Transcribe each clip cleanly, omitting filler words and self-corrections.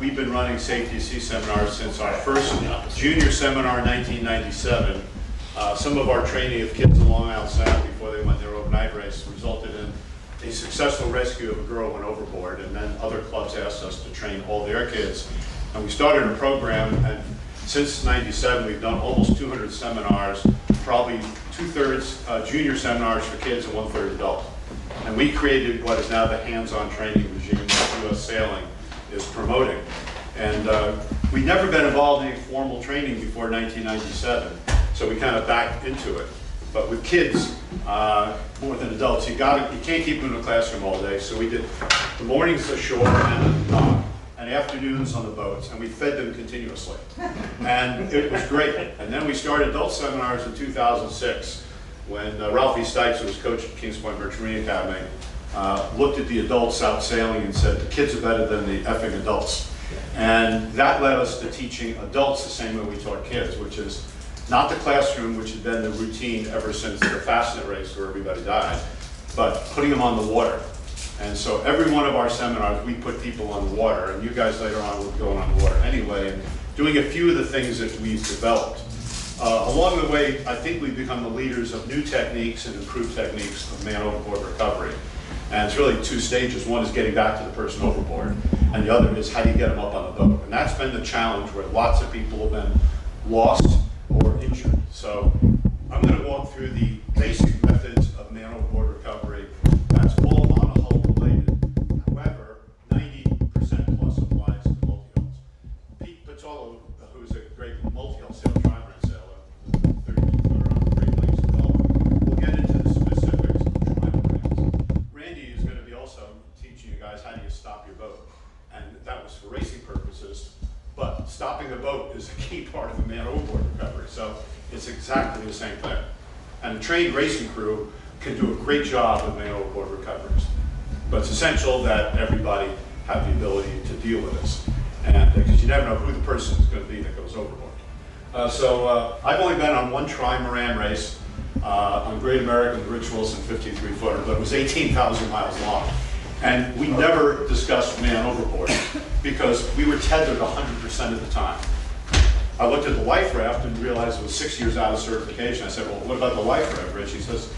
we've been running Safety at Sea seminars since our first junior seminar in 1997. Some of our training of kids in Long Island Sound before they went their overnight race resulted in a successful rescue of a girl who went overboard, and then other clubs asked us to train all their kids. And we started a program, and since '97 we've done almost 200 seminars, probably 2/3 junior seminars for kids and 1/3 adults. And we created what is now the hands-on training regime that U.S. Sailing is promoting. And we'd never been involved in any formal training before 1997, so we kind of backed into it. But with kids, more than adults, you can't keep them in the classroom all day, so we did the mornings ashore and at the dock, and afternoons on the boats, and we fed them continuously. And it was great. And then we started adult seminars in 2006, when Ralphie Stites, who was coach at Kings Point Merchant Marine Academy, looked at the adults out sailing and said, the kids are better than the effing adults. And that led us to teaching adults the same way we taught kids, which is not the classroom, which had been the routine ever since the Fastnet race where everybody died, but putting them on the water. And so every one of our seminars, we put people on the water, and you guys later on will go on the water anyway, and doing a few of the things that we've developed. Along the way, I think we've become the leaders of new techniques and improved techniques of man overboard recovery. And it's really two stages. One is getting back to the person overboard, and the other is how do you get them up on the boat. And that's been the challenge, where lots of people have been lost or injured. So I'm going to walk through the basic methods of man overboard recovery. That's all monohull related. However, 90% plus applies to multi-hulls. Pete Patolo, who's a great multi-hull sailor, trimaran sailor, 30 around Great Lakes and Gulf, will get into the specifics of trimarans. Randy is going to be also teaching you guys how do you stop your boat. And that was for racing purposes. But stopping the boat is a key part of the man overboard recovery. So it's exactly the same thing. And a trained racing crew can do a great job with man overboard recoveries. But it's essential that everybody have the ability to deal with this. And because you never know who the person is going to be that goes overboard. I've only been on one trimaran race on Great American, the Rich Wilson 53-footer, but it was 18,000 miles long. And we never discussed man overboard because we were tethered 100% of the time. I looked at the life raft and realized it was 6 years out of certification. I said, well, what about the life raft, Rich? He says,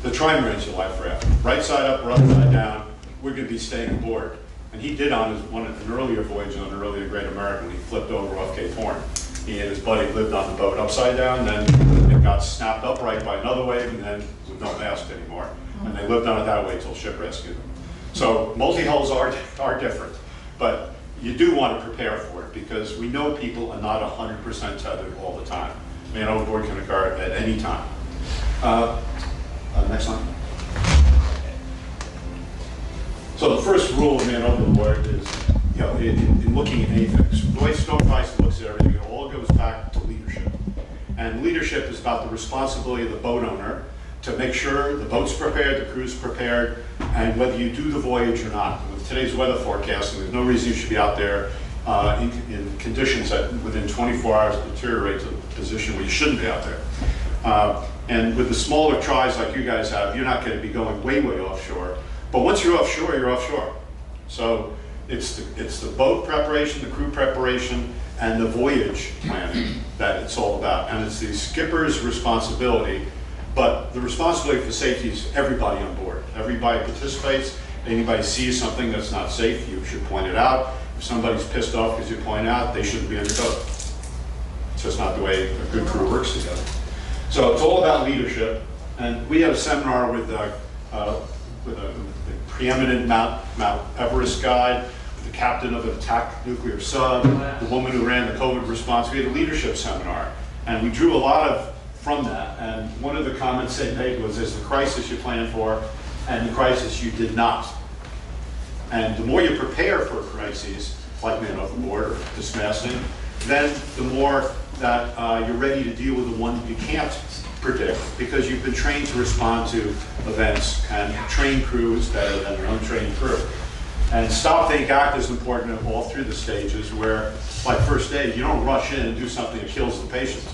the trimaran's your life raft. Right side up or upside down, we're going to be staying aboard. And he did on an earlier voyage on an earlier Great American. He flipped over off Cape Horn. He and his buddy lived on the boat upside down, then it got snapped upright by another wave, and then with no mast anymore. And they lived on it that way until ship rescued them. So multi-hulls are different, but you do want to prepare for it because we know people are not 100% tethered all the time. Man overboard can occur at any time. Next slide. So the first rule of man overboard is, in looking at anything, the way Stoneprice looks at everything, it all goes back to leadership. And leadership is about the responsibility of the boat owner to make sure the boat's prepared, the crew's prepared, and whether you do the voyage or not. With today's weather forecasting, there's no reason you should be out there in conditions that within 24 hours deteriorate to the position where you shouldn't be out there. And with the smaller tries like you guys have, you're not going to be going way, way offshore. But once you're offshore, you're offshore. So it's the boat preparation, the crew preparation, and the voyage planning that it's all about. And it's the skipper's responsibility. But the responsibility for safety is everybody on board. Everybody participates. Anybody sees something that's not safe, you should point it out. If somebody's pissed off because you point out, they shouldn't be on your boat. It's just not the way a good crew works together. So it's all about leadership. And we had a seminar with a preeminent Mount Everest guide, the captain of an attack nuclear sub, the woman who ran the COVID response. We had a leadership seminar. And we drew a lot from that, and one of the comments they made was there's the crisis you planned for and the crisis you did not. And the more you prepare for crises, like man overboard or dismasting, then the more that you're ready to deal with the one you can't predict because you've been trained to respond to events and train crews better than your untrained crew. And stop, think, act is important all through the stages where, like first aid, you don't rush in and do something that kills the patient.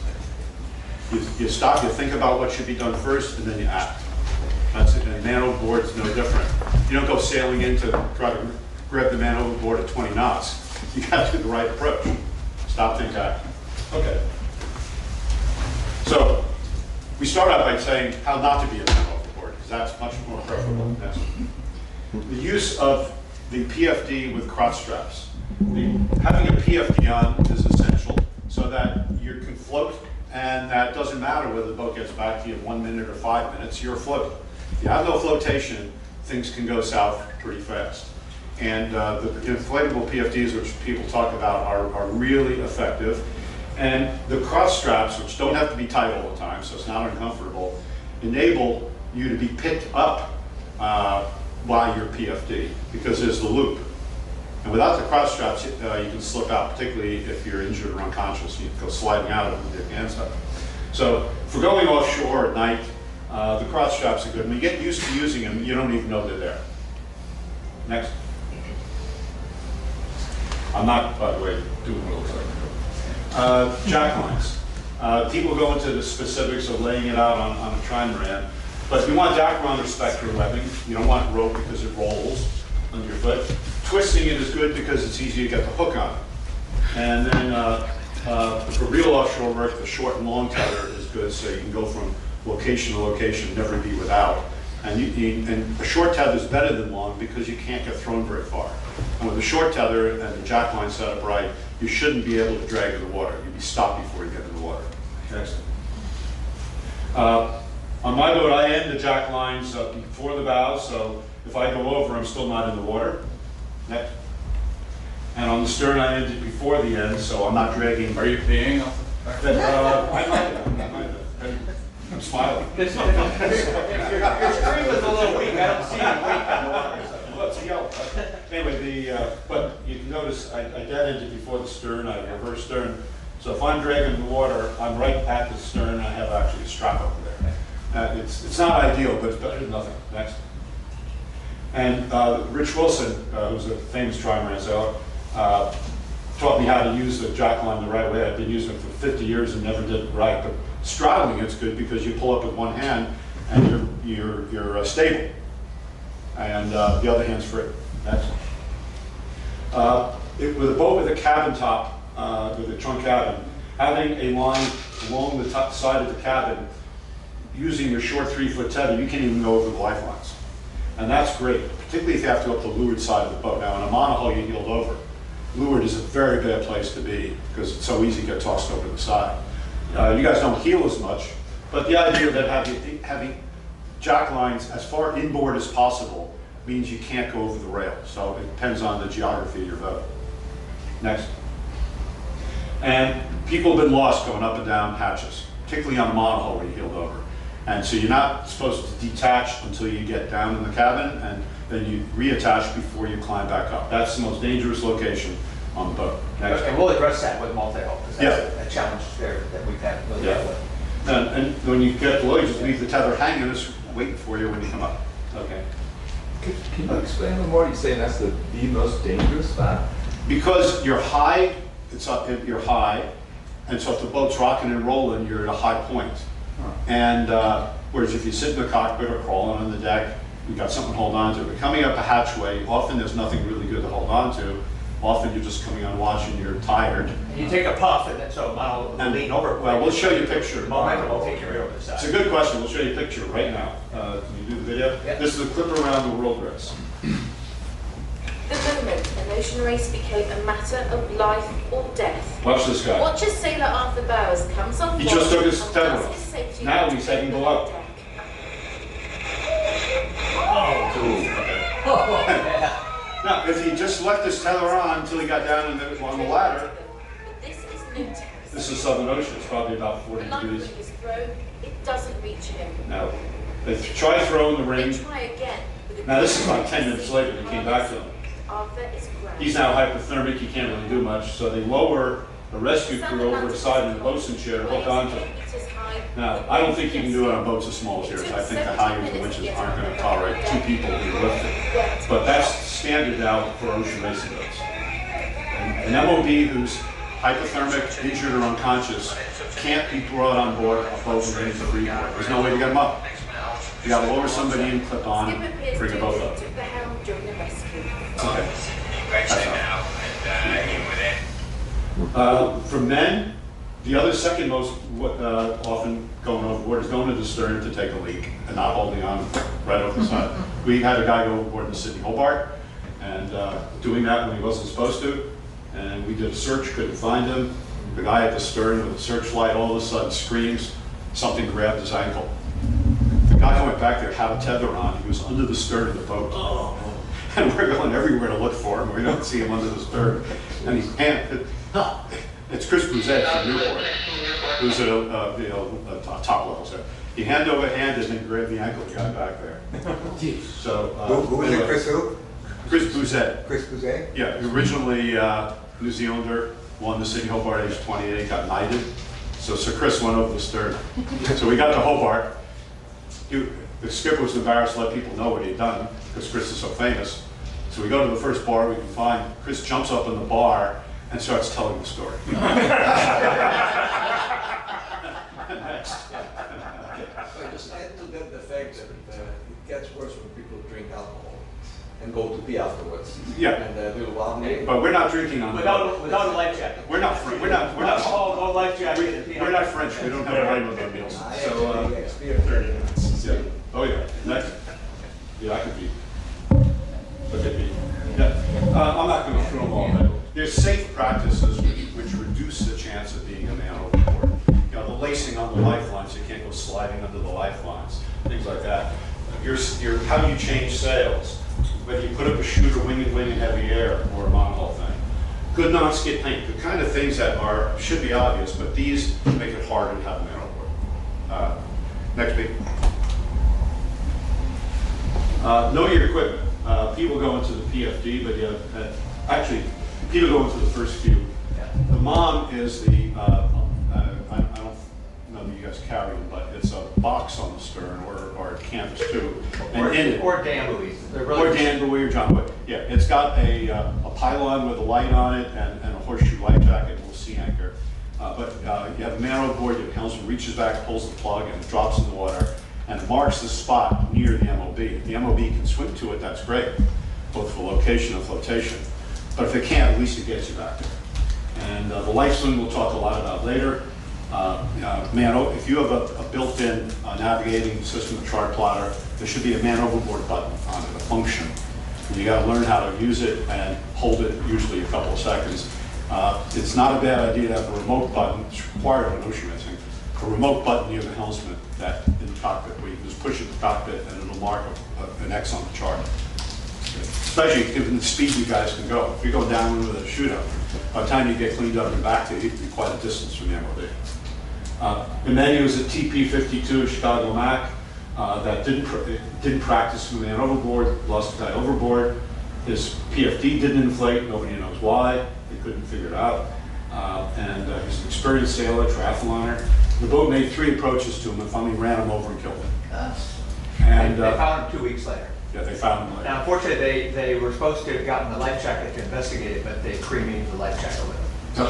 You stop, you think about what should be done first, and then you act. That's it. And man overboard is no different. You don't go sailing in to try to grab the man overboard at 20 knots. You got to do the right approach. Stop, think, act. Okay. So we start out by saying how not to be a man overboard, because that's much more preferable. Next. The use of the PFD with crotch straps. Having a PFD on is essential so that you can float, and that doesn't matter whether the boat gets back to you in 1 minute or 5 minutes, you're afloat. If you have no flotation, things can go south pretty fast. And the inflatable PFDs, which people talk about, are really effective. And the crotch straps, which don't have to be tight all the time, so it's not uncomfortable, enable you to be picked up by your PFD, because there's the loop. And without the crotch straps, you can slip out, particularly if you're injured or unconscious. You can go sliding out of it with your hands up. So for going offshore at night, the crotch straps are good. When you get used to using them, you don't even know they're there. Next. I'm not, by the way, doing what it looks like. Jack lines. People go into the specifics of laying it out on a trimaran, but you want jack line respect for webbing. You don't want rope because it rolls under your foot. Twisting it is good because it's easy to get the hook on it. And then for real offshore work, the short and long tether is good, so you can go from location to location, never be without. And a short tether is better than long because you can't get thrown very far. And with a short tether and the jack line set up right, you shouldn't be able to drag in the water. You'd be stopped before you get in the water. Next. On my boat, I end the jack lines before the bows, so if I go over, I'm still not in the water. Next. And on the stern, I end it before the end, so I'm not dragging. Are you peeing off the I'm smiling. Your screen was a little weak. I don't see it weak on the water. Let's yell. Anyway, but you can notice I dead ended before the stern. I reverse stern. So if I'm dragging the water, I'm right at the stern. I have actually a strap over there. It's not ideal, but it's better than nothing. Next. And Rich Wilson, who's a famous trimaran sailor, taught me how to use the jack line the right way. I've been using it for 50 years and never did it right. But straddling it's good because you pull up with one hand and you're stable, and the other hand's free. Next. With a boat with a cabin top, with a trunk cabin, having a line along the top side of the cabin, using your short 3-foot tether, you can't even go over the lifelines. And that's great, particularly if you have to go up the leeward side of the boat. Now in a monohull, you heeled over. Leeward is a very bad place to be because it's so easy to get tossed over the side. You guys don't heel as much, but the idea that having jack lines as far inboard as possible means you can't go over the rail. So it depends on the geography of your boat. Next. And people have been lost going up and down hatches, particularly on a monohull where you heeled over. And so you're not supposed to detach until you get down in the cabin, and then you reattach before you climb back up. That's the most dangerous location on the boat. Next. And we'll address that with multi-hull, because that's a challenge there that we've had really dealt with. And when you get below, you just leave the tether hanging, it's waiting for you when you come up. Okay. Can you explain a little more? You say that's the most dangerous spot? Because you're high, you're high, and so if the boat's rocking and rolling, you're at a high point. And whereas if you sit in the cockpit or crawling on the deck, you've got something to hold on to. But coming up a hatchway, often there's nothing really good to hold on to. Often you're just coming on watch and you're tired. And you take a puff, and then so I'll lean over. Well, we'll show you a picture. Momentum will take you right over the side. It's a good question. We'll show you a picture right now. Can you do the video? Yeah. This is a clip around the world race. The moment an ocean race became a matter of life or death. Watch this guy. Watch as sailor Arthur Bowers comes on He board just took his and tether does off. his safety Now net he's heading to the below. deck. Oh, yeah. Now, if he just left his tether on until he got down on the ladder, But this is new territory. this is Southern Ocean. It's probably about 40 The line degrees. ring is thrown, it doesn't reach him. Now, they try throwing the They ring. try again. with a Now, this is like 10 minutes later. They came back to him. Arthur is grounded. He's now hypothermic. He can't really do much. So they lower the rescue crew over the side in the bosun chair to hook onto him. Now, I don't think you can do it on boats as small as yours. I think the high the winches aren't going to tolerate 2 people being lifted. But that's standard now for ocean racing boats. An MOB who's hypothermic, injured, or unconscious can't be brought on board a boat ready for freeboard. There's no way to get them up. You got to lower somebody and clip on and bring a boat up. Took the helm during the rescue. Okay. That's all. For men, the other second most often going overboard is going to the stern to take a leak and not holding on right off the side. We had a guy go overboard in the Sydney Hobart and doing that when he wasn't supposed to. And we did a search, couldn't find him. The guy at the stern with the searchlight all of a sudden screams, something grabbed his ankle. The guy went back there, had a tether on. He was under the stern of the boat. Oh. And we're going everywhere to look for him. We don't see him under the stern. And he's it's Chris Bouzet from Newport, who's at a top level. So he hand over hand and then grabbed the ankle of the guy back there. So Who was it, Chris who? Chris Bouzet. Chris Bouzet? Yeah, originally New Zealander, won the Sydney Hobart age 28, got knighted. So Sir Chris went over the stern. So we got to Hobart. The skipper was embarrassed to let people know what he'd done because Chris is so famous. So we go to the first bar we can find. Chris jumps up in the bar and starts telling the story. Next. I just add to that the fact that it gets worse when people drink alcohol and go to pee afterwards. Yeah. And do one. But we're not drinking on the boat. Without a life jacket. We're not Alcohol, no life jacket. and pee we're not French. We don't have a right with our meals. I So actually experienced yeah. Oh yeah. Next. Yeah, I could be. Look at me. Yeah. I'm not going to throw them all. There's safe practices which reduce the chance of being a man overboard. You know, the lacing on the lifelines, you can't go sliding under the lifelines, things like that. How do you change sails? Whether you put up a shooter, wing and heavy air, or a monohull thing. Good non-skid paint, the kind of things that should be obvious, but these make it harder to have a man overboard. Next page. Know your equipment. People go into the PFD, but actually, people go into the first few. The MOM is the, I don't know that you guys carry them, but it's a box on the stern or a canvas too. Or Dan buoys. Or Dan buoy or John buoy. Yeah, it's got a pylon with a light on it and a horseshoe life jacket and a little sea anchor. But you have a man overboard, your helmsman reaches back, pulls the plug, and it drops in the water and marks the spot near the MOB. If the MOB can swim to it, that's great, both for location and flotation. But if they can't, at least it gets you back there. And the life swing we'll talk a lot about later. If you have a built-in navigating system, a chart plotter, there should be a man overboard button on it, a function. And you got to learn how to use it and hold it usually a couple of seconds. It's not a bad idea to have a remote button. It's required on ocean racing. A remote button near the helmsman that in the cockpit where you can just push it to the cockpit and it'll mark an X on the chart. Especially given the speed you guys can go. If you go down with a shootout, by the time you get cleaned up and back to it, you can be quite a distance from the MOB. The menu is a TP52 Chicago Mac that didn't practice with man overboard, lost the guy overboard. His PFD didn't inflate, nobody knows why. They couldn't figure it out. He's an experienced sailor, triathloner. The boat made 3 approaches to him and finally ran him over and killed him. And they found him 2 weeks later. Yeah, they found him later. Now, unfortunately, they were supposed to have gotten the life jacket to investigate it, but they cremated the life jacket with them.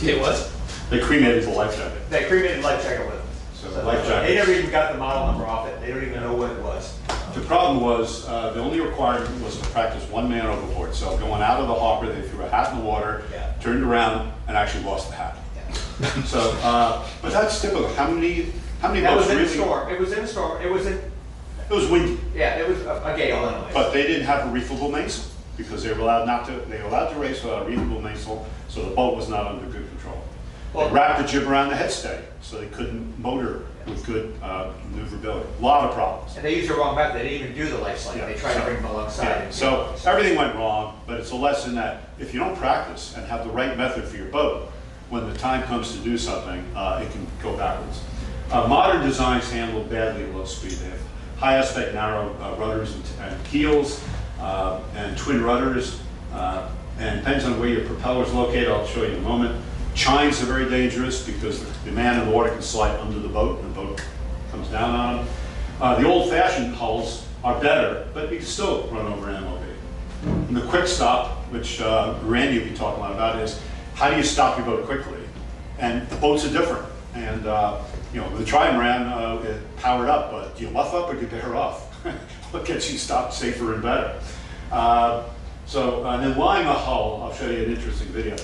It was? They cremated the life jacket. They cremated the life jacket with them. So the life jacket. They never even got the model number off it. They don't even know what it was. The problem was, the only requirement was to practice one man overboard. So going out of the harbor, they threw a hat in the water, turned around, and actually lost the hat. Yeah. So, but that's typical. How many That boats was in really? a storm. It was in a storm. It was in. It was windy. Yeah, it was a gale anyway. But they didn't have a reefable mainsail because they were allowed they were allowed to race without a reefable mainsail, so the boat was not under good control. They wrapped the jib around the headstay, so they couldn't motor with good maneuverability. A lot of problems. And they used the wrong method. They didn't even do the life slide. Yeah, They tried to bring them alongside. Yeah, so everything went wrong, but it's a lesson that if you don't practice and have the right method for your boat, when the time comes to do something, it can go backwards. Modern designs handle badly at low speed. They have high aspect narrow rudders and keels and twin rudders, and depends on where your propeller is located. I'll show you in a moment. Chines are very dangerous because the man in the water can slide under the boat and the boat comes down on him. The old-fashioned hulls are better, but you can still run over an MOB. And the quick stop, which Randy will be talking a lot about, is how do you stop your boat quickly? And the boats are different. And the trimaran it powered up, but do you luff up or do you bear off? What gets you stopped safer and better? So, and then lying a hull, I'll show you an interesting video.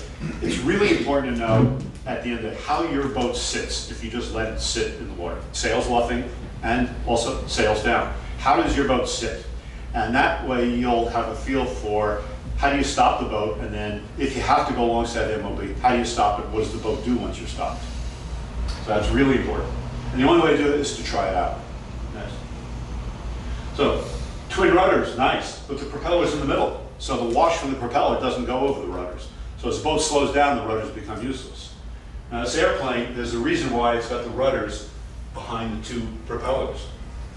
It's really important to know at the end of how your boat sits if you just let it sit in the water. Sails luffing and also sails down. How does your boat sit? And that way you'll have a feel for how do you stop the boat, and then if you have to go alongside the MOB, how do you stop it? What does the boat do once you're stopped? So that's really important. And the only way to do it is to try it out. Next. So twin rudders, nice, but the propeller's in the middle. So the wash from the propeller doesn't go over the rudders. So as the boat slows down, the rudders become useless. Now this airplane, there's a reason why it's got the rudders behind the two propellers.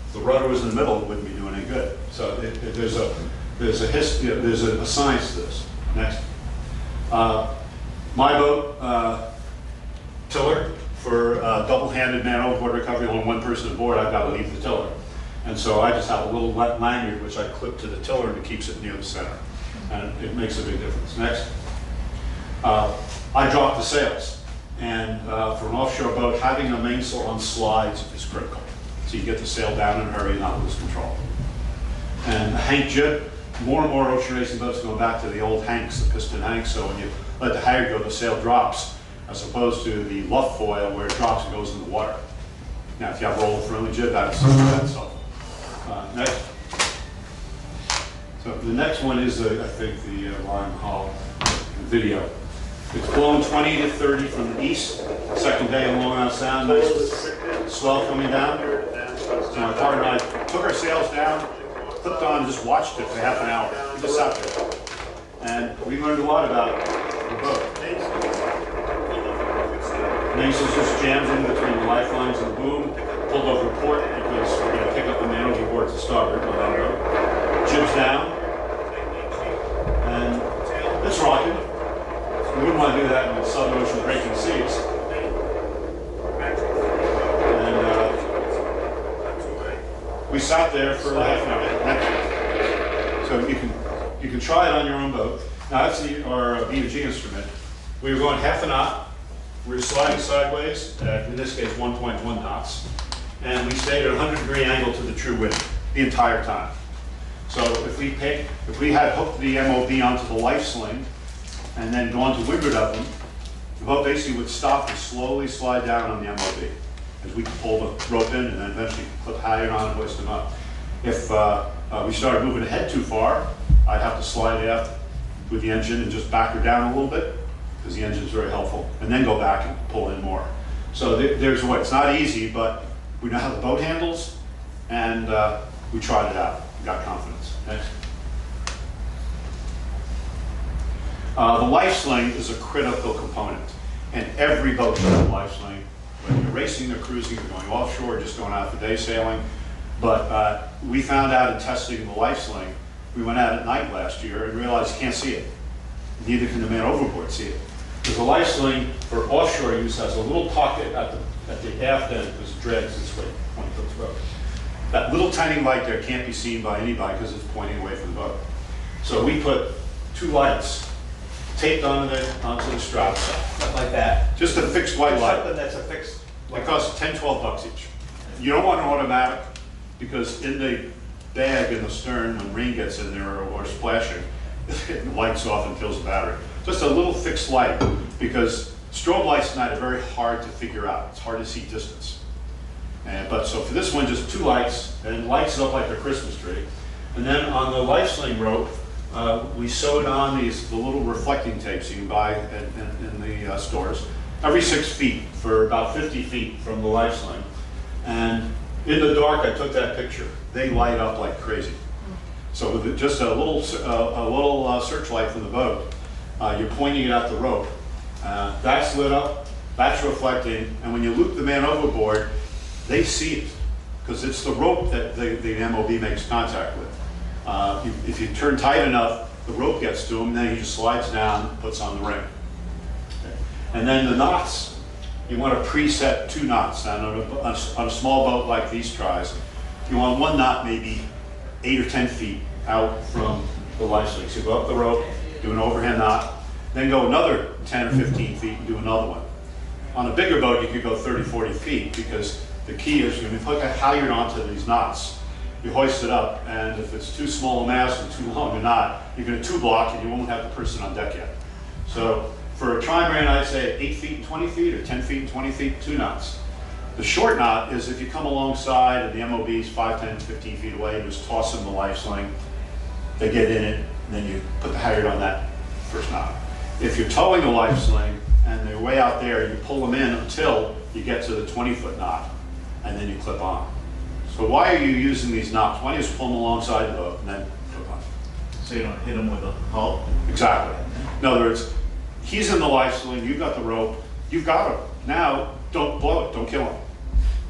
If the rudder was in the middle, it wouldn't be doing any good. So there's a science to this. Next. My boat, tiller, for double-handed man overboard recovery, only one person aboard, I've got to leave the tiller. And so I just have a little lanyard which I clip to the tiller and it keeps it near the center. And it makes a big difference. Next. I drop the sails. And for an offshore boat, having a mainsail on slides is critical. So you get the sail down in a hurry and not lose control. And the hank jib, more and more ocean racing boats going back to the old hanks, the piston hanks. So when you let the halyard go, the sail drops, as opposed to the luff foil where it drops and goes in the water. Now, if you have roller friendly jib, that's helpful. Next. So the next one is, I think, the line haul video. It's blowing 20 to 30 from the east. Second day in Long Island Sound, nice swell coming down. So my partner and I took our sails down, clipped on, and just watched it for half an hour. We just sat there. And we learned a lot about the boat. Mainsail just jams in between the lifelines and the boom, pulled over port because we're going to pick up the man overboard to starboard. Jibs down, and it's rocking. We wouldn't want to do that in the Southern Ocean breaking seas. And we sat there for half an hour. So you can try it on your own boat. Now that's our B2G instrument. We were going half a knot. We were sliding sideways at, in this case, 1.1 knots. And we stayed at a 100-degree angle to the true wind the entire time. So if we had hooked the MOB onto the life sling and then gone to windward of them, the boat basically would stop and slowly slide down on the MOB as we pull the rope in and then eventually clip halyard on and hoist them up. If we started moving ahead too far, I'd have to slide aft with the engine and just back her down a little bit because the engine's very helpful, and then go back and pull in more. So there's what, it's not easy, but we know how the boat handles, and we tried it out. We got confidence. Next. The life sling is a critical component, and every boat should have a life sling. Whether you're racing or cruising, or going offshore, or just going out for day sailing. But we found out in testing the life sling, we went out at night last year and realized you can't see it. Neither can the man overboard see it. Because the life sling for offshore use has a little pocket at the aft end because it drags this way, pointing to the throat. That little tiny light there can't be seen by anybody because it's pointing away from the boat. So we put two lights taped onto the straps. Something like that. Just a fixed white light. Something that's a fixed. It costs $10, $12 each. You don't want an automatic because in the bag in the stern, when rain gets in there or splashing, it lights off and kills the battery. Just a little fixed light, because strobe lights tonight are very hard to figure out. It's hard to see distance. But so for this one, just two lights, and it lights it up like a Christmas tree. And then on the life sling rope, we sewed on the little reflecting tapes you can buy in the stores, every 6 feet for about 50 feet from the life sling. And in the dark, I took that picture. They light up like crazy. So with just a little searchlight from the boat, you're pointing it at the rope. That's lit up, that's reflecting, and when you loop the man overboard, they see it, because it's the rope that the MOB makes contact with. If you turn tight enough, the rope gets to him, then he just slides down and puts on the ring. Okay. And then the knots, you want to preset 2 knots. Now, on a small boat like these tries, you want 1 knot maybe 8 or 10 feet out from the life sling. So you go up the rope, do an overhand knot, then go another 10 or 15 feet and do another one. On a bigger boat, you could go 30, 40 feet because the key is when you put a halyard onto these knots, you hoist it up, and if it's too small a mast or too long a knot, you're going to two block and you won't have the person on deck yet. So for a trimaran, I'd say 8 feet and 20 feet or 10 feet and 20 feet, 2 knots. The short knot is if you come alongside and the MOB's 5, 10, 15 feet away, you just toss them the life sling, they get in it, and then you put the halyard on that first knot. If you're towing a life sling and they're way out there, you pull them in until you get to the 20-foot knot, and then you clip on. So why are you using these knots? Why don't you just pull them alongside the boat and then clip on? So you don't hit them with a hull? Exactly. In other words, he's in the life sling, you've got the rope, you've got him. Now, don't blow it, don't kill him.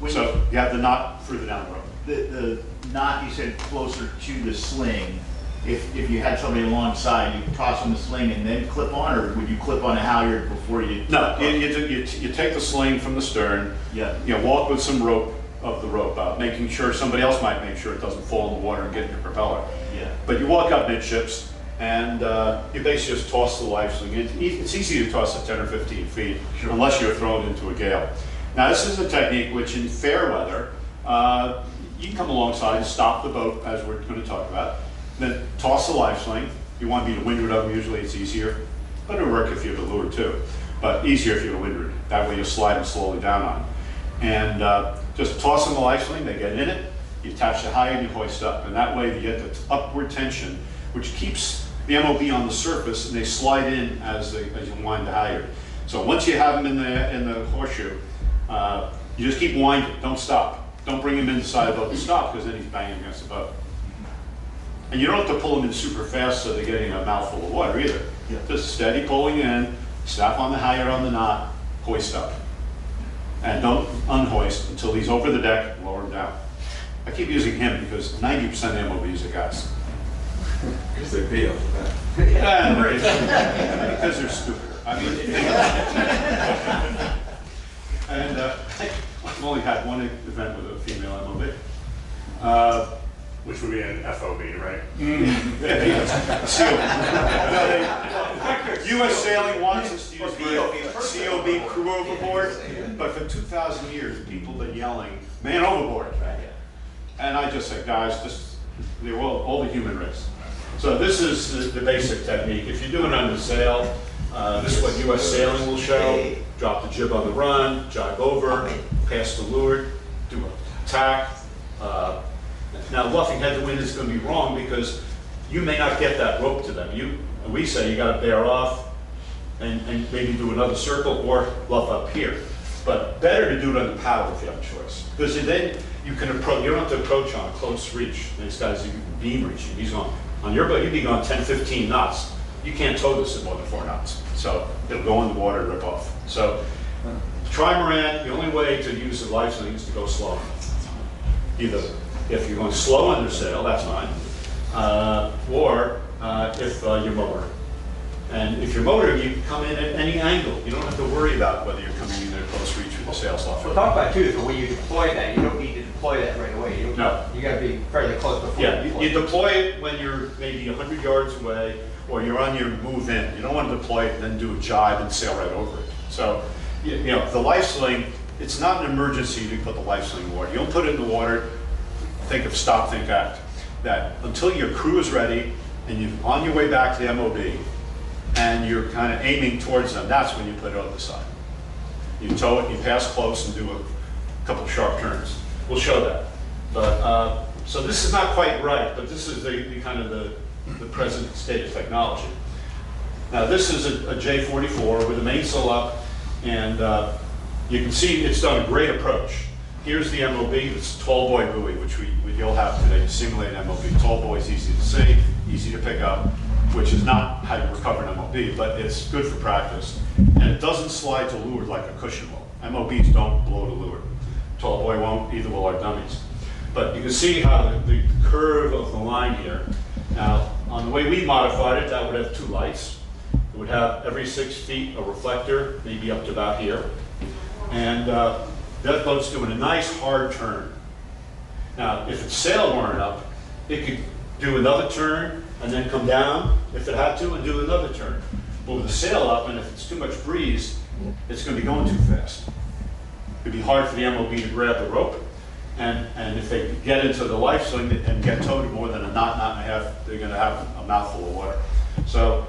So you have the knot further down the rope. The knot, you said closer to the sling. If you had somebody alongside, you toss them the sling and then clip on, or would you clip on a halyard before you? No, you take the sling from the stern, Yeah. you know, walk with some rope of the rope out, making sure somebody else might make sure it doesn't fall in the water and get in your propeller. Yeah. But you walk up midships and you basically just toss the life sling. It's easy to toss at 10 or 15 feet, unless you're thrown into a gale. Now this is a technique which in fair weather, you can come alongside and stop the boat, as we're going to talk about, then toss the life sling. You want to be to windward of them, usually it's easier, but it'll work if you have a lure too, but easier if you're to windward. That way you slide them slowly down on. And just toss them the life sling, they get in it, you attach the halyard and you hoist up, and that way you get the upward tension, which keeps the MOB on the surface, and they slide in as you wind the halyard. So once you have them in the horseshoe, you just keep winding, don't stop. Don't bring him inside the boat to stop, because then he's banging against the boat. And you don't have to pull them in super fast so they're getting a mouthful of water either. Yeah. Just steady pulling in, snap on the halyard on the knot, hoist up. And don't unhoist until he's over the deck, lower him down. I keep using him because 90% of MOBs are guys. Because they pay off for that. Yeah, because they're stupider. I mean, and I've only had one event with a female MOB. Which would be an FOB, right? U.S. Sailing wants us to use the COB, crew overboard, but for 2,000 years, people have been yelling, man overboard. And I just said, guys, they're all the human race. So this is the basic technique. If you're doing under sail, this is what U.S. Sailing will show. Drop the jib on the run, jibe over, pass the leeward, do a tack. Now, luffing head to wind is going to be wrong because you may not get that rope to them. We say you got to bear off and maybe do another circle or luff up here. But better to do it on the paddle if you have a choice. Because then you can approach, you don't have to approach on a close reach. These guys, you can beam reaching. He's on your boat, you'd be going 10, 15 knots. You can't tow this at more than 4 knots. So it'll go in the water and rip off. So trimaran, the only way to use the life sling is to go slow. Either if you're going slow under sail, that's fine, or if you're motor. And if you're motor, you can come in at any angle. You don't have to worry about whether you're coming in at close reach with the sail sluff. We'll talk about it too, but when you deploy that, you don't need to deploy that right away. No. You gotta be fairly close before Yeah, you deploy. you deploy it when you're maybe 100 yards away, or you're on your move in. You don't want to deploy it and then do a jibe and sail right over it. So, you know, the life sling, it's not an emergency to put the life sling in the water. You don't put it in the water, think of stop, think, act. That until your crew is ready and you're on your way back to the MOB and you're kind of aiming towards them, that's when you put it on the side. You tow it, you pass close and do a couple of sharp turns. We'll show that. But, so this is not quite right, but this is the kind of the present state of technology. Now this is a J44 with the mainsail up, and you can see it's done a great approach. Here's the MOB, it's tall boy buoy, which you'll have today to simulate an MOB. Tall boy is easy to see, easy to pick up, which is not how you recover an MOB, but it's good for practice. And it doesn't slide to leeward like a cushion will. MOBs don't blow to leeward. Tall boy won't, either will our dummies. But you can see how the curve of the line here. Now, on the way we modified it, that would have 2 lights. It would have every 6 feet a reflector, maybe up to about here. And that boat's doing a nice hard turn. Now, if its sail weren't up, it could do another turn and then come down if it had to and do another turn. But with the sail up, and if it's too much breeze, it's going to be going too fast. It'd be hard for the MOB to grab the rope, And if they get into the life swing and get towed more than a knot, knot and a half, they're gonna have a mouthful of water. So,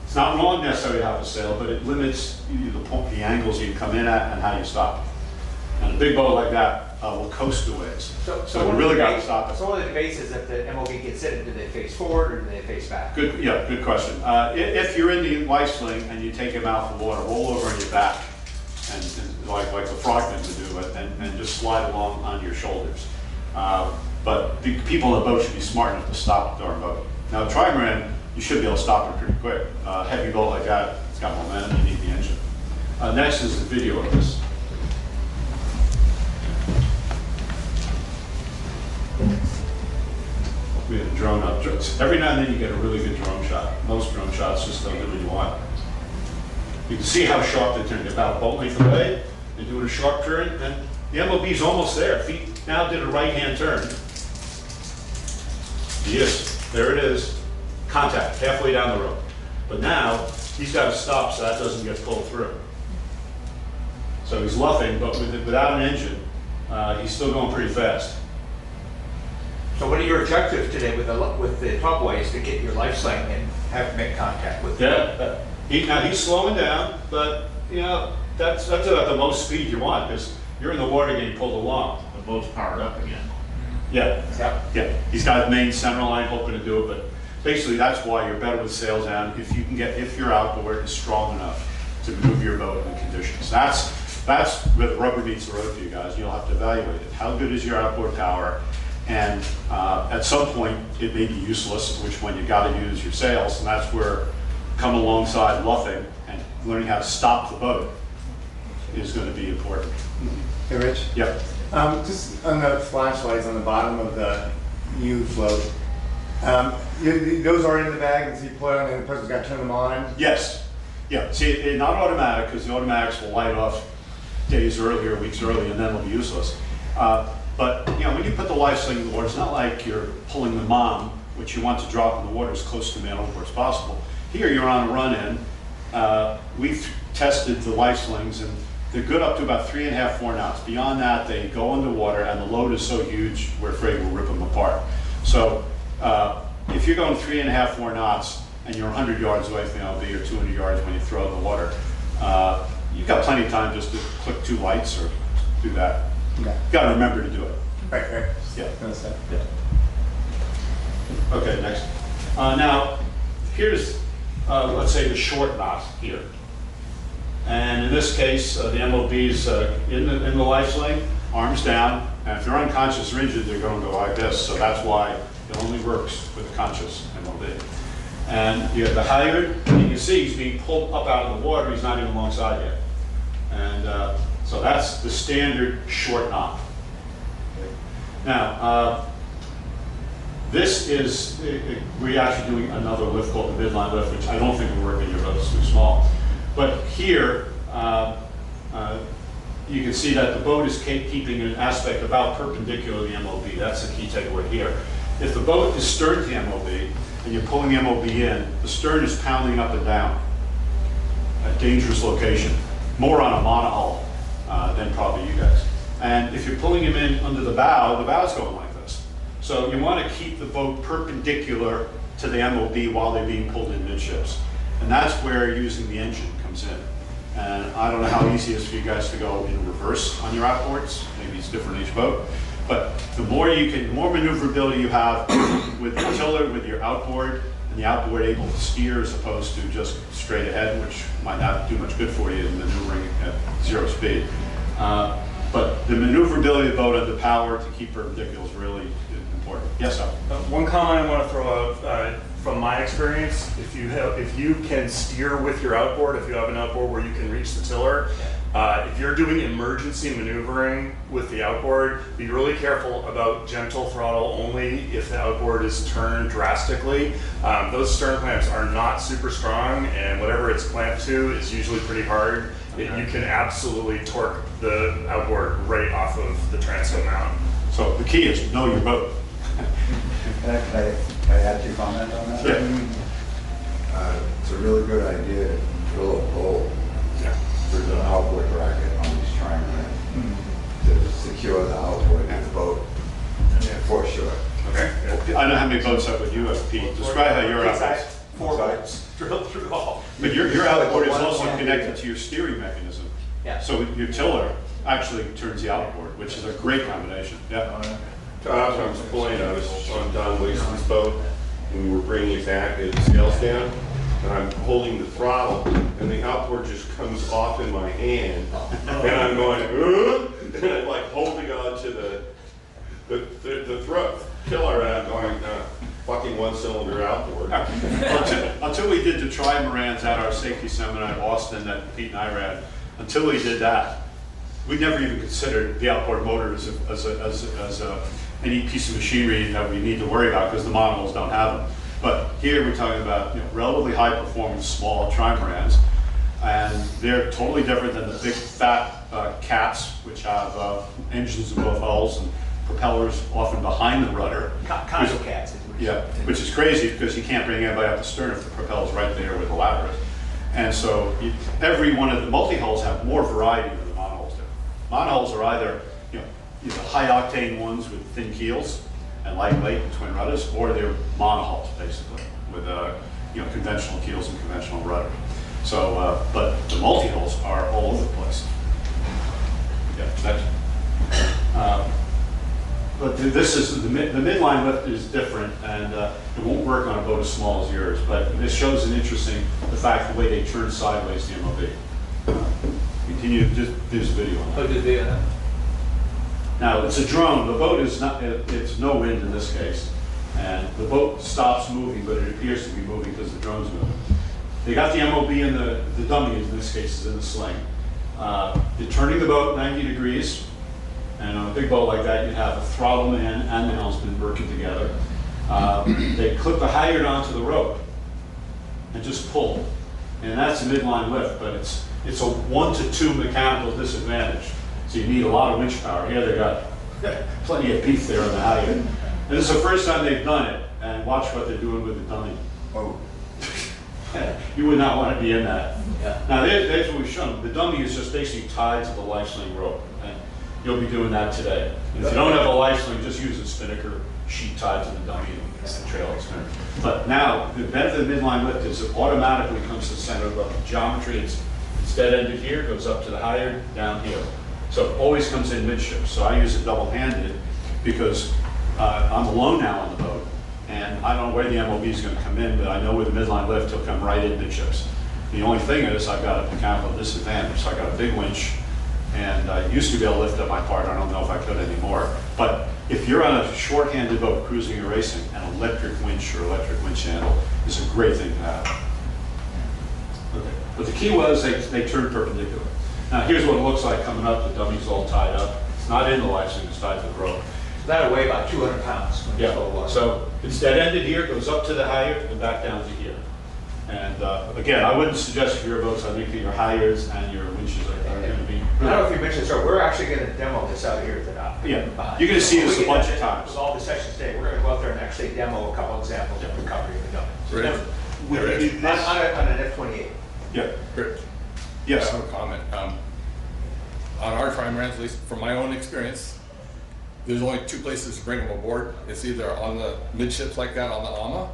it's not wrong necessarily to have a sail, but it limits the angles you come in at and how you stop. And a big boat like that will coast the waves. So you really got to stop it. So one of the debates is if the MOB gets hit, do they face forward or do they face back? Good question. If you're in the life sling and you take a mouthful of water, roll over on your back, and like the frogmen would do, and just slide along on your shoulders. But the people in the boat should be smart enough to stop the darn boat. Now, a trimaran, you should be able to stop it pretty quick. Heavy boat like that, it's got momentum, you need the engine. Next is the video of this. We have a drone up. Every now and then you get a really good drone shot. Most drone shots just don't do what you want. You can see how sharp they turn. They're about a boat length away. They're doing a sharp turn, and the MOB's almost there. Feet now did a right-hand turn. He is. There it is. Contact, halfway down the road. But now, he's got to stop so that doesn't get pulled through. So he's luffing, but without an engine, he's still going pretty fast. So what are your objectives today with the tugway is to get your life sling and have make contact with it? Yeah, now he's slowing down, but you know that's about the most speed you want because you're in the water getting pulled along. The boat's powered up again. Yeah, Yep. yeah. He's got his main center line hoping to do it, but basically that's why you're better with sails down if your outboard is strong enough to move your boat in conditions. That's where the rubber meets the road for you guys. You'll have to evaluate it. How good is your outboard power? And at some point, it may be useless, which when you got to use your sails, and that's where coming alongside luffing and learning how to stop the boat is going to be important. Hey, Rich. Yep. Just on the flashlights on the bottom of the U float, those are in the bag, and so you pull it on, and the person's got to turn them on. Yes. Yeah. See, it's not automatic because the automatics will light off days early or weeks early, and then it'll be useless. But you know, when you put the life sling in the water, it's not like you're pulling them on, which you want to drop in the water as close to man overboard as possible. Here, you're on a run-in. We've tested the life slings, and they're good up to about 3.5, 4 knots. Beyond that, they go underwater, and the load is so huge, we're afraid we'll rip them apart. So, if you're going 3.5, 4 knots, and you're 100 yards away from the LB or 200 yards when you throw it in the water, you've got plenty of time just to click 2 lights or do that. Okay. You got to remember to do it. Right. Yeah. Understand. Yeah. Okay, next. Now, here's, let's say, the short knot here. And in this case, the MOB's in the life sling, arms down, and if they're unconscious or injured, they're going to go like this. So that's why it only works with a conscious MOB. And you have the halyard, and you can see he's being pulled up out of the water. He's not even alongside yet. And so that's the standard short knot. Okay. Now, this is, we're actually doing another lift called the midline lift, which I don't think will work in your boat, it's too small. But here, you can see that the boat is keeping an aspect about perpendicular to the MOB. That's the key takeaway here. If the boat is stern to the MOB, and you're pulling the MOB in, the stern is pounding up and down, a dangerous location. More on a monohull than probably you guys. And if you're pulling him in under the bow's going like this. So you want to keep the boat perpendicular to the MOB while they're being pulled in midships. And that's where using the engine comes in. And I don't know how easy it is for you guys to go in reverse on your outboards. Maybe it's different in each boat. But the more more maneuverability you have with the tiller, with your outboard, and the outboard able to steer as opposed to just straight ahead, which might not do much good for you in maneuvering at 0 speed. But the maneuverability of the boat under power to keep perpendicular is really important. Yes, sir? One comment I want to throw out, from my experience, if you can steer with your outboard, if you have an outboard where you can reach the tiller, if you're doing emergency maneuvering with the outboard, be really careful about gentle throttle only if the outboard is turned drastically. Those stern clamps are not super strong, and whatever it's clamped to is usually pretty hard. You can absolutely torque the outboard right off of the transom mount. So the key is know your boat. Can I add your comment on that? Yeah. It's a really good idea to drill a hole for the outboard bracket on these trimarans to secure the outboard how many boats up would you have, Pete? Describe how your outboard. 4 bolts drilled through all. But your outboard is also connected to your steering mechanism. Yeah. So your tiller actually turns the outboard, which is a great combination. Yeah. To Tom's point, I was on Don Wason's boat, and we were bringing it back as the sails down, and I'm holding the throttle, and the outboard just comes off in my hand, and I'm going, and I'm like holding on to the throat tiller, and I'm going, fucking one-cylinder outboard. Until we did the trimarans at our safety seminar in Austin that Pete and I ran, until we did that, we never even considered the outboard motor as any piece of machinery that we need to worry about because the monohulls don't have them. But here we're talking about relatively high performance small trimarans, and they're totally different than the big fat cats, which have engines in both hulls and propellers often behind the rudder. Condo cats. Yeah, which is crazy because you can't bring anybody up the stern if the propeller's right there with the ladder. And so every one of the multi-hulls have more variety than the monohulls do. Monohulls are either high octane ones with thin keels and lightweight and twin rudders, or they're monohulls basically with conventional keels and conventional rudder. So, but the multi-hulls are all over the place. Yeah, that's. But this is the midline lift is different, and it won't work on a boat as small as yours. But this shows the fact the way they turn sideways the MOB. Continue. Just there's a video on that. Oh, did they? Now it's a drone. The boat is not. It's no wind in this case, and the boat stops moving, but it appears to be moving because the drone's moving. They got the MOB and the dummy in this case is in the sling. They're turning the boat 90 degrees. And on a big boat like that, you'd have a throttle man and the helmsman working together. They clip the halyard onto the rope and just pull. And that's a midline lift, but it's a 1 to 2 mechanical disadvantage. So you need a lot of winch power. Here they got plenty of beef there on the halyard. And this is the first time they've done it. And watch what they're doing with the dummy. Oh. You would not want to be in that. Yeah. Now there's what we've shown. The dummy is just basically tied to the life sling rope. And you'll be doing that today. If you don't have a life sling, just use a spinnaker sheet tied to the dummy and trailing spinner. But now, the benefit of the midline lift is it automatically comes to the center of the geometry. It's dead-ended here, goes up to the halyard, down here. So it always comes in midships. So I use it double-handed because I'm alone now on the boat, and I don't know where the MOB is going to come in, but I know with the midline lift, he'll come right in midships. The only thing is I've got a mechanical disadvantage. So I got a big winch, and I used to be able to lift up my part. I don't know if I could anymore. But if you're on a short-handed boat cruising or racing, an electric winch or electric winch handle is a great thing to have. Okay. But the key was they turned perpendicular. Now here's what it looks like coming up. The dummy's all tied up. It's not in the life sling, it's tied to the rope. So that'll weigh about 200 pounds. When it's full of water. So it's dead-ended here, goes up to the halyard and back down to here. And again, I wouldn't suggest for your boats. I think that your halyards and your winches are going to be. I don't know if you mentioned, sir, we're actually going to demo this out here today. Yeah, you're going to see this a bunch of times. With all the sessions today, we're going to go out there and actually demo a couple examples of recovery of the dummy. So Rich. on an F-28. Yeah. Rich, Yes. I have a comment. On our trimarans, at least from my own experience, there's only 2 places to bring them aboard. It's either on the midships like that on the AMA,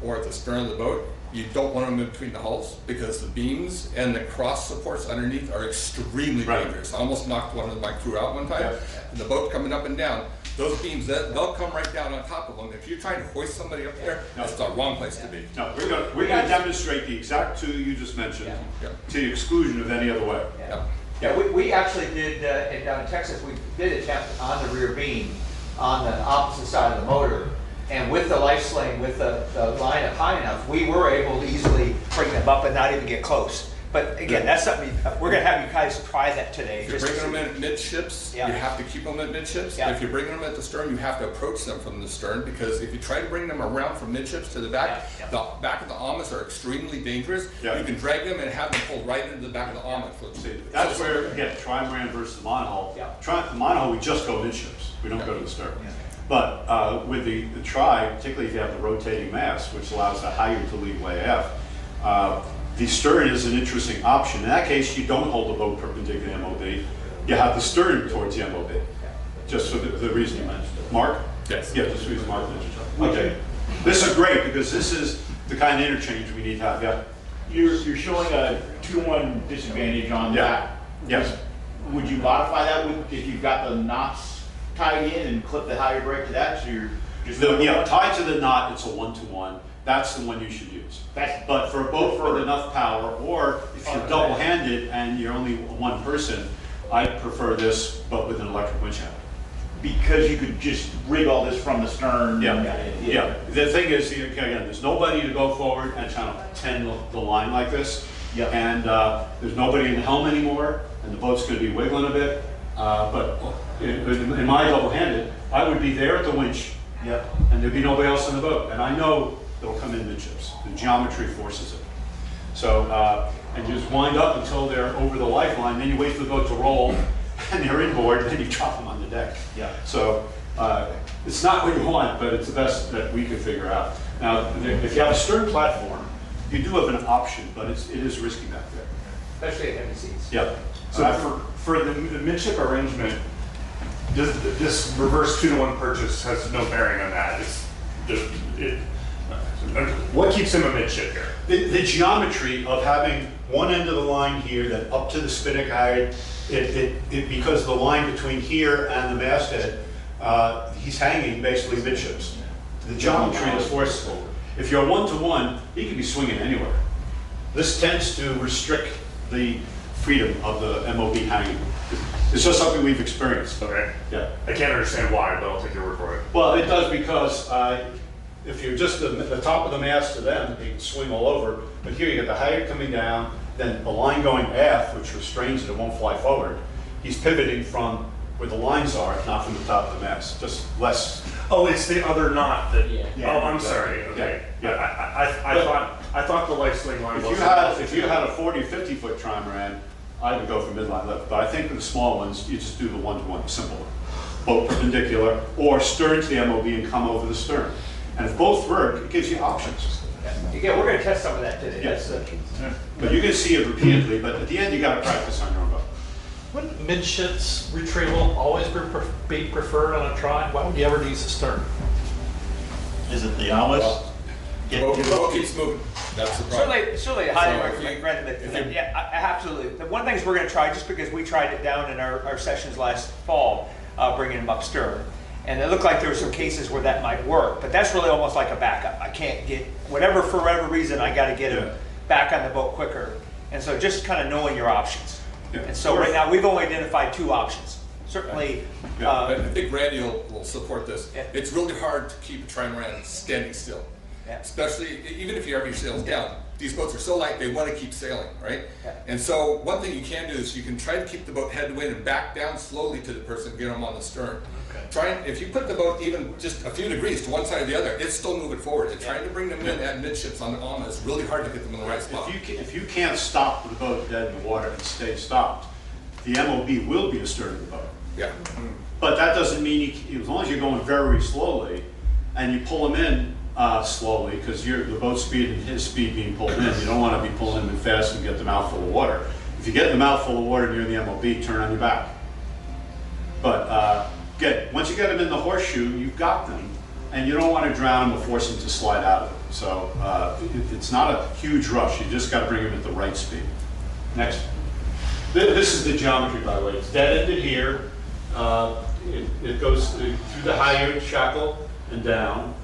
or at the stern of the boat. You don't want them in between the hulls because the beams and the cross supports underneath are extremely dangerous. I almost knocked one of my crew out one time. And the boat coming up and down, those beams, they'll come right down on top of them. If you're trying to hoist somebody up there, that's the wrong place to be. No, we're going to demonstrate the exact 2 you just mentioned to the exclusion of any other way. Yeah, we actually did, down in Texas, we did attempt on the rear beam on the opposite side of the motor. And with the life sling, with the line up high enough, we were able to easily bring them up and not even get close. But again, that's something, we're going to have you guys try that today. If you're bringing them in at midships, you have to keep them at midships. If you're bringing them at the stern, you have to approach them from the stern, because if you try to bring them around from midships to the back of the amas are extremely dangerous. You can drag them and have them pulled right into the back of the ama. That's where, again, trimaran versus the monohull. The monohull, we just go midships. We don't go to the stern. But with the tri, particularly if you have the rotating mast, which allows the halyard to lead way aft, the stern is an interesting option. In that case, you don't hold the boat perpendicular to MOB. You have the stern towards the MOB, just for the reason you mentioned. Mark? Yes. Yeah, just the reason Mark mentioned. Okay. This is great because this is the kind of interchange we need to have, yeah. You're showing a 2-to-1 disadvantage on Yeah. that. Yes. Would you modify that with, if you've got the knots tied in and clip the halyard brake to that, so you're just. Yeah, tied to the knot, it's a 1-to-1. That's the one you should use. But for a boat with enough power, or if you're double-handed and you're only one person, I prefer this, but with an electric winch handle. Because you could just rig all this from the stern. Yeah. The thing is, again, there's nobody to go forward and kind of tend the line like this. Yeah. And there's nobody in the helm anymore, and the boat's going to be wiggling a bit. But in my double-handed, I would be there at the winch, Yep. and there'd be nobody else in the boat. And I know they'll come in midships. The geometry forces it. So, and you just wind up until they're over the lifeline, then you wait for the boat to roll, and they're inboard, then you drop them on the deck. Yeah. So, it's not what you want, but it's the best that we could figure out. Now, if you have a stern platform, you do have an option, but it is risky back there. Especially at heavy seas. Yep. So for the midship arrangement, this reverse 2-to-1 purchase has no bearing on that. What keeps him a midship here? The geometry of having one end of the line here, then up to the spinnaker height, because the line between here and the masthead, he's hanging basically midships. The geometry is forceful. If you're 1-to-1, he can be swinging anywhere. This tends to restrict the freedom of the MOB hanging. It's just something we've experienced. Okay. Yeah. I can't understand why, but I'll take your word for it. Well, it does because if you're just the top of the mast to them, they can swing all over. But here you get the halyard coming down, then the line going aft, which restrains it, it won't fly forward. He's pivoting from where the lines are, not from the top of the mast, just less. Oh, it's the other knot that. Yeah. Oh, I'm sorry. Okay. Yeah. I thought the life sling line. If you had a 40 or 50 foot trimaran, I would go for midline lift. But I think with the small ones, you just do the 1-to-1, the simple one. Both perpendicular, or stern to the MOB and come over the stern. And if both work, it gives you options. Yeah, we're gonna test some of that today. Yes. That's, But you can see it repeatedly, but at the end, you gotta practice on your own boat. Wouldn't midships retrieval always be preferred on a tri? Why would you ever use the stern? Is it the hours? The boat keeps moving. That's the problem. Certainly, I highly So if recommend if that. you- Yeah, absolutely. The one of the things we're going to try, just because we tried it down in our sessions last fall, bringing them up stern, and it looked like there were some cases where that might work, but that's really almost like a backup. I can't get for whatever reason, I got to get them back on the boat quicker, and so just kind of knowing your options. Yeah. And so right now we've only identified 2 options. Certainly. I think Randy will support this. Yeah. It's really hard to keep a trimaran standing still. Yeah. Especially, even if you have your sails down. These boats are so light, they want to keep sailing, right? Yeah. And so one thing you can do is you can try to keep the boat headwind and back down slowly to the person, get them on the stern. If you put the boat even just a few degrees to one side or the other, it's still moving forward. And trying to bring them in at midships on the AMA is really hard to get them in the right spot. If you can't stop the boat dead in the water and stay stopped, the MOB will be astern of the boat. Yeah. But that doesn't mean, as long as you're going very slowly, and you pull them in slowly, because the boat speed and his speed being pulled in, you don't want to be pulling them in fast and get the mouth full of water. If you get the mouth full of water and you're in the MOB, turn on your back. But once you get them in the horseshoe, you've got them, and you don't want to drown them or force them to slide out of it. So it's not a huge rush. You just got to bring them at the right speed. Next. This is the geometry, by the way. It's dead-ended here. It goes through the halyard shackle and down,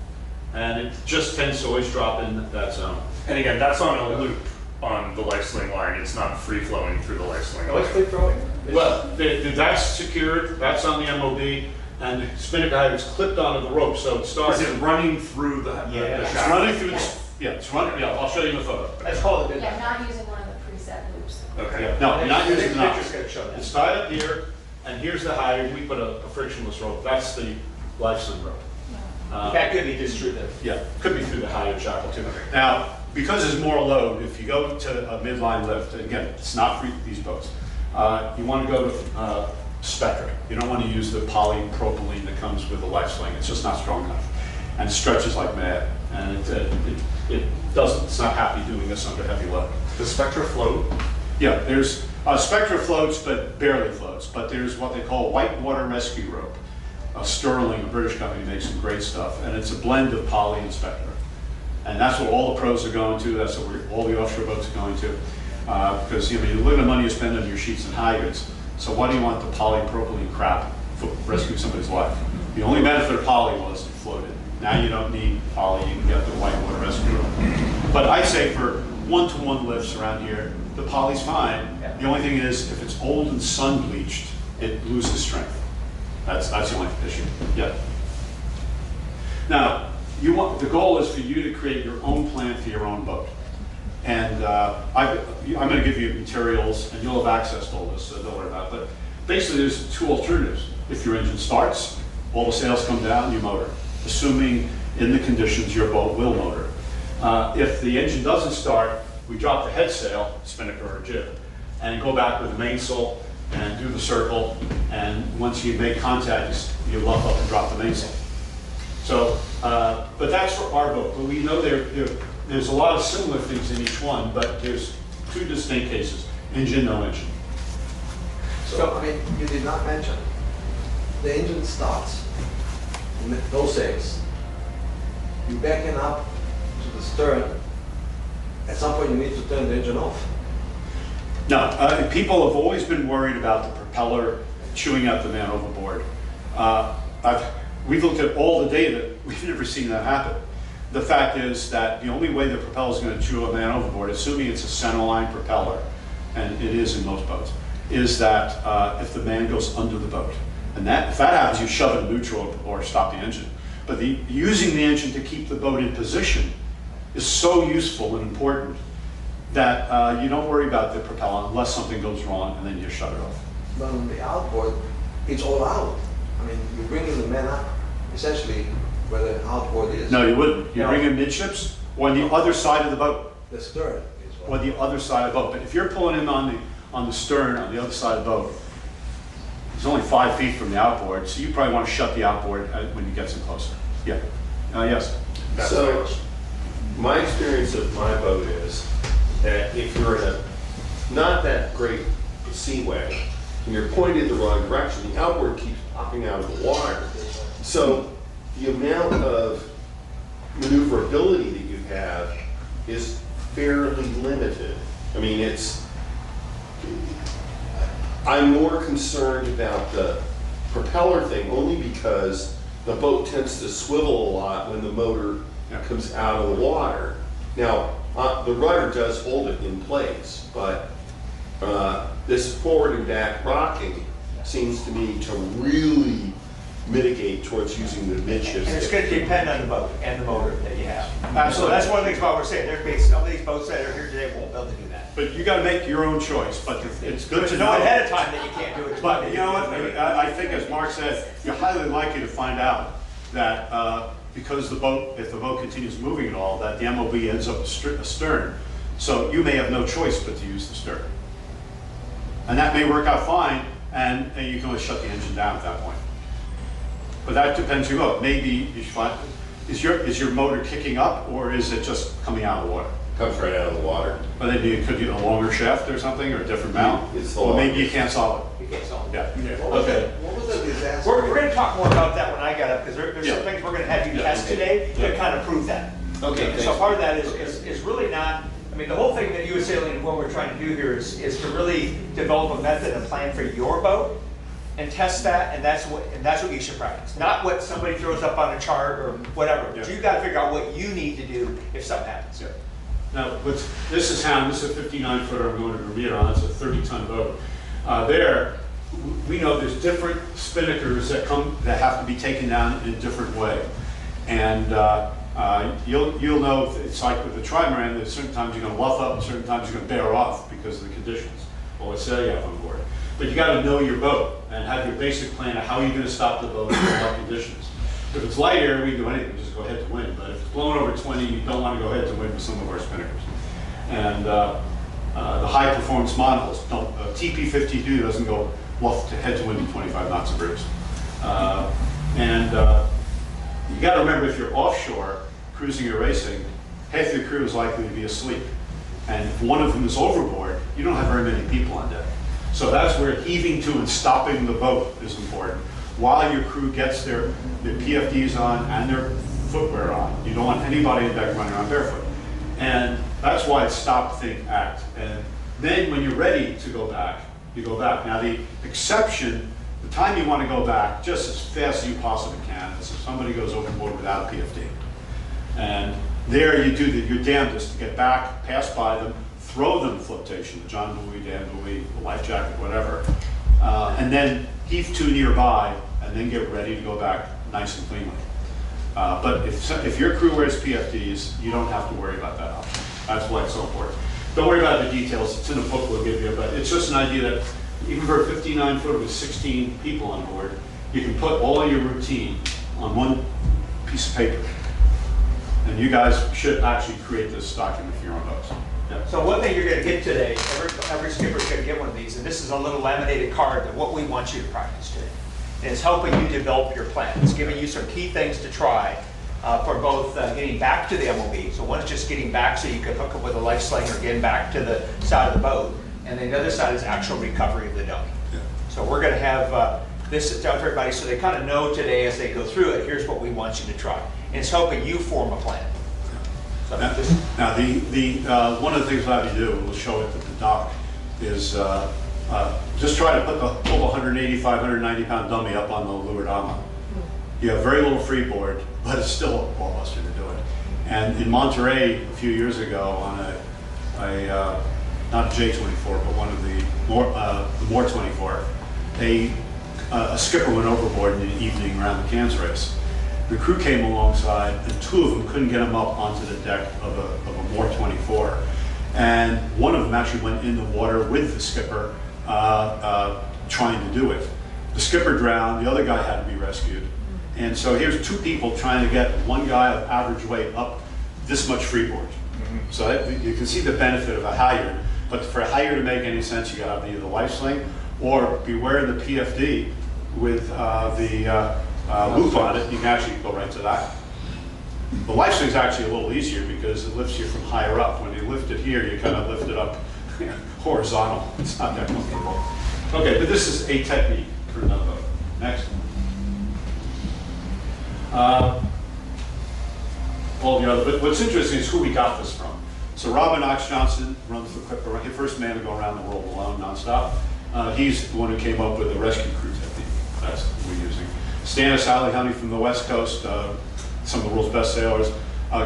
and it just tends to always drop in that zone. And again, that's on a loop on the life sling line. It's not free flowing through the life sling line. What's free throwing? Well, that's secured, that's on the MOB, and the spinnaker halyard's clipped onto the rope, so it starts. Is it running through the It's shaft? running through it's running, I'll show you in the photo. Let's call it. Yeah, not using one of the preset loops. Okay. Yeah, no, you're not using The that. picture's gonna show that. It's tied up here, and here's the halyard, we put a frictionless rope, that's the life sling rope. That could be just through the. Yeah, could be through the halyard shackle too. Now, because there's more load, if you go to a midline lift, again, it's not for these boats, you want to go to Spectra. You don't want to use the polypropylene that comes with the life sling. It's just not strong enough. And it stretches like mad. And it's not happy doing this under heavy load. Does Spectra float? Yeah, there's Spectra floats, but barely floats. But there's what they call whitewater rescue rope. Sterling, a British company, makes some great stuff. And it's a blend of poly and Spectra. And that's what all the pros are going to, that's what all the offshore boats are going to. Because you look at the money you spend on your sheets and halyards, so why do you want the polypropylene crap for rescuing somebody's life? The only benefit of poly was it floated. Now you don't need poly, you can get the whitewater rescue. But I'd say for one-to-one lifts around here, the poly's fine. The only thing is, if it's old and sun bleached, it loses strength. That's the only issue. Yeah. Now, the goal is for you to create your own plan for your own boat. And I'm going to give you materials, and you'll have access to all this, so don't worry about it. But basically, there's two alternatives. If your engine starts, all the sails come down, you motor, assuming in the conditions your boat will motor. If the engine doesn't start, we drop the head sail, spinnaker or jib, and go back with the mainsail and do the circle. And once you make contact, you luff up and drop the mainsail. So, but that's for our boat. But we know there's a lot of similar things in each one, but there's two distinct cases: engine, no engine. So, I mean, you did not mention, the engine starts, no sails. You backing up to the stern, at some point you need to turn the engine off. No, people have always been worried about the propeller chewing out the man overboard. We've looked at all the data, we've never seen that happen. The fact is that the only way the propeller is going to chew a man overboard, assuming it's a centerline propeller, and it is in most boats, is that if the man goes under the boat. And if that happens, you shove it in neutral or stop the engine. But using the engine to keep the boat in position is so useful and important that you don't worry about the propeller unless something goes wrong, and then you shut it off. But on the outboard, it's all out. I mean, you're bringing the man up, essentially, where the outboard is. No, you wouldn't. You bring him midships or on the other side of the boat. The stern is Or the other side of the boat. But if you're pulling him on the stern, on the other side of the boat, he's only 5 feet from the outboard, so you probably want to shut the outboard when he gets in closer. Yeah. Yes. So, my experience of my boat is that if you're in a not that great seaway and you're pointed the wrong direction, the outboard keeps popping out of the water. So the amount of maneuverability that you have is fairly limited. I mean, I'm more concerned about the propeller thing only because the boat tends to swivel a lot when the motor comes out of the water. Now, the rudder does hold it in place, but this forward and back rocking seems to me to really mitigate towards using the midships. And it's going to depend on the boat and the motor that you have. So that's one of the things about what we're saying. Some of these boats that are here today won't be able to do that. But you got to make your own choice. But it's good to know ahead of time that you can't do it. But you know what? I think, as Mark said, you're highly likely to find out that because if the boat continues moving at all, that the MOB ends up astern. So you may have no choice but to use the stern. And that may work out fine, and you can always shut the engine down at that point. But that depends on your boat. Maybe you should find, is your motor kicking up, or is it just coming out of the water? Comes right out of the water. But maybe it could be a longer shaft or something, or a different mount. Or maybe you can't solve it. You can't solve it. Yeah. Okay. What was the disaster? We're going to talk more about that when I get up, because there's some things we're going to have you test today to kind of prove that. Okay. And so part of that is really not, I mean, the whole thing that you were saying, what we're trying to do here is to really develop a method and plan for your boat and test that, and that's what you should practice. Not what somebody throws up on a chart or whatever. Yeah. You got to figure out what you need to do if something happens. Yeah. Now, this is a 59-footer I'm going to Bermuda on. It's a 30-ton boat. We know there's different spinnakers that have to be taken down in a different way, and you'll know it's like with the trimaran. There's certain times you're going to luff up, and certain times you're going to bear off because of the conditions or what sail you have on board. But you got to know your boat and have your basic plan of how you're going to stop the boat in what conditions. If it's light air, we can do anything, just go head to wind. But if it's blowing over 20, you don't want to go head to wind with some of our spinnakers. And the high performance models don't. TP52 doesn't go to head to wind at 25 knots of breeze. You got to remember, if you're offshore cruising or racing, half your crew is likely to be asleep. And if one of them is overboard, you don't have very many people on deck. So that's where heaving to and stopping the boat is important. While your crew gets their PFDs on and their footwear on. You don't want anybody in deck running around barefoot. And that's why it's stop, think, act. And then when you're ready to go back, you go back. Now the exception, the time you want to go back just as fast as you possibly can is if somebody goes overboard without a PFD. And there you do your damnedest to get back, pass by them, throw them flotation, the John buoy, Dan buoy, the life jacket, whatever, and then heave to nearby, and then get ready to go back nice and cleanly. But if your crew wears PFDs, you don't have to worry about that option. That's why it's so important. Don't worry about the details. It's in a book we'll give you, but it's just an idea that even for a 59 footer with 16 people on board, you can put all of your routine on one piece of paper. And you guys should actually create this document for your own boats. Yeah. So one thing you're going to get today, every skipper is going to get one of these, and this is a little laminated card of what we want you to practice today. And it's helping you develop your plan. It's giving you some key things to try for both getting back to the MOB. So one's just getting back so you can hook up with a life sling or getting back to the side of the boat. And then the other side is actual recovery of the dummy. Yeah. So we're going to have this out to everybody so they kind of know today as they go through it, here's what we want you to try. And it's helping you form a plan. So Now, one of the things we'll have you do, and we'll show it to the doc, is just try to pull a 185, 190 pound dummy up on the leeward ama. You have very little freeboard, but it's still a ball buster to do it. And in Monterey a few years ago on a not J24, but one of the more 24, a skipper went overboard in the evening around the Cairns race. The crew came alongside, and two of them couldn't get him up onto the deck of a Moore 24. And one of them actually went in the water with the skipper trying to do it. The skipper drowned, the other guy had to be rescued. And so here's two people trying to get one guy of average weight up this much freeboard. So you can see the benefit of a halyard, but for a halyard to make any sense, you gotta have either the life sling or be wearing the PFD with the loop on it. You can actually go right to that. The life swing is actually a little easier because it lifts you from higher up. When you lift it here, you kind of lift it up horizontal. It's not that comfortable. Okay, but this is a technique for another boat. Next. All the other, but what's interesting is who we got this from. So Robin Knox Johnson runs the Clipper, the first man to go around the world alone nonstop. He's the one who came up with the rescue crew technique. That's what we're using. Stannis Honey from the West Coast, some of the world's best sailors,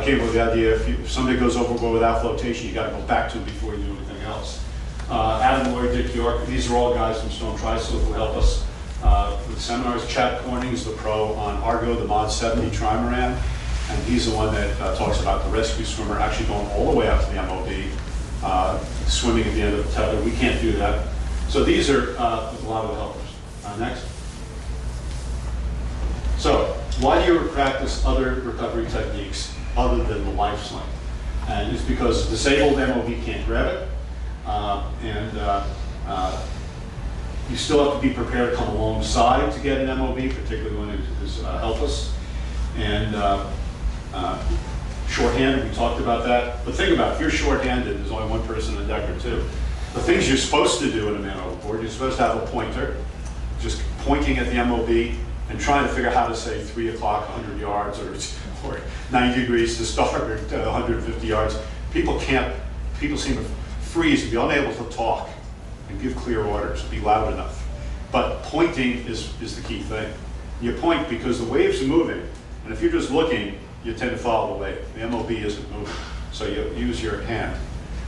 came up with the idea if somebody goes overboard without flotation, you got to go back to them before you do anything else. Adam Lloyd, Dick York, these are all guys from Stone Tricycle who help us with the seminars. Chad Corning is the pro on Argo, the Mod 70 trimaran, and he's the one that talks about the rescue swimmer actually going all the way out to the MOB, swimming at the end of the tether. We can't do that. So these are a lot of the helpers. Next. So, why do you practice other recovery techniques other than the life sling? And it's because the disabled MOB can't grab it, you still have to be prepared to come alongside to get an MOB, particularly when it is helpless. And shorthanded, we talked about that. But think about it, if you're shorthanded, there's only one person on deck or two. The things you're supposed to do in a man overboard, you're supposed to have a pointer, just pointing at the MOB, and trying to figure out how to say 3 o'clock, 100 yards, or 90 degrees to starboard, 150 yards. People seem to freeze and be unable to talk and give clear orders, be loud enough. But pointing is the key thing. You point because the waves are moving, and if you're just looking, you tend to follow the wave. The MOB isn't moving, so you use your hand.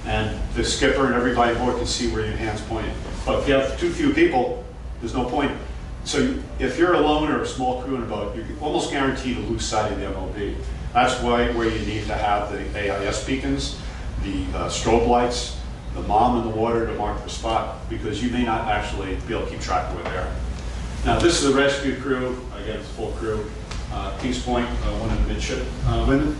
And the skipper and everybody aboard can see where your hand's pointing. But if you have too few people, there's no point. So if you're alone or a small crew in a boat, you're almost guaranteed to lose sight of the MOB. That's where you need to have the AIS beacons, the strobe lights, the mom in the water to mark the spot, because you may not actually be able to keep track of where they are. Now this is the rescue crew, again it's full crew. Peace Point, one of the midship women.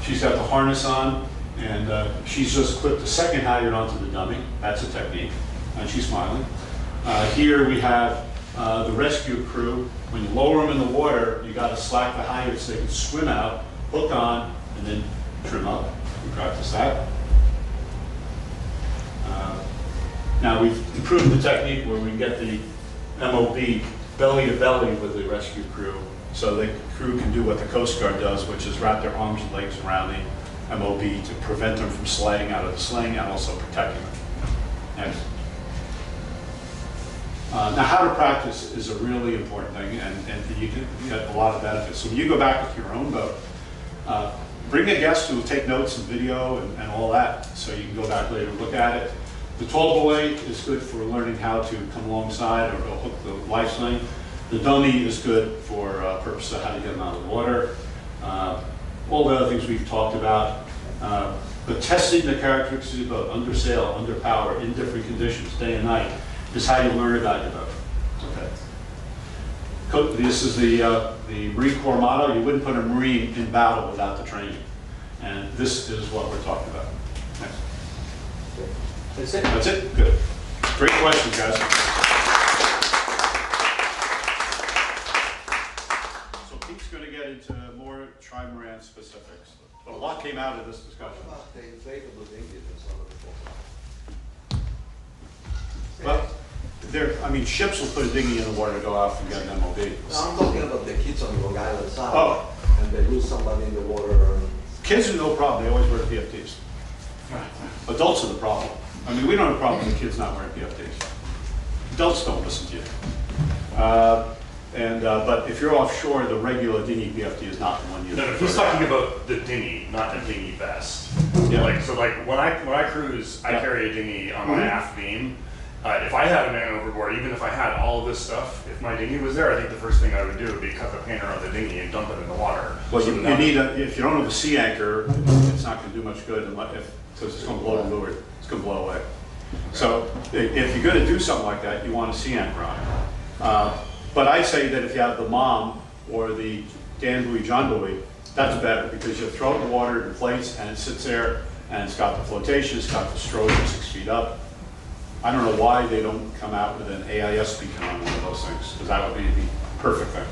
She's got the harness on, and she's just clipped the second halyard onto the dummy. That's a technique, and she's smiling. Here we have the rescue crew. When you lower them in the water, you got to slack the halyard so they can swim out, hook on, and then trim up. We practice that. Now we've improved the technique where we can get the MOB belly to belly with the rescue crew, so the crew can do what the Coast Guard does, which is wrap their arms and legs around the MOB to prevent them from sliding out of the sling and also protecting them. Next. Now, how to practice is a really important thing, and you get a lot of benefits. So when you go back with your own boat, bring a guest who will take notes and video and all that, so you can go back later and look at it. The 12-buoy is good for learning how to come alongside or hook the life sling. The dummy is good for purpose of how to get them out of the water. All the other things we've talked about. But testing the characteristics of the boat, under sail, under power, in different conditions, day and night, is how you learn about your boat. Okay. This is the Marine Corps motto: you wouldn't put a Marine in battle without the training. And this is what we're talking about. Next. That's it? That's it? Good. Great questions, guys. So Pete's going to get into more trimaran specifics. But a lot came out of this discussion. What about the inflatable dinghy that's on the boat? Well, I mean, ships will put a dinghy in the water to go out and get an MOB. No, I'm talking about the kids on Long Island side. Oh. And they lose somebody in the water. Kids are no problem. They always wear PFDs. Adults are the problem. I mean, we don't have a problem with kids not wearing PFDs. Adults don't listen to you. But if you're offshore, the regular dinghy PFD is not the one you. No, he's talking about the dinghy, not the dinghy vest. Yeah. Like when I cruise, I carry a dinghy on my aft beam. If I had a man overboard, even if I had all of this stuff, if my dinghy was there, I think the first thing I would do would be cut the painter on the dinghy and dump it in the water. Well, you need if you don't have a sea anchor, it's not going to do much good because it's going to blow the lure. It's going to blow away. So if you're going to do something like that, you want a sea anchor on it. But I'd say that if you have the mom or the Dan buoy, John buoy, that's better because you throw it in the water, it inflates, and it sits there, and it's got the flotation, it's got the stroke at 6 feet up. I don't know why they don't come out with an AIS beacon on one of those things, because that would be the perfect thing.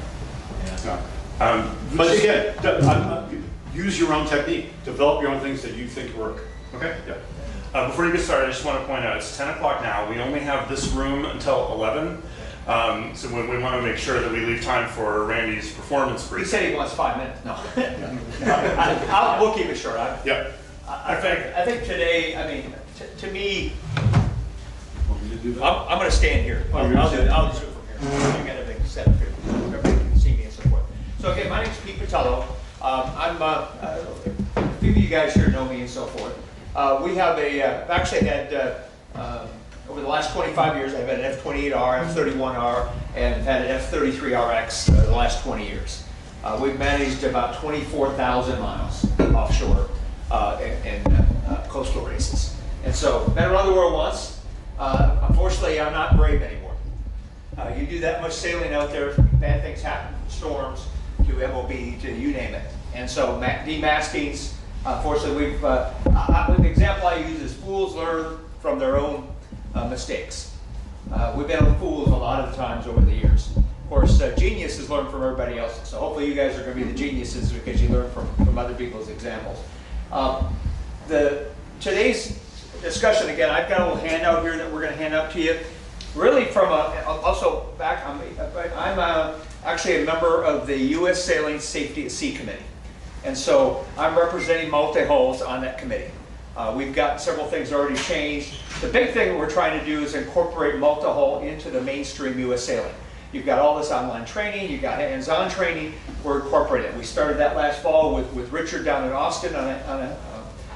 Yeah. But again, use your own technique. Develop your own things that you think work. Okay. Yeah. Before you get started, I just want to point out it's 10 o'clock now. We only have this room until 11. So we want to make sure that we leave time for Randy's performance brief. He said he wants 5 minutes. No. We'll keep it short. Yeah. I think today, I mean, to me, I'm going to stand here. I'll do it from here. I got everything set up here. Everybody can see me and so forth. So again, my name's Pete Patello. A few of you guys here know me and so forth. We have I've actually had, over the last 25 years, I've had an F-28R, F-31R, and had an F-33RX the last 20 years. We've managed about 24,000 miles offshore in coastal races. And so, been around the world once. Unfortunately, I'm not brave anymore. You do that much sailing out there, bad things happen, storms, to MOB, to you name it. And so, demaskings, unfortunately, the example I use is fools learn from their own mistakes. We've been fools a lot of times over the years. Of course, geniuses learn from everybody else. So hopefully you guys are going to be the geniuses because you learn from other people's examples. Today's discussion, again, I've got a little handout here that we're going to hand out to you. Really from also back, I'm actually a member of the U.S. Sailing Safety at Sea Committee. And so I'm representing multi-hulls on that committee. We've got several things already changed. The big thing we're trying to do is incorporate multi-hull into the mainstream U.S. sailing. You've got all this online training, you've got hands-on training, we're incorporating it. We started that last fall with Richard down in Austin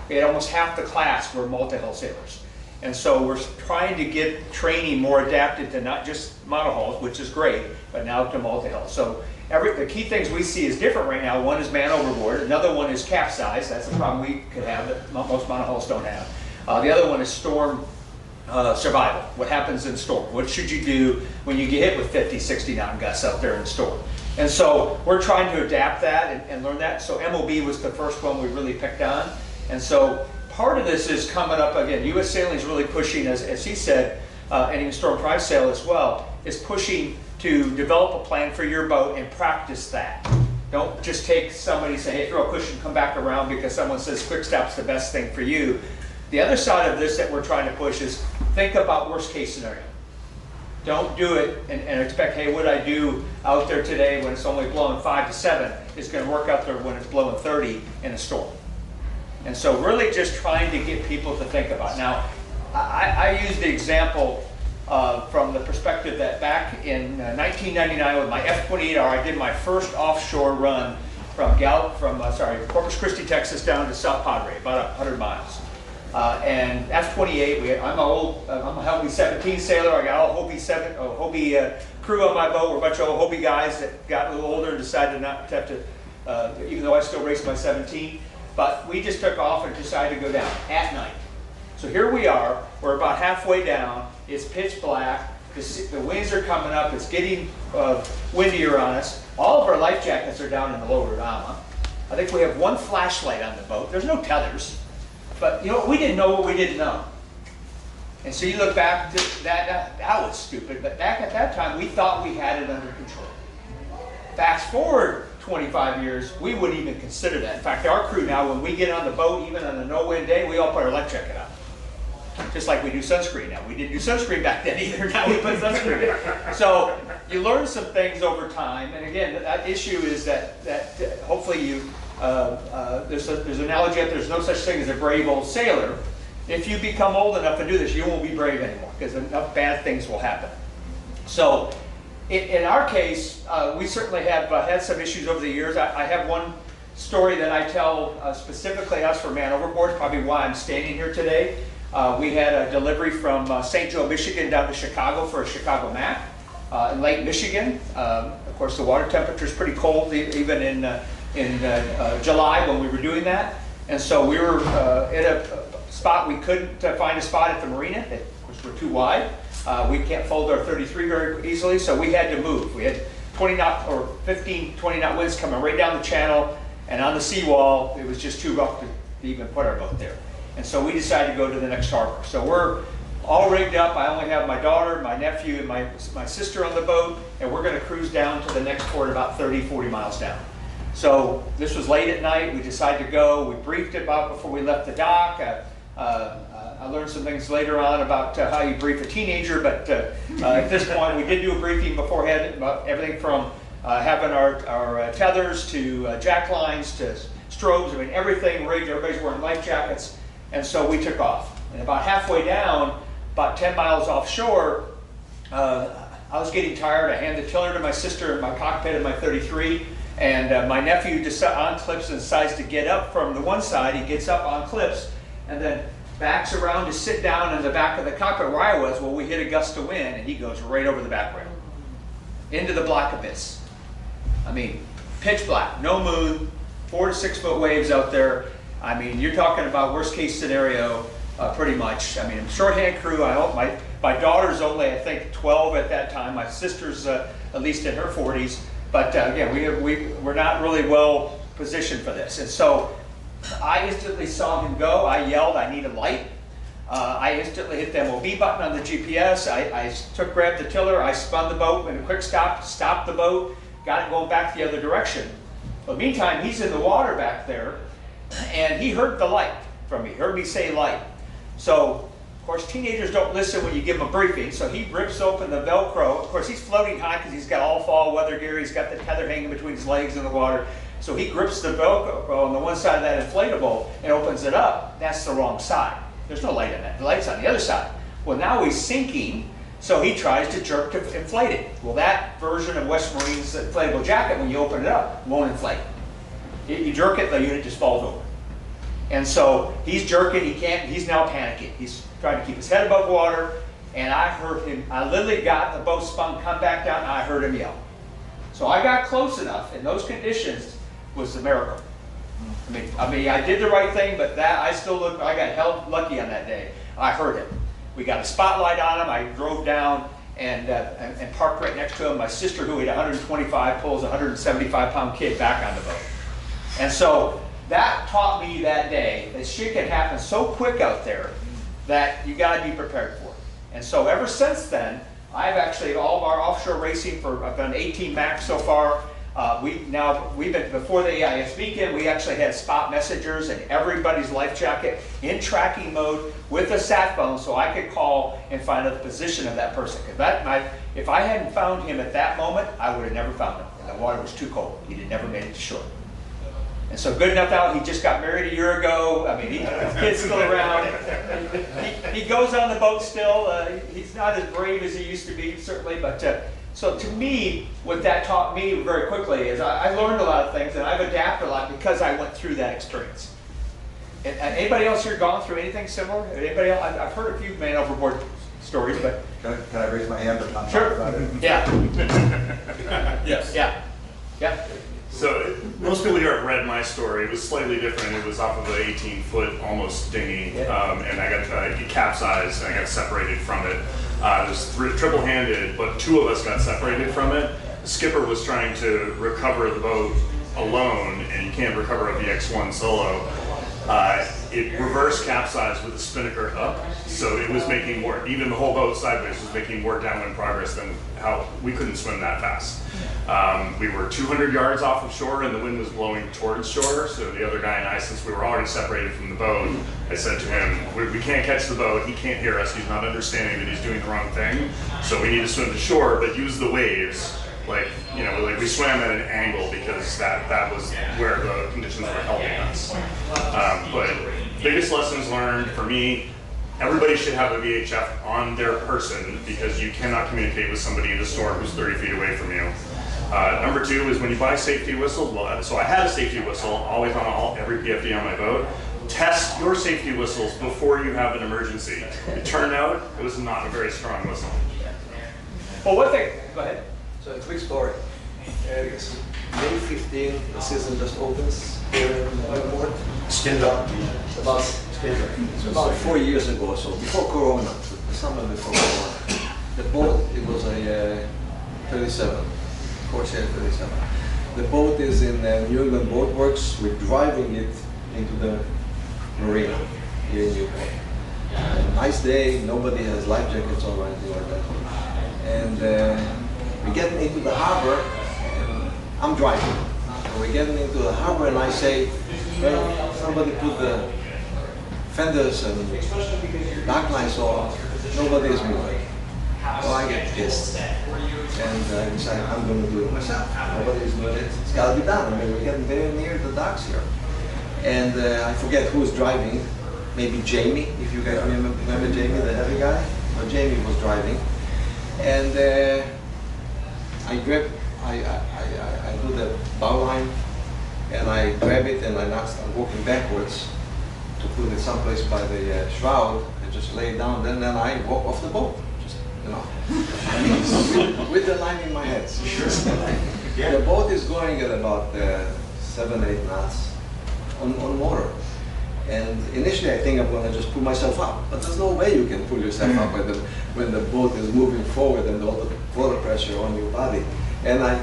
we had almost half the class were multi-hull sailors. And so we're trying to get training more adapted to not just monohulls, which is great, but now to multi-hull. So the key things we see is different right now. One is man overboard, another one is capsize. That's a problem we could have that most monohulls don't have. The other one is storm survival. What happens in storm? What should you do when you get hit with 50, 60 knot gusts out there in storm? And so we're trying to adapt that and learn that. So MOB was the first one we really picked on. And so part of this is coming up again. U.S. Sailing is really pushing, as he said, and even Storm Tri Sail as well, is pushing to develop a plan for your boat and practice that. Don't just take somebody and say, hey, throw a cushion, come back around because someone says quick stop's the best thing for you. The other side of this that we're trying to push is think about worst case scenario. Don't do it and expect, hey, what I do out there today when it's only blowing 5 to 7 is going to work out there when it's blowing 30 in a storm. And so really just trying to get people to think about it. Now, I use the example from the perspective that back in 1999 with my F-28R, I did my first offshore run from Corpus Christi, Texas down to South Padre, about 100 miles. And F-28, I'm a Hobie 17 sailor. I got all Hobie crew on my boat. We're a bunch of old Hobie guys that got a little older and decided not to have to, even though I still race my 17. But we just took off and decided to go down at night. So here we are. We're about halfway down. It's pitch black. The winds are coming up. It's getting windier on us. All of our life jackets are down in the lower ama. I think we have one flashlight on the boat. There's no tethers. But you know, we didn't know what we didn't know. And so you look back, that was stupid. But back at that time, we thought we had it under control. Fast forward 25 years, we wouldn't even consider that. In fact, our crew now, when we get on the boat, even on a no-wind day, we all put our life jacket on. Just like we do sunscreen now. We didn't do sunscreen back then either. Now we put sunscreen on. So you learn some things over time. And again, that issue is that hopefully you, there's an analogy out there, there's no such thing as a brave old sailor. If you become old enough to do this, you won't be brave anymore because enough bad things will happen. So in our case, we certainly have had some issues over the years. I have one story that I tell specifically us for Man Overboard, probably why I'm standing here today. We had a delivery from St. Joe, Michigan down to Chicago for a Chicago Mac in Lake Michigan. Of course, the water temperature is pretty cold even in July when we were doing that. And so we were at a spot, we couldn't find a spot at the marina. Of course, we're too wide. We can't fold our 33 very easily, so we had to move. We had 20 knot or 15, 20 knot winds coming right down the channel, and on the seawall, it was just too rough to even put our boat there. And so we decided to go to the next harbor. So we're all rigged up. I only have my daughter, my nephew, and my sister on the boat, and we're going to cruise down to the next port about 30, 40 miles down. So this was late at night. We decided to go. We briefed about before we left the dock. I learned some things later on about how you brief a teenager, but at this point we did do a briefing beforehand about everything from having our tethers to jack lines to strobes. I mean, everything rigged. Everybody's wearing life jackets. And so we took off. And about halfway down, about 10 miles offshore, I was getting tired. I handed the tiller to my sister in my cockpit of my 33. And my nephew on clips and decides to get up from the one side. He gets up on clips and then backs around to sit down in the back of the cockpit where I was. Well, we hit a gust of wind and he goes right over the back rail into the black abyss. I mean, pitch black, no moon, 4 to 6 foot waves out there. I mean, you're talking about worst case scenario pretty much. I mean, shorthand crew. I hope my daughter's only, I think, 12 at that time. My sister's at least in her 40s. But again, we're not really well positioned for this. And so I instantly saw him go. I yelled, I need a light. I instantly hit the MOB button on the GPS. I grabbed the tiller. I spun the boat in a quick stop, stopped the boat, got it going back the other direction. But meantime, he's in the water back there. And he heard the light from me, heard me say light. So, of course, teenagers don't listen when you give them a briefing, so he rips open the Velcro. Of course, he's floating high because he's got all fall weather gear. He's got the tether hanging between his legs in the water. So he grips the Velcro on the one side of that inflatable and opens it up. That's the wrong side. There's no light in that. The light's on the other side. Well, now he's sinking, so he tries to jerk to inflate it. Well, that version of West Marine's inflatable jacket, when you open it up, won't inflate. You jerk it, the unit just falls over. And so he's jerking, he's now panicking. He's trying to keep his head above water, and I heard him, I literally got the boat spun, come back down, and I heard him yell. So I got close enough, in those conditions, was a miracle. I mean, I did the right thing, but I got held lucky on that day. I heard him. We got a spotlight on him, I drove down and parked right next to him. My sister, who weighed 125, pulls a 175-pound kid back on the boat. And so that taught me that day that shit can happen so quick out there that you got to be prepared for it. And so ever since then, I've actually, all of our offshore racing I've done 18 Macs so far. We've been, before the AIS weekend, we actually had spot messengers in everybody's life jacket in tracking mode with a sat phone, so I could call and find out the position of that person. If I hadn't found him at that moment, I would have never found him. And the water was too cold. He had never made it to shore. And so good enough out, he just got married a year ago. I mean, his kid's still around. He goes on the boat still. He's not as brave as he used to be, certainly, but so to me, what that taught me very quickly is I learned a lot of things, and I've adapted a lot because I went through that experience. And anybody else here gone through anything similar? Anybody else? I've heard a few man overboard stories, but Can I raise my hand but not sure. talk about it? Yeah. Yes. Yeah. Yeah. So most people here have read my story. It was slightly different. It was off of an 18-foot almost dinghy, and I got capsized and I got separated from it. It was triple-handed, but two of us got separated from it. The skipper was trying to recover the boat alone, and you can't recover a VX1 solo. It reverse capsized with the spinnaker up, so it was making more, even the whole boat sideways was making more downwind progress than how we couldn't swim that fast. We were 200 yards off of shore and the wind was blowing towards shore, so the other guy and I, since we were already separated from the boat, I said to him, we can't catch the boat, he can't hear us, he's not understanding that he's doing the wrong thing, so we need to swim to shore, but use the waves. Like we swam at an angle because that was where the conditions were helping us. But biggest lessons learned for me, everybody should have a VHF on their person because you cannot communicate with somebody in the storm who's 30 feet away from you. Number two is when you buy safety whistles, so I had a safety whistle always on every PFD on my boat. Test your safety whistles before you have an emergency. It turned out it was not a very strong whistle. Well, one thing, go ahead. So a quick story. It's May 15, the season just opens here in Newport. About 4 years ago, so before Corona, the summer before Corona. The boat, it was a 37, Corsair 37. The boat is in New England Boat Works. We're driving it into the marina here in Newport. Nice day, nobody has life jackets or anything like that. And we're getting into the harbor, and I'm driving. So we're getting into the harbor, and I say, well, somebody put the fenders and dock lines on, nobody is moving. So I get pissed. And I decide I'm going to do it myself. Nobody's doing it. It's got to be done. I mean, we're getting very near the docks here. And I forget who's driving. Maybe Jamie, if you guys remember Jamie, the heavy guy. But Jamie was driving. And I grab, I do the bow line, and I grab it, and I start walking backwards to put it someplace by the shroud, and just lay it down. Then I walk off the boat, just with the line in my head. The boat is going at about 7-8 knots on water. And initially I think I'm going to just pull myself up, but there's no way you can pull yourself up when the boat is moving forward and all the water pressure on your body. And I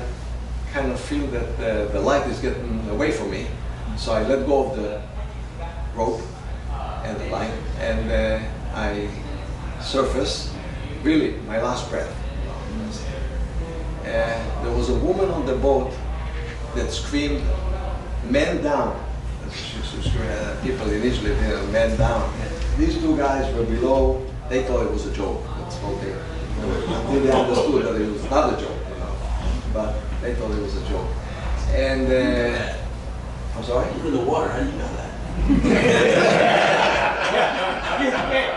kind of feel that the light is getting away from me, so I let go of the rope and the line, and I surface, really, my last breath. There was a woman on the boat that screamed, "Man down." People initially did man down. These two guys were below, they thought it was a joke. That's what they, until they understood that it was not a joke, but they thought it was a joke. And I'm sorry? You're in the water, how do you know that?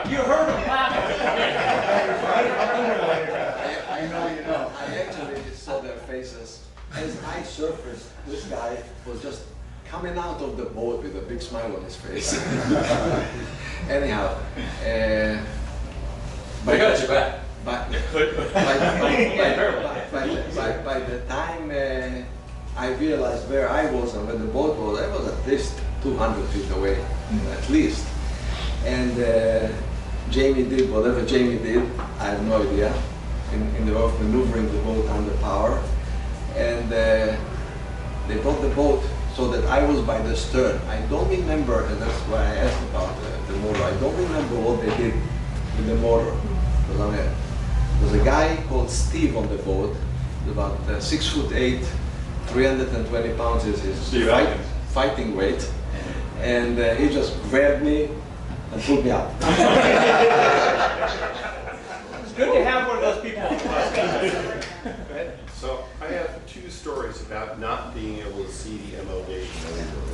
You heard him laughing. I know you know. I actually saw their faces. As I surfaced, this guy was just coming out of the boat with a big smile on his face. Anyhow, I got you back. by the time I realized where I was and where the boat was, I was at least 200 feet away, at least. And Jamie did whatever Jamie did, I have no idea, in the way of maneuvering the boat under power. And they brought the boat so that I was by the stern. I don't remember, and that's why I asked about the motor. I don't remember what they did with the motor. There was a guy called Steve on the boat, about 6'8", 320 pounds is his Steve Atkins. fighting weight. And he just grabbed me and pulled me out. It's good to have one of those people. So I have 2 stories about not being able to see the MOD.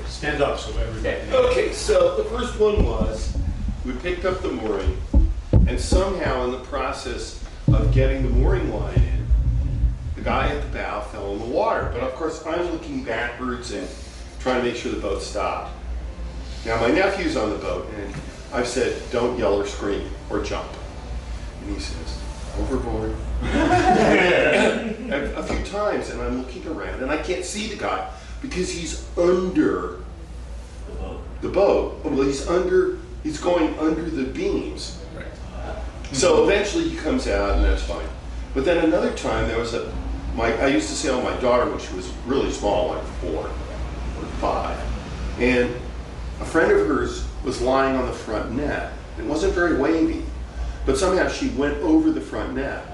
Stand up so everybody. Okay, so the first one was, we picked up the mooring, and somehow in the process of getting the mooring line in, the guy at the bow fell in the water. But of course, I'm looking backwards and trying to make sure the boat stopped. Now, my nephew's on the boat, and I've said, don't yell or scream or jump. And he says, overboard. A few times, and I'm looking around, and I can't see the guy because he's under the boat. Well, he's going under the beams. So eventually he comes out, and that's fine. But then another time, there was I used to sail with my daughter when she was really small, like 4 or 5. And a friend of hers was lying on the front net. It wasn't very wavy, but somehow she went over the front net.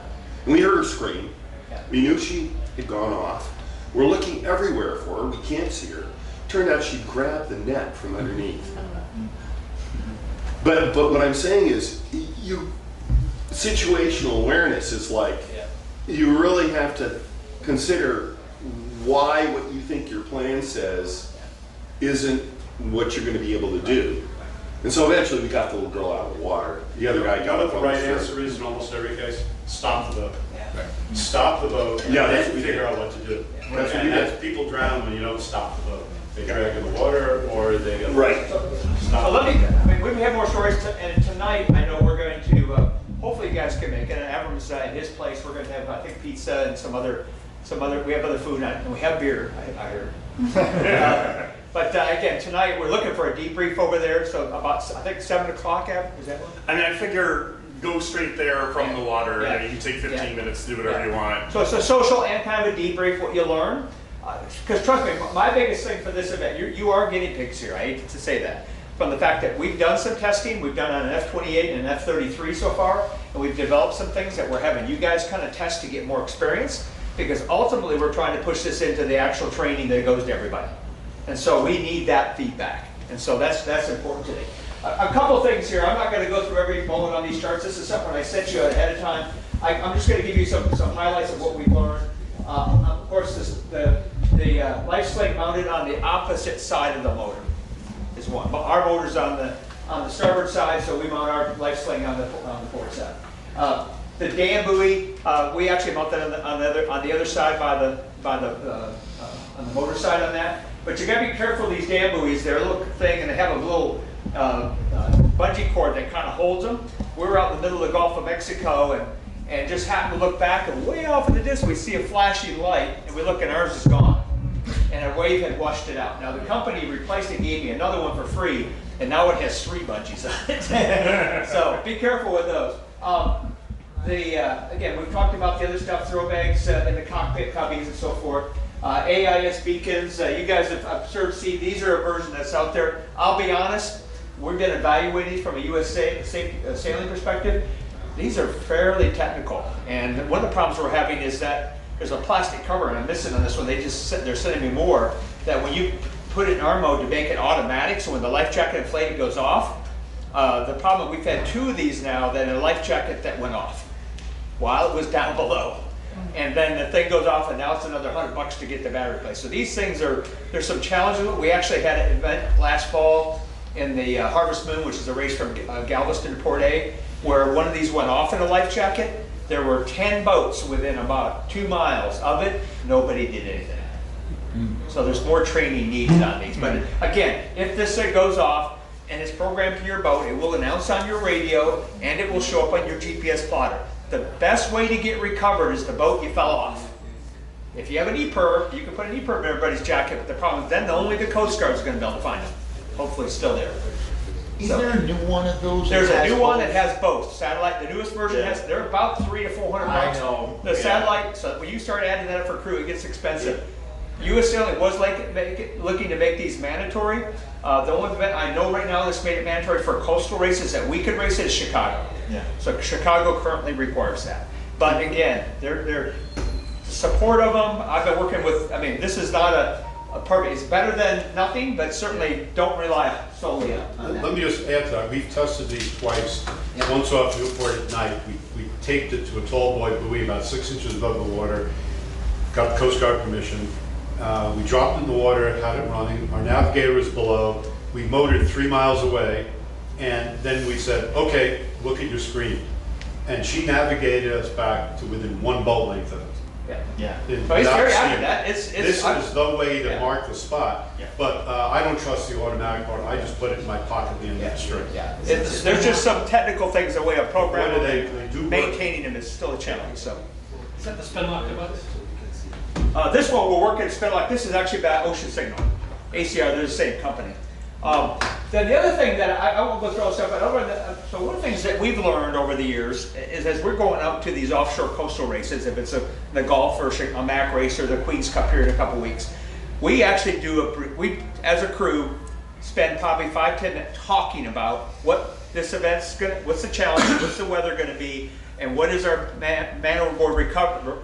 And we heard her scream. We knew she had gone off. We're looking everywhere for her. We can't see her. Turned out she grabbed the net from underneath. But what I'm saying is, situational awareness is like, you really have to consider why what you think your plan says isn't what you're going to be able to do. And so eventually we got the little girl out of the water. The other guy got what up the on right the stern. answer is in almost every case? Stop the boat. Stop the boat, and Yeah, that's then what we figure did. out what to do. That's what we And did. that's, people drown when you don't stop the boat. They drag in the water, or they get Right. So stop. let me, we have more stories, and tonight I know we're going to, hopefully you guys can make it, and Avram's in his place, we're going to have, I think, pizza and some other, we have other food, and we have beer, I heard. But again, tonight we're looking for a debrief over there, so about, I think 7 o'clock, Avram, is that one? I mean, I figure go straight there from the water, Yeah. and you can take 15 minutes to do whatever you want. So it's a social and kind of a debrief, what you learn. Because trust me, my biggest thing for this event, you are guinea pigs here, I hate to say that. From the fact that we've done some testing, we've done on an F-28 and an F-33 so far, and we've developed some things that we're having you guys kind of test to get more experience, because ultimately we're trying to push this into the actual training that goes to everybody. And so we need that feedback. And so that's important today. A couple things here. I'm not going to go through every bullet on these charts. This is something I sent you ahead of time. I'm just going to give you some highlights of what we've learned. Of course, the life sling mounted on the opposite side of the motor is one. But our motor's on the starboard side, so we mount our life sling on the port side. The dam buoy, we actually mount that on the other side on the motor side on that. But you got to be careful of these dam buoys. They're a little thing, and they have a little bungee cord that kind of holds them. We were out in the middle of the Gulf of Mexico, and just happened to look back, and way off in the distance we see a flashing light, and we look and ours is gone. And a wave had washed it out. Now the company replaced it, gave me another one for free, and now it has 3 bungees on it. So be careful with those. Again, we've talked about the other stuff, throw bags in the cockpit cubbies and so forth. AIS beacons, you guys have observed, see, these are a version that's out there. I'll be honest, we've been evaluating these from a U.S. sailing perspective. These are fairly technical, and one of the problems we're having is that there's a plastic cover, and I'm missing on this one. They're sending me more, that when you put it in our mode to make it automatic, so when the life jacket inflated goes off, the problem, we've had 2 of these now that in a life jacket that went off while it was down below. And then the thing goes off, and now it's another $100 to get the battery replaced. So these things there's some challenges. We actually had an event last fall in the Harvest Moon, which is a race from Galveston to Port A, where one of these went off in a life jacket. There were 10 boats within about 2 miles of it. Nobody did anything. So there's more training needed on these. But again, if this thing goes off and it's programmed to your boat, it will announce on your radio, and it will show up on your GPS plotter. The best way to get recovered is the boat you fell off. If you have an EPIRB, you can put an EPIRB in everybody's jacket, but the problem is then only the Coast Guard is going to be able to find it. Hopefully it's still there. Is there a new one of those? There's that a has new one both? that has both. Satellite, the newest version they're about $300 to $400. I know. The satellite, so when you start adding that up for crew, it gets expensive. U.S. Sailing was looking to make these mandatory. The only event I know right now that's made it mandatory for coastal races that we could race it is Chicago. Yeah. So Chicago currently requires that. But again, they're support of them. I've been working with, I mean, this is not a perfect, it's better than nothing, but certainly don't rely solely on that. Let me just add to that. We've tested these twice. Yeah. Once off Newport at night. We taped it to a tall boy buoy about 6 inches above the water. Got the Coast Guard permission. We dropped in the water, had it running. Our navigator was below. We motored 3 miles away. And then we said, okay, look at your screen. And she navigated us back to within 1 boat length of it. Yeah. Yeah. But he's very Without accurate. seeing. That This is the way to Yeah. mark the spot. Yeah. But I don't trust the automatic part. I just put it in my pocket at the end of the string. Yeah. There's just some technical things, the way of programming, Whether they do work. maintaining them is still a challenge, so. Is that the spin lock device? This one we're working, spin like this is actually about Ocean Signal. ACR, they're the same company. Then the other thing that I won't go through all stuff, but so one of the things that we've learned over the years is as we're going out to these offshore coastal races, if it's the Gulf or a MAC race or the Queen's Cup here in a couple weeks, we actually we as a crew spend probably 5-10 minutes talking about what this event's what's the challenge, what's the weather going to be, and what is our man overboard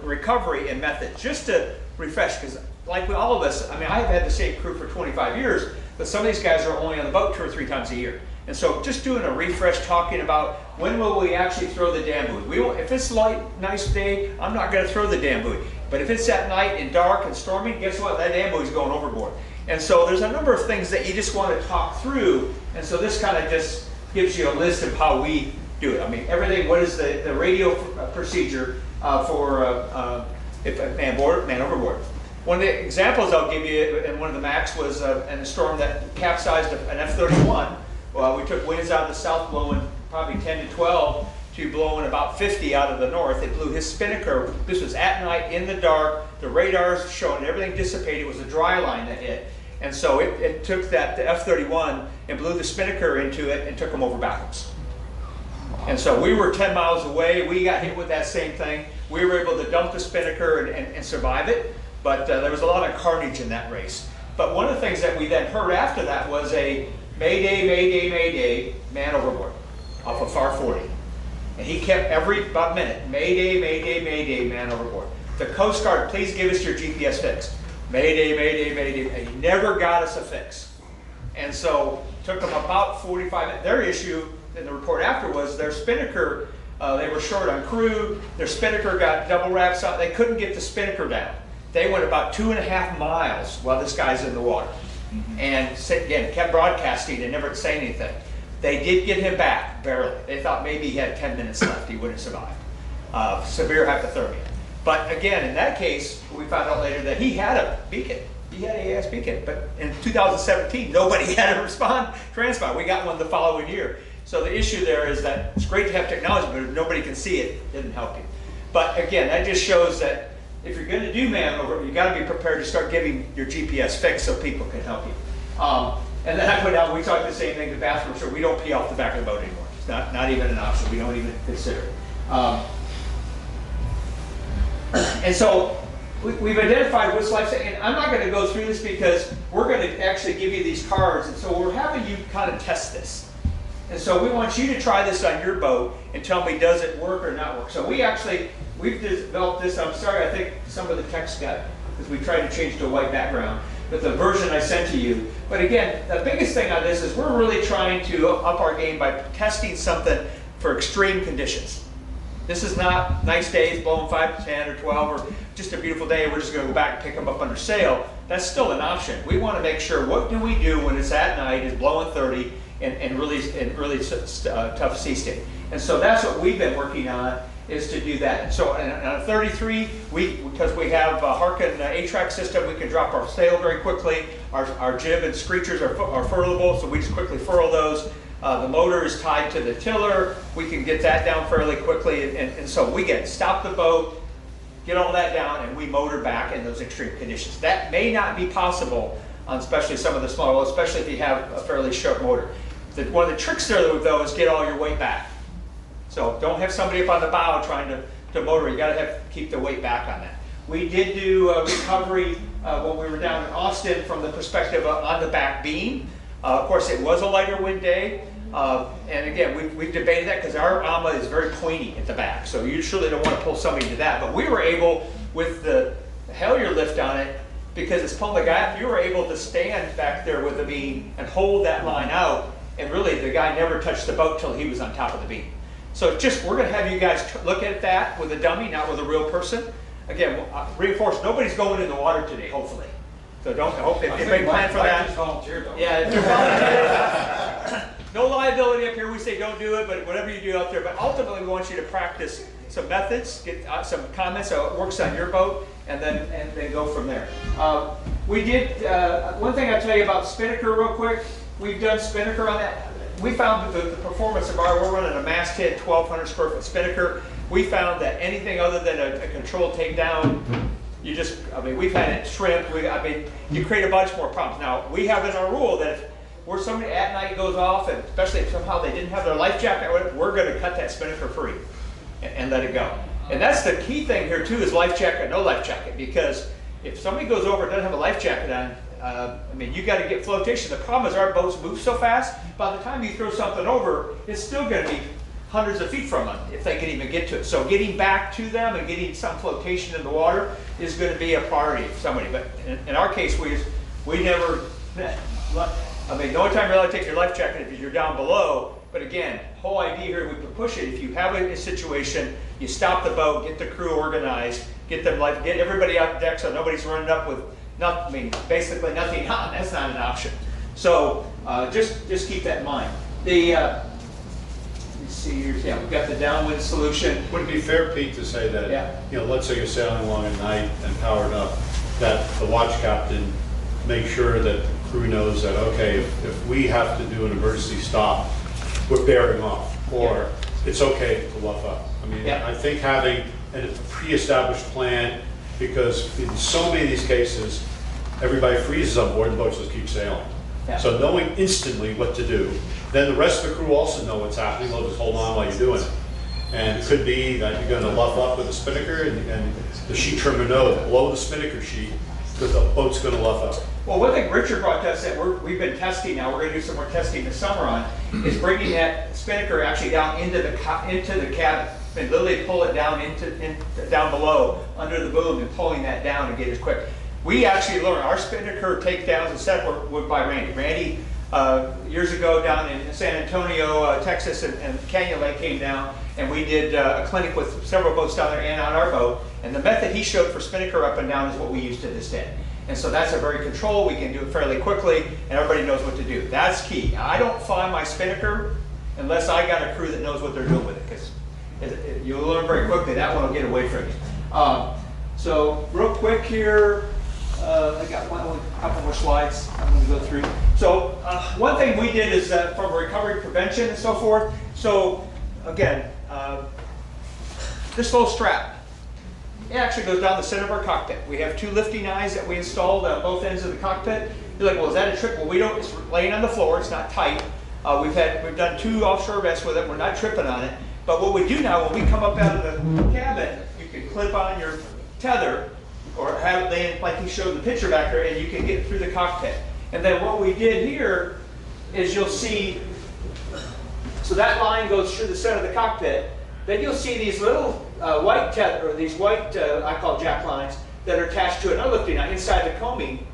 recovery and methods, just to refresh, because like all of us, I mean, I've had the same crew for 25 years, but some of these guys are only on the boat 2 or 3 times a year. And so just doing a refresh, talking about when will we actually throw the dam buoy. If it's light, nice day, I'm not going to throw the dam buoy. But if it's at night and dark and stormy, guess what? That dam buoy's going overboard. And so there's a number of things that you just want to talk through. And so this kind of just gives you a list of how we do it. I mean, everything, what is the radio procedure for if a man overboard. One of the examples I'll give you, and one of the Macs was in a storm that capsized an F-31. Well, we took winds out of the south blowing probably 10 to 12 to blowing about 50 out of the north. It blew his spinnaker. This was at night in the dark. The radars showing everything dissipated. It was a dry line that hit. And so it took the F-31 and blew the spinnaker into it and took them over backwards. And so we were 10 miles away. We got hit with that same thing. We were able to dump the spinnaker and survive it. But there was a lot of carnage in that race. But one of the things that we then heard after that was a Mayday, Mayday, Mayday, man overboard off of FAR 40. And he kept every about minute, Mayday, Mayday, Mayday, man overboard. The Coast Guard, please give us your GPS fix. Mayday, Mayday, Mayday. And he never got us a fix. And so it took them about 45 minutes. Their issue in the report after was their spinnaker, they were short on crew. Their spinnaker got double wraps out. They couldn't get the spinnaker down. They went about 2.5 miles while this guy's in the water. And again, kept broadcasting and never saying anything. They did get him back, barely. They thought maybe he had 10 minutes left, he wouldn't survive. Severe hypothermia. But again, in that case, we found out later that he had a beacon. He had an AIS beacon, but in 2017, nobody had a transponder. We got one the following year. So the issue there is that it's great to have technology, but if nobody can see it, it didn't help you. But again, that just shows that if you're going to do man over, you got to be prepared to start giving your GPS fix so people can help you. And then I went out, we talked the same thing to bathroom, so we don't pee off the back of the boat anymore. It's not even an option. We don't even consider it. And so we've identified what's life-saving. And I'm not going to go through this because we're going to actually give you these cards. And so we're having you kind of test this. And so we want you to try this on your boat and tell me, does it work or not work? So we've developed this. I'm sorry, I think some of the text got, because we tried to change to a white background, but the version I sent to you. But again, the biggest thing on this is we're really trying to up our game by testing something for extreme conditions. This is not nice days, blowing 5 to 10 or 12, or just a beautiful day, we're just going to go back and pick them up under sail. That's still an option. We want to make sure, what do we do when it's at night, it's blowing 30, and really tough sea state. And so that's what we've been working on, is to do that. So on a 33, because we have a Harkin A-track system, we can drop our sail very quickly. Our jib and screechers are furlable, so we just quickly furl those. The motor is tied to the tiller. We can get that down fairly quickly. And so we can stop the boat, get all that down, and we motor back in those extreme conditions. That may not be possible on especially some of the smaller boats, especially if you have a fairly short motor. One of the tricks there, though, is get all your weight back. So don't have somebody up on the bow trying to motor. You got to keep the weight back on that. We did do recovery when we were down in Austin from the perspective on the back beam. Of course, it was a lighter wind day. And again, we've debated that because our AMA is very pointy at the back. So you surely don't want to pull somebody to that. But we were able, with the halyard lift on it, because it's pulling the guy up, you were able to stand back there with the beam and hold that line out, and really the guy never touched the boat till he was on top of the beam. So just, we're gonna have you guys look at that with a dummy, not with a real person. Again, reinforce, nobody's going in the water today, hopefully. So don't, I hope they plan for that. Yeah, if you're volunteers. No liability up here, we say don't do it, but whatever you do out there. But ultimately, we want you to practice some methods, get some comments, how it works on your boat, and then go from there. We did, one thing I'll tell you about spinnaker real quick. We've done spinnaker on that. We found that the performance of we're running a masthead 1,200 square foot spinnaker. We found that anything other than a controlled takedown, we've had it shrimp. You create a bunch more problems. Now, we have in our rule that if somebody at night goes off, and especially if somehow they didn't have their life jacket, we're going to cut that spinnaker free and let it go. And that's the key thing here too, is life jacket, no life jacket, because if somebody goes over and doesn't have a life jacket on, you got to get flotation. The problem is our boats move so fast, by the time you throw something over, it's still going to be hundreds of feet from them if they can even get to it. So getting back to them and getting some flotation in the water is going to be a priority for somebody. But in our case, we never, the only time you're allowed to take your life jacket is if you're down below. But again, whole idea here, we can push it. If you have a situation, you stop the boat, get the crew organized, get everybody out the deck so nobody's running up with basically nothing on. That's not an option. So just keep that in mind. Let's see here. Yeah, we've got the downwind solution. Would it be fair, Pete, to say that, yeah, let's say you're sailing along at night and powered up, that the watch captain make sure that the crew knows that, okay, if we have to do an emergency stop, we're bearing off, or it's okay to luff up. I think having a pre-established plan, because in so many of these cases, everybody freezes on board and the boats just keep sailing. Yeah. So knowing instantly what to do, then the rest of the crew also know what's happening. They'll just hold on while you're doing it. And it could be that you're going to luff up with a spinnaker, and the sheet trimmer knows, blow the spinnaker sheet, because the boat's going to luff up. Well, one thing Richard brought to us that we've been testing now, we're going to do some more testing this summer on, is bringing that spinnaker actually down into the cabin. And literally pull it down down below under the boom and pulling that down and get it quick. We actually learned our spinnaker takedowns and set were by Randy. Randy years ago down in San Antonio, Texas, and Canyon Lake came down, and we did a clinic with several boats down there and on our boat. And the method he showed for spinnaker up and down is what we use to this day. And so that's a very controlled. We can do it fairly quickly, and everybody knows what to do. That's key. I don't fly my spinnaker unless I got a crew that knows what they're doing with it, because you'll learn very quickly that one will get away from you. So real quick here, I got a couple more slides I'm going to go through. So one thing we did is from recovery prevention and so forth. So again, this little strap, it actually goes down the center of our cockpit. We have two lifting eyes that we installed on both ends of the cockpit. You're like, well, is that a trick? Well, we don't. It's laying on the floor. It's not tight. We've done 2 offshore vests with it. We're not tripping on it. But what we do now, when we come up out of the cabin, you can clip on your tether, or have it laying like he showed in the picture back there, and you can get through the cockpit. And then what we did here is you'll see, so that line goes through the center of the cockpit. Then you'll see these little white tether, or these white, I call jack lines, that are attached to another lifting line inside the combing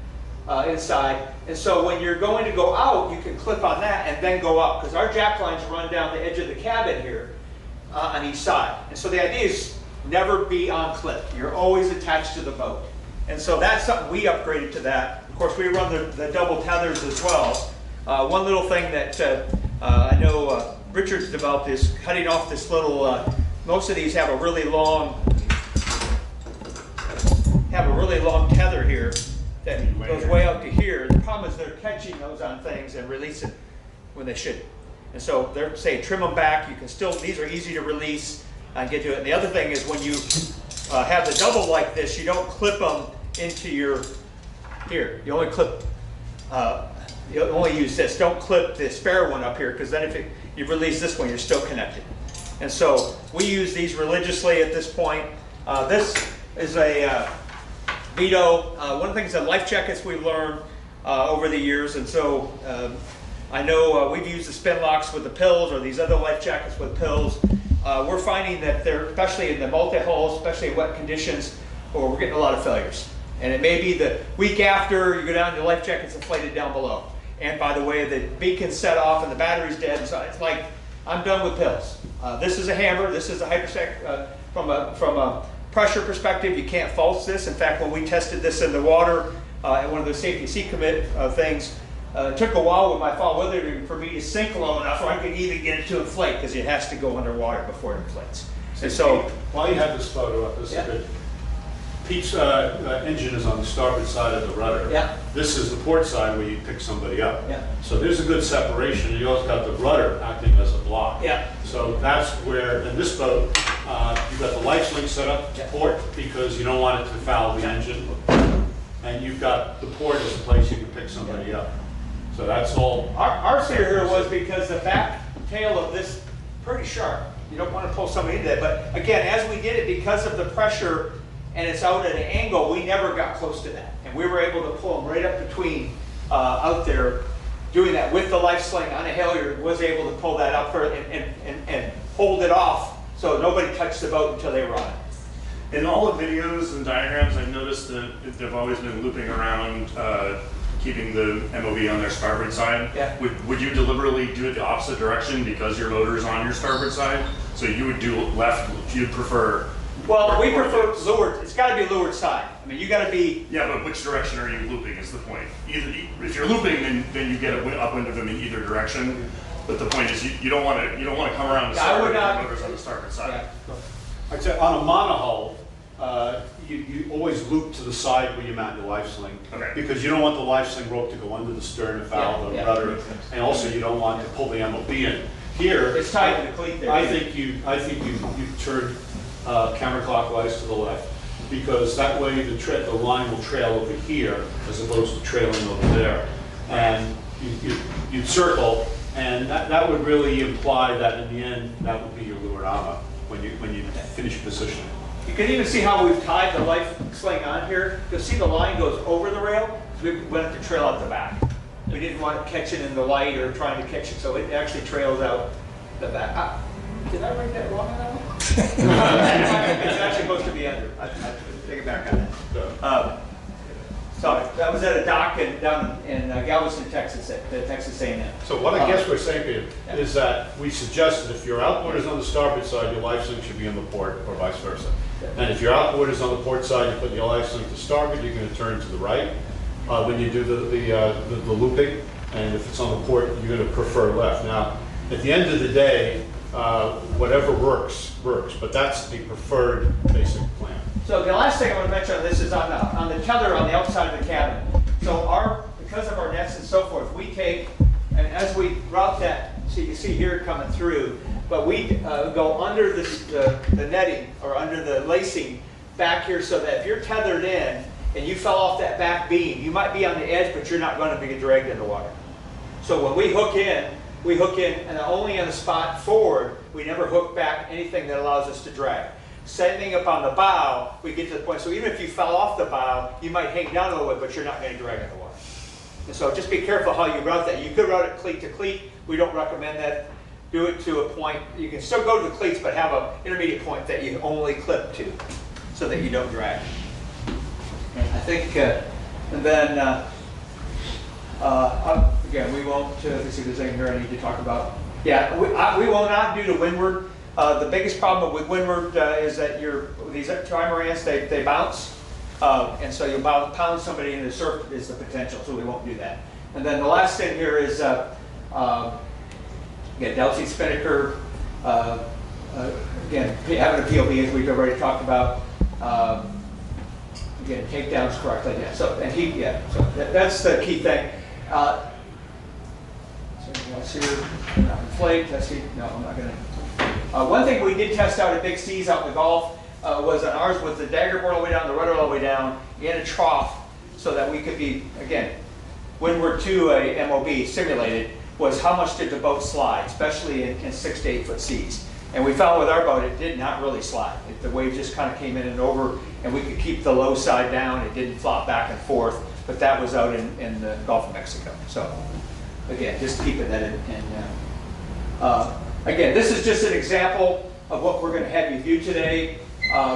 inside. And so when you're going to go out, you can clip on that and then go up, because our jack lines run down the edge of the cabin here on each side. And so the idea is never be on clip. You're always attached to the boat. And so that's something we upgraded to that. Of course, we run the double tethers as well. One little thing that I know Richard's developed is cutting off this little, most of these have a really long tether here that goes way out to here. The problem is they're catching those on things and releasing when they shouldn't. And so they're saying trim them back. You can still, these are easy to release and get to it. And the other thing is when you have the double like this, you don't clip them into your, here. You only clip, you only use this. Don't clip the spare one up here, because then if you release this one, you're still connected. And so we use these religiously at this point. This is a Vito. One of the things that life jackets we've learned over the years, and so I know we've used the spin locks with the pills, or these other life jackets with pills. We're finding that they're, especially in the multi-hull, especially in wet conditions, or we're getting a lot of failures. And it may be the week after, you go down, your life jacket's inflated down below. And by the way, the beacon's set off and the battery's dead, and so it's like, I'm done with pills. This is a hammer, this is a hypersec, from a pressure perspective, you can't false this. In fact, when we tested this in the water, at one of the safety C commit things, it took a while with my fall weather for me to sink low enough where I could even get it to inflate, because it has to go underwater before it inflates. And so, While you have this photo up, this is good. Pete's engine is on the starboard side of the rudder. Yeah. This is the port side where you pick somebody up. Yeah. So there's a good separation. You also got the rudder acting as a block. Yeah. So that's where, in this boat, you've got the life link set up to port because you don't want it to foul the engine. And you've got the port as a place you can pick somebody up. So that's all. our theory here was because the back tail of this pretty sharp. You don't want to pull somebody into that. But again, as we did it, because of the pressure and it's out at an angle, we never got close to that. And we were able to pull them right up between out there, doing that with the life sling on a halyard, was able to pull that up and hold it off so nobody touched the boat until they were on it. In all the videos and diagrams, I've noticed that they've always been looping around, keeping the MOV on their starboard side. Yeah. Would you deliberately do it the opposite direction because your motor is on your starboard side? So you would do left, you'd prefer. Well, we prefer leeward. It's got to be leeward side. I mean, you got to be. Yeah, but which direction are you looping is the point. Either if you're looping, then you get upwind of them in either direction. But the point is, you don't want to come around the starboard if your motor's on the starboard side. Yeah. I'd say on a monohull, you always loop to the side where you mount your life sling. Okay. Because you don't want the life sling rope to go under the stern and foul the rudder. And also you don't want to pull the MOB in. Here, It's tied to the cleat there. I think you turn counterclockwise to the left, because that way the line will trail over here as opposed to trailing over there. And you'd circle, and that would really imply that in the end, that would be your leeward armor when you finish positioning. You can even see how we've tied the life sling on here. You'll see the line goes over the rail. We went to trail out the back. We didn't want it catching in the light or trying to catch it, so it actually trails out the back. Did I write that wrong on that one? It's actually supposed to be under. I take it back on that. So that was at a dock down in Galveston, Texas, at Texas A&M. So what I guess we're saying here is that we suggested if your outboard is on the starboard side, your life sling should be on the port, or vice versa. And if your outboard is on the port side, you put your life sling to starboard, you're going to turn to the right when you do the looping. And if it's on the port, you're going to prefer left. Now, at the end of the day, whatever works. But that's the preferred basic plan. So the last thing I want to mention on this is on the tether on the outside of the cabin. So because of our nets and so forth, we take, and as we route that, so you can see here coming through, but we go under the netting or under the lacing back here, so that if you're tethered in and you fell off that back beam, you might be on the edge, but you're not going to be dragged in the water. So when we hook in and only on the spot forward. We never hook back anything that allows us to drag. Setting up on the bow, we get to the point, so even if you fell off the bow, you might hang down a little bit, but you're not going to drag in the water. And so just be careful how you route that. You could route it cleat to cleat. We don't recommend that. Do it to a point. You can still go to the cleats, but have an intermediate point that you only clip to, so that you don't drag. And I think, and then, again, we won't, let's see if there's anything here I need to talk about. Yeah, we will not do to windward. The biggest problem with windward is that these trimarans, they bounce. And so you'll pound somebody in the surf is the potential, so we won't do that. And then the last thing here is, again, Delsey Spinnaker, again, having a POV as we've already talked about. Again, takedowns correctly, yeah. So that's the key thing. Anything else here? Inflate, testing. No, I'm not going to. One thing we did test out at Big C's out in the Gulf was on ours with the dagger board all the way down, the rudder all the way down, in a trough, so that we could be, again, windward to a MOB simulated, was how much did the boat slide, especially in 6 to 8 foot seas. And we found with our boat, it did not really slide. The wave just kind of came in and over, and we could keep the low side down. It didn't flop back and forth, but that was out in the Gulf of Mexico. So. Again, just keeping that in. Again, this is just an example of what we're going to have you view today.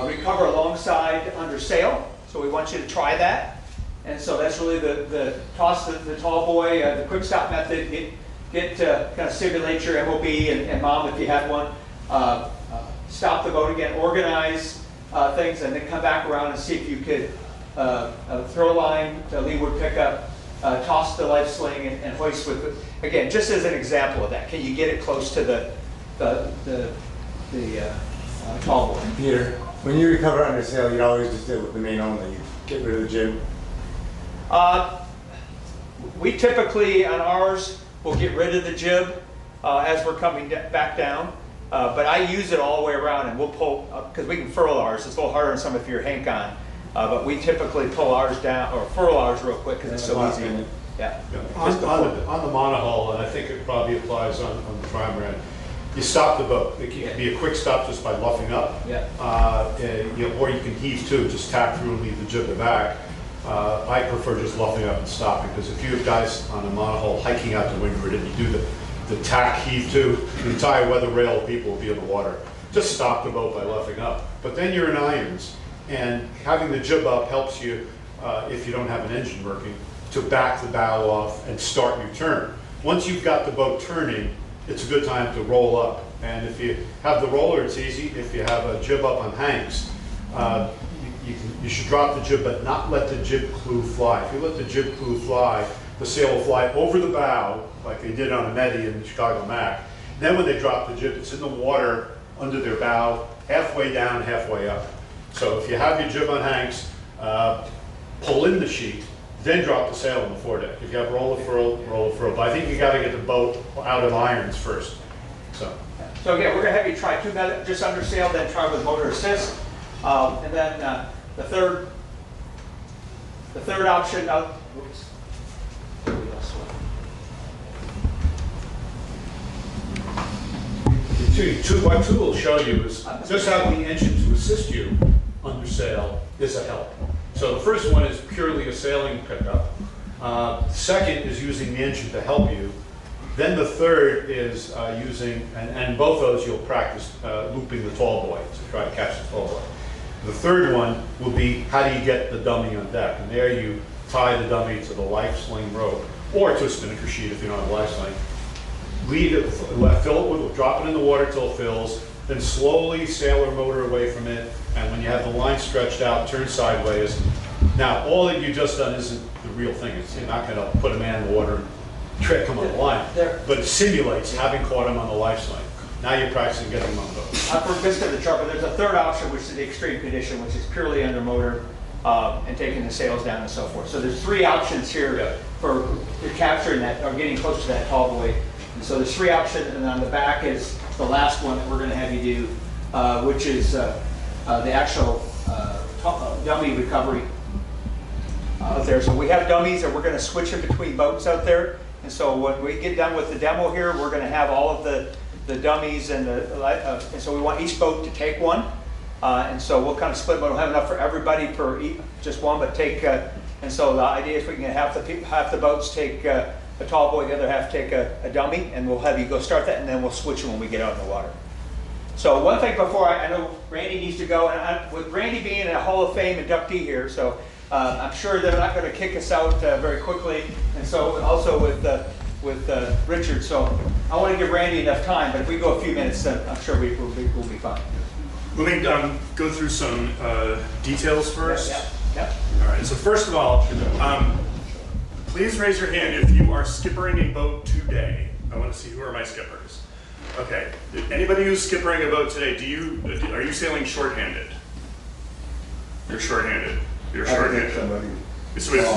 recover alongside under sail. So we want you to try that. And so that's really the toss the tall boy, the quick stop method. Get kind of simulate your MOB and mom if you had one. Stop the boat again, organize things, and then come back around and see if you could throw a line to leeward pickup, toss the life sling, and hoist with it. Again, just as an example of that, can you get it close to the tall boy? Peter, when you recover under sail, you always just do it with the main only. You get rid of the jib. We typically, on ours, will get rid of the jib as we're coming back down. But I use it all the way around, and we'll pull, because we can furl ours. It's a little harder than some if you're Hank on. But we typically pull ours down, or furl ours real quick, because it's so easy. Yeah. On the monohull, and I think it probably applies on the trimaran, you stop the boat. It can be a quick stop just by luffing up. Yeah. Or you can heave to, just tack through and leave the jib back. I prefer just luffing up and stopping, because if you have guys on a monohull hiking out to windward and you do the tack heave to, the entire weather rail of people will be in the water. Just stop the boat by luffing up. But then you're in irons, and having the jib up helps you, if you don't have an engine working, to back the bow off and start your turn. Once you've got the boat turning, it's a good time to roll up. And if you have the roller, it's easy. If you have a jib up on hanks, you should drop the jib, but not let the jib clew fly. If you let the jib clew fly, the sail will fly over the bow, like they did on Unedited in the Chicago Mac. Then when they drop the jib, it's in the water under their bow, halfway down, halfway up. So if you have your jib on hanks, pull in the sheet, then drop the sail on the foredeck. If you have roll the furl, roll the furl. But I think you got to get the boat out of irons first. So again, we're going to have you try two methods, just under sail, then try with motor assist. And then the third option, whoops. What two will show you is just having the engine to assist you under sail is a help. So the first one is purely a sailing pickup. Second is using the engine to help you. Then the third is using, and both those you'll practice looping the tall boy to try to catch the tall boy. The third one will be how do you get the dummy on deck? And there you tie the dummy to the life sling rope or to a spinnaker sheet if you don't have a life sling. Leave it, fill it with, drop it in the water till it fills, then slowly sail or motor away from it, and when you have the line stretched out, turn sideways. Now, all that you've just done isn't the real thing. You're not going to put a man in the water and trick him on the line, but it simulates having caught him on the life sling. Now you're practicing getting him on the boat. For biscuit the chart, but there's a third option, which is the extreme condition, which is purely under motor and taking the sails down and so forth. So there's three options here for capturing that, or getting close to that tall boy. And so there's three options, and on the back is the last one that we're going to have you do, which is the actual dummy recovery out there. So we have dummies, and we're going to switch in between boats out there. And so when we get done with the demo here, we're going to have all of the dummies and and so we want each boat to take one. And so we'll kind of split, but we'll have enough for everybody per just one, but take, and so the idea is we can have half the boats take a tall boy, the other half take a dummy, and we'll have you go start that, and then we'll switch them when we get out in the water. So one thing before, I know Randy needs to go, and with Randy being a Hall of Fame inductee here, so I'm sure they're not going to kick us out very quickly, and so also with Richard, so I want to give Randy enough time, but if we go a few minutes, then I'm sure we'll be fine. Let me go through some details first. Yeah. All right, so first of all, please raise your hand if you are skippering a boat today. I want to see who are my skippers. Okay, anybody who's skippering a boat today, are you sailing shorthanded? You're shorthanded. You're shorthanded. So we have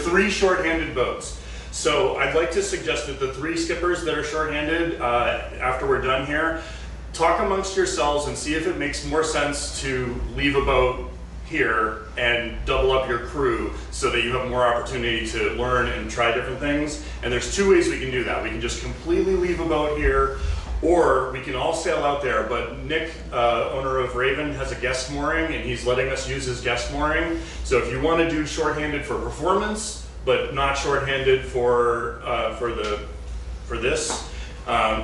three shorthanded boats. So I'd like to suggest that the three skippers that are shorthanded, after we're done here, talk amongst yourselves and see if it makes more sense to leave a boat here and double up your crew so that you have more opportunity to learn and try different things. And there's two ways we can do that. We can just completely leave a boat here, or we can all sail out there. But Nick, owner of Raven, has a guest mooring, and he's letting us use his guest mooring. So if you want to do shorthanded for performance, but not shorthanded for this,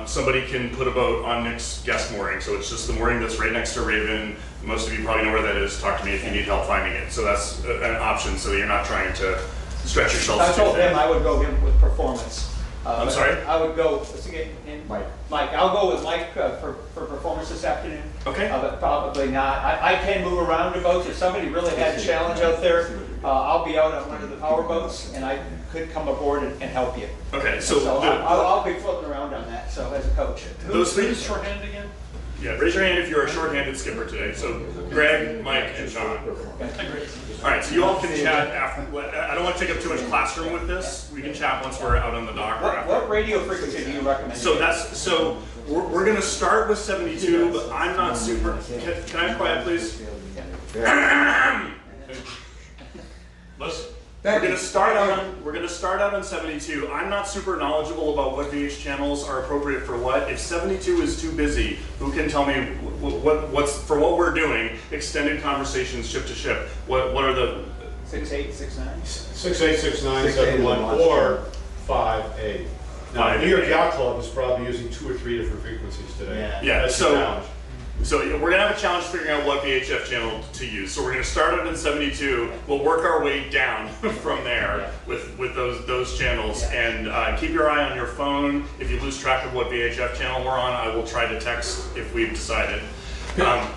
somebody can put a boat on Nick's guest mooring. So it's just the mooring that's right next to Raven. Most of you probably know where that is. Talk to me if you need help finding it. So that's an option so that you're not trying to stretch yourself I too told thin. him I would go him with performance. I'm sorry? I would go, Mike, I'll go with Mike for performance this afternoon. Okay. But probably not. I can move around the boats. If somebody really had a challenge out there, I'll be out on one of the power boats and I could come aboard and help you. Okay, so I'll be floating around on that, so as a coach. those things. Shorthand again? Yeah, raise your hand if you're a shorthanded skipper today. So Greg, Mike, and Sean. All right, so you all can chat after. I don't want to take up too much classroom with this. We can chat once we're out on the dock. What radio frequency do you recommend? So we're going to start with 72, but I'm not super. Can I have quiet, please? Listen. We're going to start out on 72. I'm not super knowledgeable about what VH channels are appropriate for what. If 72 is too busy, who can tell me what's for what we're doing? Extended conversations, ship to ship. What are the 6869? 686971 or 5A. Now, New York Yacht Club is probably using 2 or 3 different frequencies today. Yeah. That's So a challenge. So we're gonna have a challenge figuring out what VHF channel to use. So we're gonna start out in 72. We'll work our way down from there with those channels. And keep your eye on your phone. If you lose track of what VHF channel we're on, I will try to text if we've decided.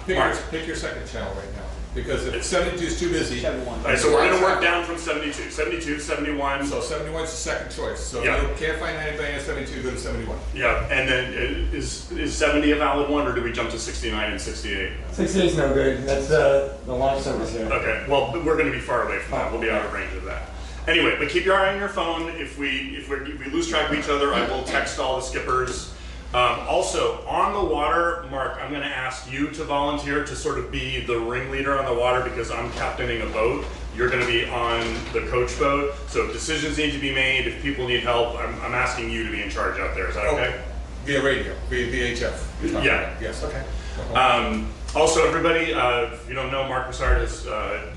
Pick your second channel right now. Because if 72 is too busy. All right, so we're gonna work down from 72. 72, 71. So 71 is the second choice. So Yeah. if you can't find anything at 72, go to 71. Yeah, and then is 70 a valid one, or do we jump to 69 and 68? 68 is no good. That's the launch service here. Okay, well, we're going to be far away from that. We'll be out of range of that. Anyway, but keep your eye on your phone. If we lose track of each other, I will text all the skippers. Also, on the water, Mark, I'm going to ask you to volunteer to sort of be the ringleader on the water because I'm captaining a boat. You're going to be on the coach boat. So if decisions need to be made, if people need help, I'm asking you to be in charge out there. Is that okay? Via radio, via VHF. Yeah. Yes, okay. Also, everybody, if you don't know, Mark Broussard has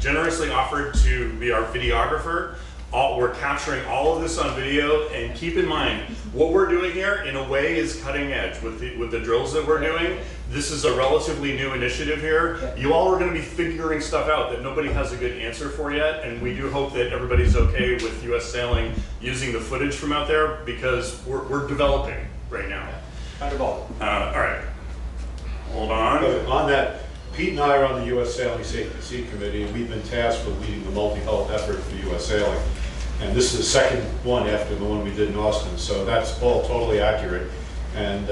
generously offered to be our videographer. We're capturing all of this on video, and keep in mind, what we're doing here, in a way, is cutting edge with the drills that we're doing. This is a relatively new initiative here. You all are going to be figuring stuff out that nobody has a good answer for yet, and we do hope that everybody's okay with U.S. Sailing using the footage from out there, because we're developing right now. All right. Hold on. But on that, Pete and I are on the U.S. Sailing Safety Sea Committee, and we've been tasked with leading the multi-hull effort for U.S. Sailing. And this is the second one after the one we did in Austin, so that's all totally accurate. And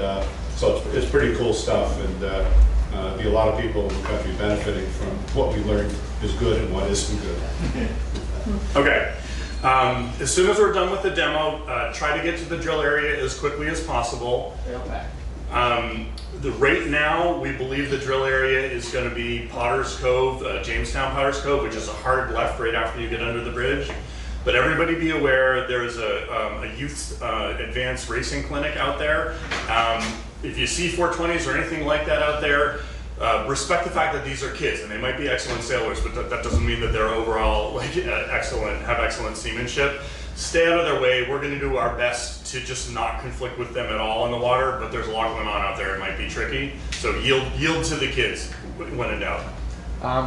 so it's pretty cool stuff, and there'll be a lot of people in the country benefiting from what we learned is good and what isn't good. Okay. As soon as we're done with the demo, try to get to the drill area as quickly as possible. Right now, we believe the drill area is going to be Potter's Cove, Jamestown Potter's Cove, which is a hard left right after you get under the bridge. But everybody be aware, there is a youth advanced racing clinic out there. If you see 420s or anything like that out there, respect the fact that these are kids and they might be excellent sailors, but that doesn't mean that they're overall like have excellent seamanship. Stay out of their way. We're going to do our best to just not conflict with them at all in the water, but there's a lot going on out there. It might be tricky. So yield to the kids when in doubt.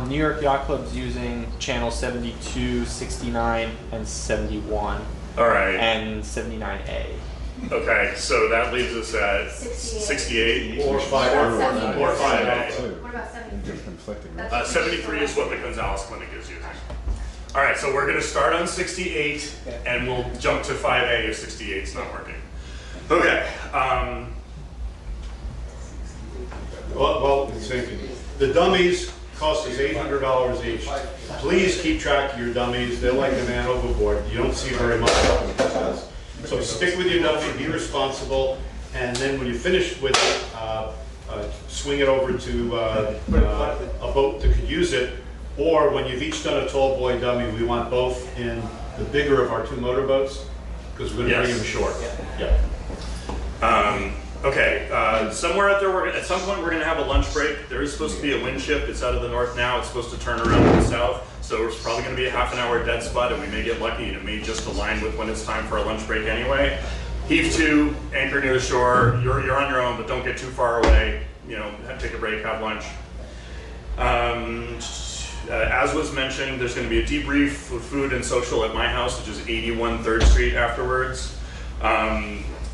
New York Yacht Club's using channel 72, 69, and 71. All right. And 79A. Okay, so that leaves us at 68 or 5A. What about 73? 73 is what the Gonzalez Clinic is using. All right, so we're going to start on 68, and we'll jump to 5A if 68 is not working. Okay. Well, the dummies cost us $800 each. Please keep track of your dummies. They're like a man overboard. You don't see very much of them themselves. So stick with your dummy, be responsible, and then when you finish with it, swing it over to a boat that could use it. Or when you've each done a tall boy dummy, we want both in the bigger of our 2 motorboats, because we're going to bring them short. Yeah. Okay, somewhere out there, at some point we're going to have a lunch break. There is supposed to be a wind shift. It's out of the north now. It's supposed to turn around to the south. So it's probably going to be a half an hour dead spot, and we may get lucky, and it may just align with when it's time for a lunch break anyway. heave to, anchor near the shore. You're on your own, but don't get too far away. You know, take a break, have lunch. As was mentioned, there's going to be a debrief with food and social at my house, which is 81 3rd Street afterwards.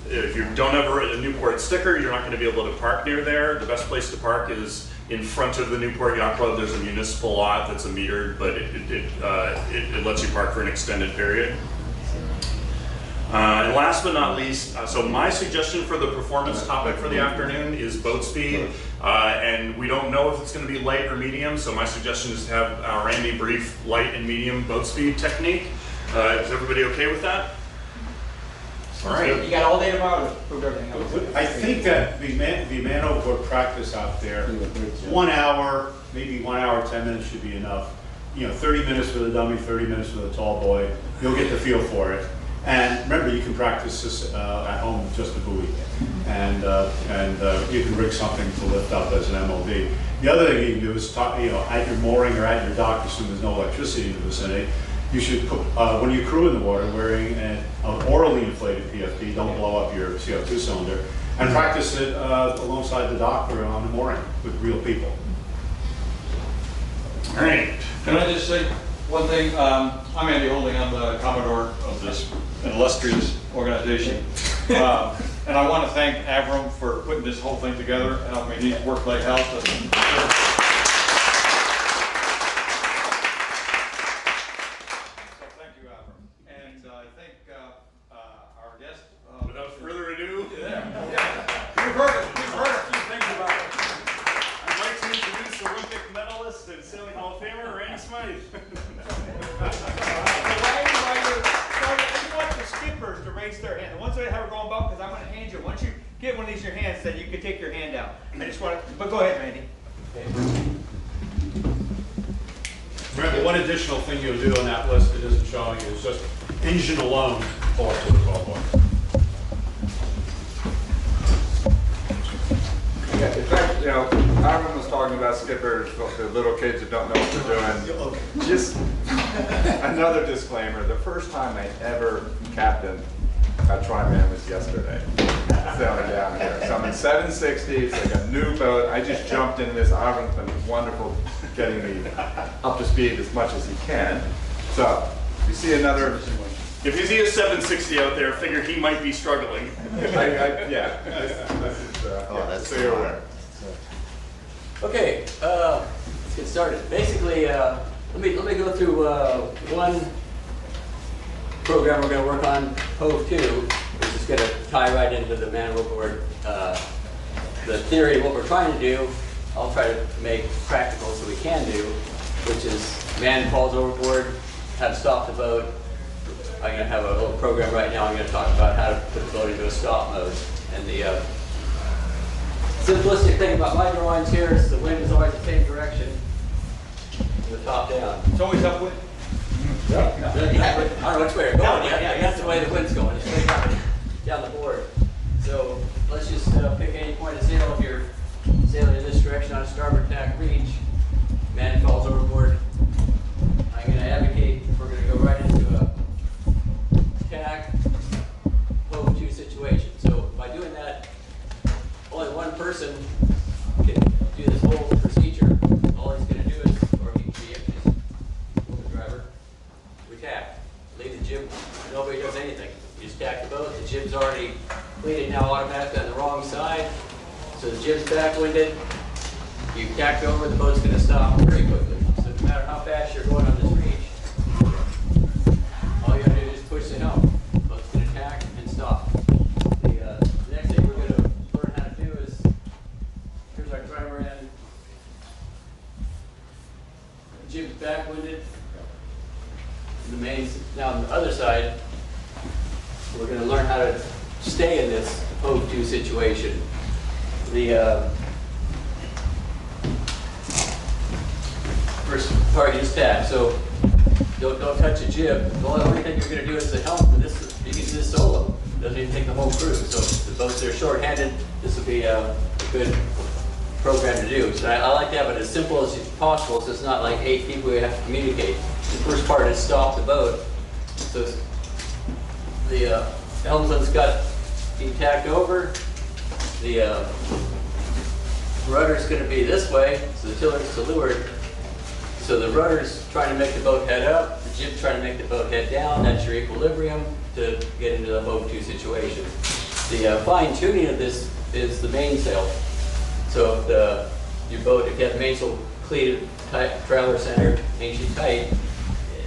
If you don't have a Newport sticker, you're not going to be able to park near there. The best place to park is in front of the Newport Yacht Club. There's a municipal lot that's a metered, but it lets you park for an extended period. And last but not least, so my suggestion for the performance topic for the afternoon is boat speed. And we don't know if it's going to be light or medium, so my suggestion is to have Randy brief light and medium boat speed technique. Is everybody okay with that? All right. You got all day tomorrow to prove everything else. I think that the man overboard practice out there, 1 hour, maybe 1 hour, 10 minutes should be enough. You know, 30 minutes with a dummy, 30 minutes with a tall boy. You'll get the feel for it. And remember, you can practice this at home with just a buoy, and you can rig something to lift up as an MOV. The other thing you can do is, at your mooring or at your dock, assume there's no electricity in the vicinity. You should put, when you crew in the water, wearing an orally inflated PFD, don't blow up your CO2 cylinder, and practice it alongside the dock or on the mooring with real people. All right. Can I just say one thing? I'm Andy Holding. I'm the Commodore of this illustrious organization. And I want to thank Avram for putting this whole thing together. I mean, he's worked like hell to then you can take your hand out. I just want to, but go ahead, Randy. Remember, one additional thing you'll do on that list that isn't showing you is just engine alone, pull up to the tall boy. Yeah, in fact, you know, Aaron was talking about skippers, the little kids that don't know what they're doing. Just another disclaimer, the first time I ever captained a tri-man was yesterday. Sailing down here. So I'm in 760, it's like a new boat. I just jumped into this. Aaron's been wonderful getting me up to speed as much as he can. So, you see another... If you see a 760 out there, figure he might be struggling. Yeah. That's so you're aware. Okay, let's get started. Basically, let me go through one program we're going to work on, Hove 2, which is going to tie right into the man overboard. The theory of what we're trying to do, I'll try to make practical so we can do, which is man falls overboard, how to stop the boat. I'm going to have a little program right now. I'm going to talk about how to put the boat into a stop mode. And the simplistic thing about my drawings here is the wind is always the same direction, from the top down. It's always upwind. Yeah, I don't know which way you're going. Yeah, that's the way the wind's going. It's way down the board. So let's just pick any point of sail. If you're sailing in this direction on a starboard tack reach, man falls overboard. I'm going to advocate we're going to go right into a tack Hove 2 situation. So by doing that, only one person can do this whole procedure. All he's going to do is, or he is, the driver, we tack. Leave the jib, nobody does anything. You just tack the boat, the jib's already leaning now automatically on the wrong side. So the jib's backwinded, you tack over, the boat's going to stop very quickly. So no matter how fast you're going on this reach, all you got to do is just push the helm. The boat's going to tack and stop. The next thing we're going to learn how to do is, here's our trimaran. The jib's backwinded. The main's now on the other side. We're going to learn how to stay in this Hove 2 situation. The first part is tack, so don't touch a jib. The only thing you're going to do is the helm for this. You can do this solo. It doesn't even take the whole crew. So if the boats are short-handed, this will be a good program to do. So I like to have it as simple as possible, so it's not like 8 people we have to communicate. The first part is stop the boat. So the helmsman's got be tacked over. The rudder's going to be this way, so the tiller's to leeward. So the rudder's trying to make the boat head up, the jib's trying to make the boat head down. That's your equilibrium to get into the hove to situation. The fine tuning of this is the mainsail. So if your boat, if you have the mainsail cleated, tight, traveler center, mainsheet tight,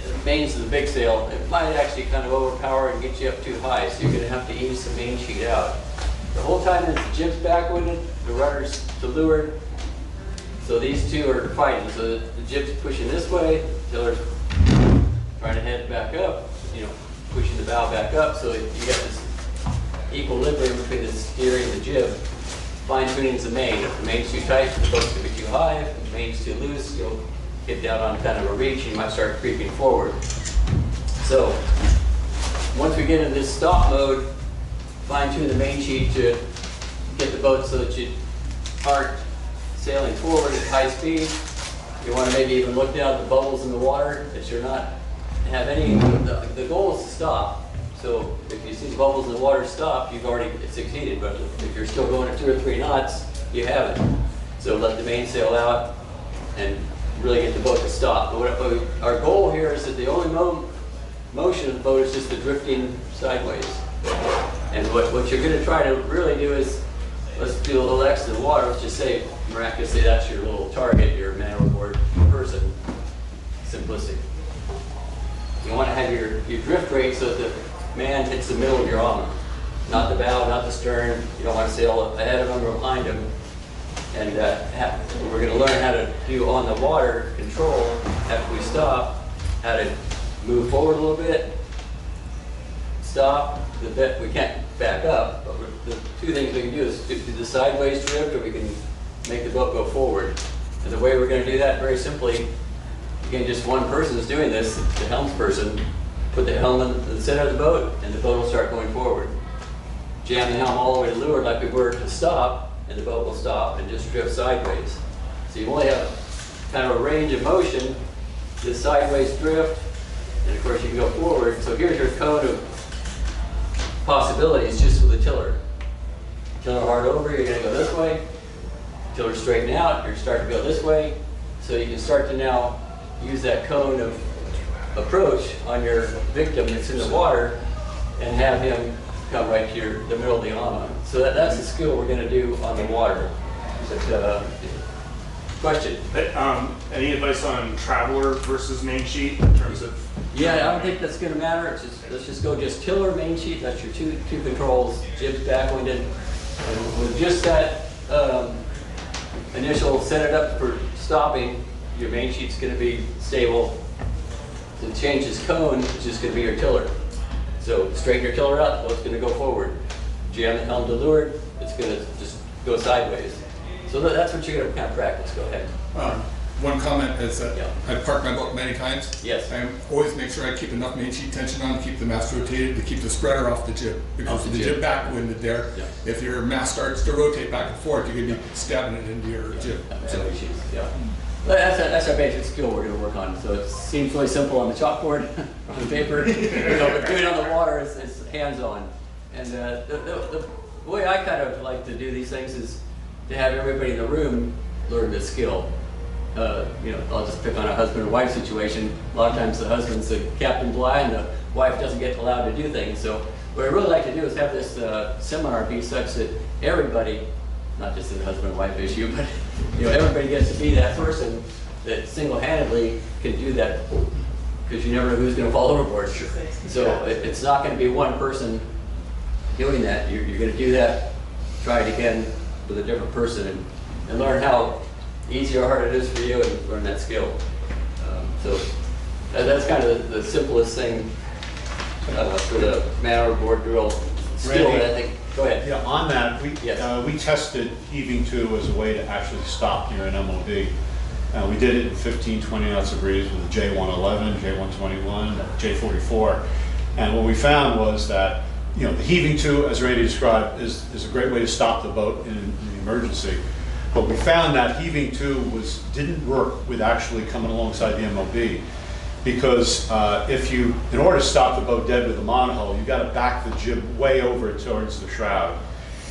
the main's the big sail, it might actually kind of overpower and get you up too high, so you're going to have to ease the main sheet out. The whole time as the jib's backwinded, the rudder's to leeward, so these two are fighting. So the jib's pushing this way, the tiller's trying to head back up, pushing the bow back up, so you get this equilibrium between the steering and the jib. Fine tuning is the main. If the main's too tight, the boat's going to be too high. If the main's too loose, you'll get down on kind of a reach and you might start creeping forward. So once we get into this stop mode, fine tune the main sheet to get the boat so that you aren't sailing forward at high speed. You want to maybe even look down at the bubbles in the water that you're not have any. The goal is to stop. So if you see the bubbles in the water stop, you've already succeeded. But if you're still going at 2 or 3 knots, you haven't. So let the mainsail out and really get the boat to stop. But our goal here is that the only motion of the boat is just the drifting sideways. And what you're going to try to really do is, let's do a little X in the water. Let's just say, miraculously, that's your little target, your man overboard person. Simplistic. You want to have your drift rate so that the man hits the middle of your armor. Not the bow, not the stern. You don't want to sail ahead of him or behind him. And we're going to learn how to do on the water control after we stop, how to move forward a little bit, stop. We can't back up, but the two things we can do is do the sideways drift, or we can make the boat go forward. And the way we're going to do that, very simply, again, just one person is doing this, the helms person. Put the helm in the center of the boat, and the boat will start going forward. Jam the helm all the way to leeward like we were to stop, and the boat will stop and just drift sideways. So you only have kind of a range of motion, this sideways drift, and of course you can go forward. So here's your cone of possibilities just with the tiller. Tiller hard over, you're going to go this way. Tiller straighten out, you're starting to go this way. So you can start to now use that cone of approach on your victim that's in the water and have him come right to the middle of the ama. So that's the skill we're going to do on the water. Question? Any advice on traveler versus main sheet in terms of? Yeah, I don't think that's going to matter. Let's just go tiller, main sheet. That's your two controls. Jib's backwinded, and with just that initial set it up for stopping, your main sheet's going to be stable. To change this cone, it's just going to be your tiller. So straighten your tiller out, the boat's going to go forward. Jam the helm to leeward, it's going to just go sideways. So that's what you're going to kind of practice. Go ahead. One comment is that I've parked my boat many times. Yes. I always make sure I keep enough main sheet tension on, keep the mast rotated, to keep the spreader off the jib. Because with the jib backwinded there, if your mast starts to rotate back and forth, you're going to be stabbing it into your jib. So. That's our basic skill we're going to work on. So it seems really simple on the chalkboard, on the paper, but doing it on the water is hands-on. And the way I kind of like to do these things is to have everybody in the room learn this skill. I'll just pick on a husband and wife situation. A lot of times the husband's the captain fly and the wife doesn't get allowed to do things. So what I really like to do is have this seminar be such that everybody, not just the husband and wife issue, but everybody gets to be that person that single-handedly can do that, because you never know who's going to fall overboard. So it's not going to be one person doing that. You're going to do that, try it again with a different person, and learn how easy or hard it is for you, and learn that skill. So that's kind of the simplest thing for the man overboard drill skill that I think. Go ahead. Yeah, on that, we tested heaving to as a way to actually stop near an MOD. We did it in 15, 20 knots of breeze with a J111, J121, J44. And what we found was that the heaving to, as Randy described, is a great way to stop the boat in an emergency. But we found that heaving to didn't work with actually coming alongside the MOB. because in order to stop the boat dead with a monohull, you got to back the jib way over towards the shroud,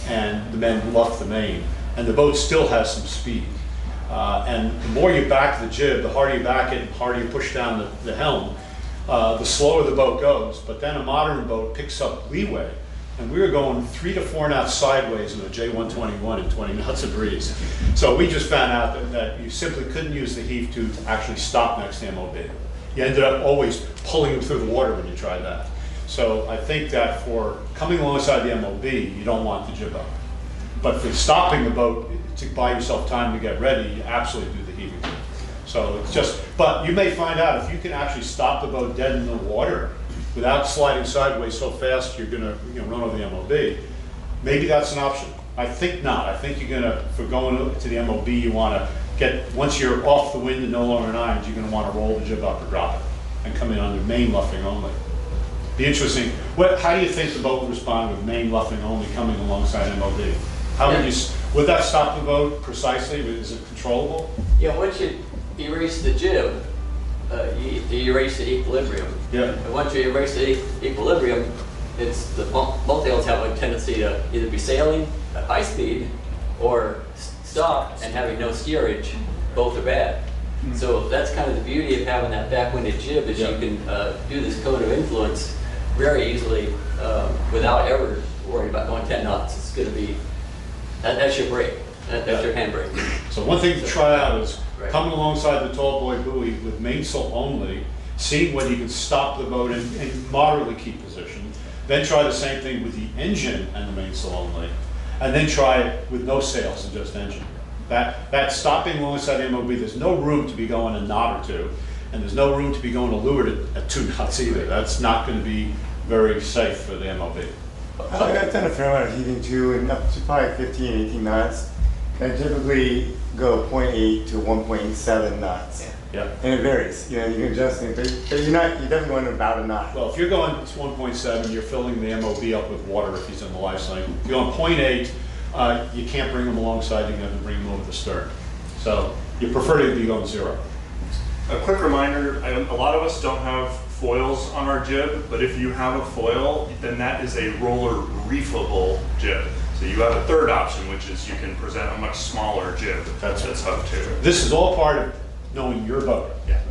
and the men luff the main, and the boat still has some speed. And the more you back the jib, the harder you back it, and the harder you push down the helm, the slower the boat goes. But then a modern boat picks up leeway, and we were going 3 to 4 knots sideways in a J1-21 and 20 knots of breeze. So we just found out that you simply couldn't use the heave tube to actually stop next to MOB. You ended up always pulling them through the water when you tried that. So I think that for coming alongside the MOB, you don't want the jib up. But for stopping the boat to buy yourself time to get ready, you absolutely do the heaving tube. So it's just, but you may find out if you can actually stop the boat dead in the water without sliding sideways so fast you're gonna run over the MOB, maybe that's an option. I think not. I think you're gonna, for going to the MOB, you wanna get, once you're off the wind and no longer in irons, you're gonna wanna roll the jib up or drop it and come in under main luffing only. Be interesting. How do you think the boat would respond with main luffing only coming alongside MOB? How would that stop the boat precisely? Is it controllable? Yeah, once you erase the jib, you erase the equilibrium. Yeah. And once you erase the equilibrium, it's the both tails have a tendency to either be sailing at high speed or stop and having no steerage. Both are bad. So that's kind of the beauty of having that backwinded jib, is you can do this cone of influence very easily without ever worrying about going 10 knots. It's going to be, that's your brake. That's your handbrake. So one thing to try out is coming alongside the tall boy buoy with mainsail only, seeing whether you can stop the boat and moderately keep position. Then try the same thing with the engine and the mainsail only. And then try it with no sails and just engine. That stopping alongside the MOB, there's no room to be going a knot or two, and there's no room to be going a leeward at 2 knots either. That's not going to be very safe for the MOB. I've done a fair amount of heaving too, and up to probably 15, 18 knots. I typically go 0.8 to 1.7 knots. Yeah. And it varies. You can adjust it, but you're definitely going about a knot. Well, if you're going to 1.7, you're filling the MOB up with water if he's in the life cycle. If you're going 0.8, you can't bring him alongside, you're going to bring him over the stern. So you prefer to be going 0. A quick reminder, a lot of us don't have foils on our jib, but if you have a foil, then that is a roller reefable jib. So you have a third option, which is you can present a much smaller jib that's hooked to. This is all part of knowing your boat. Yeah.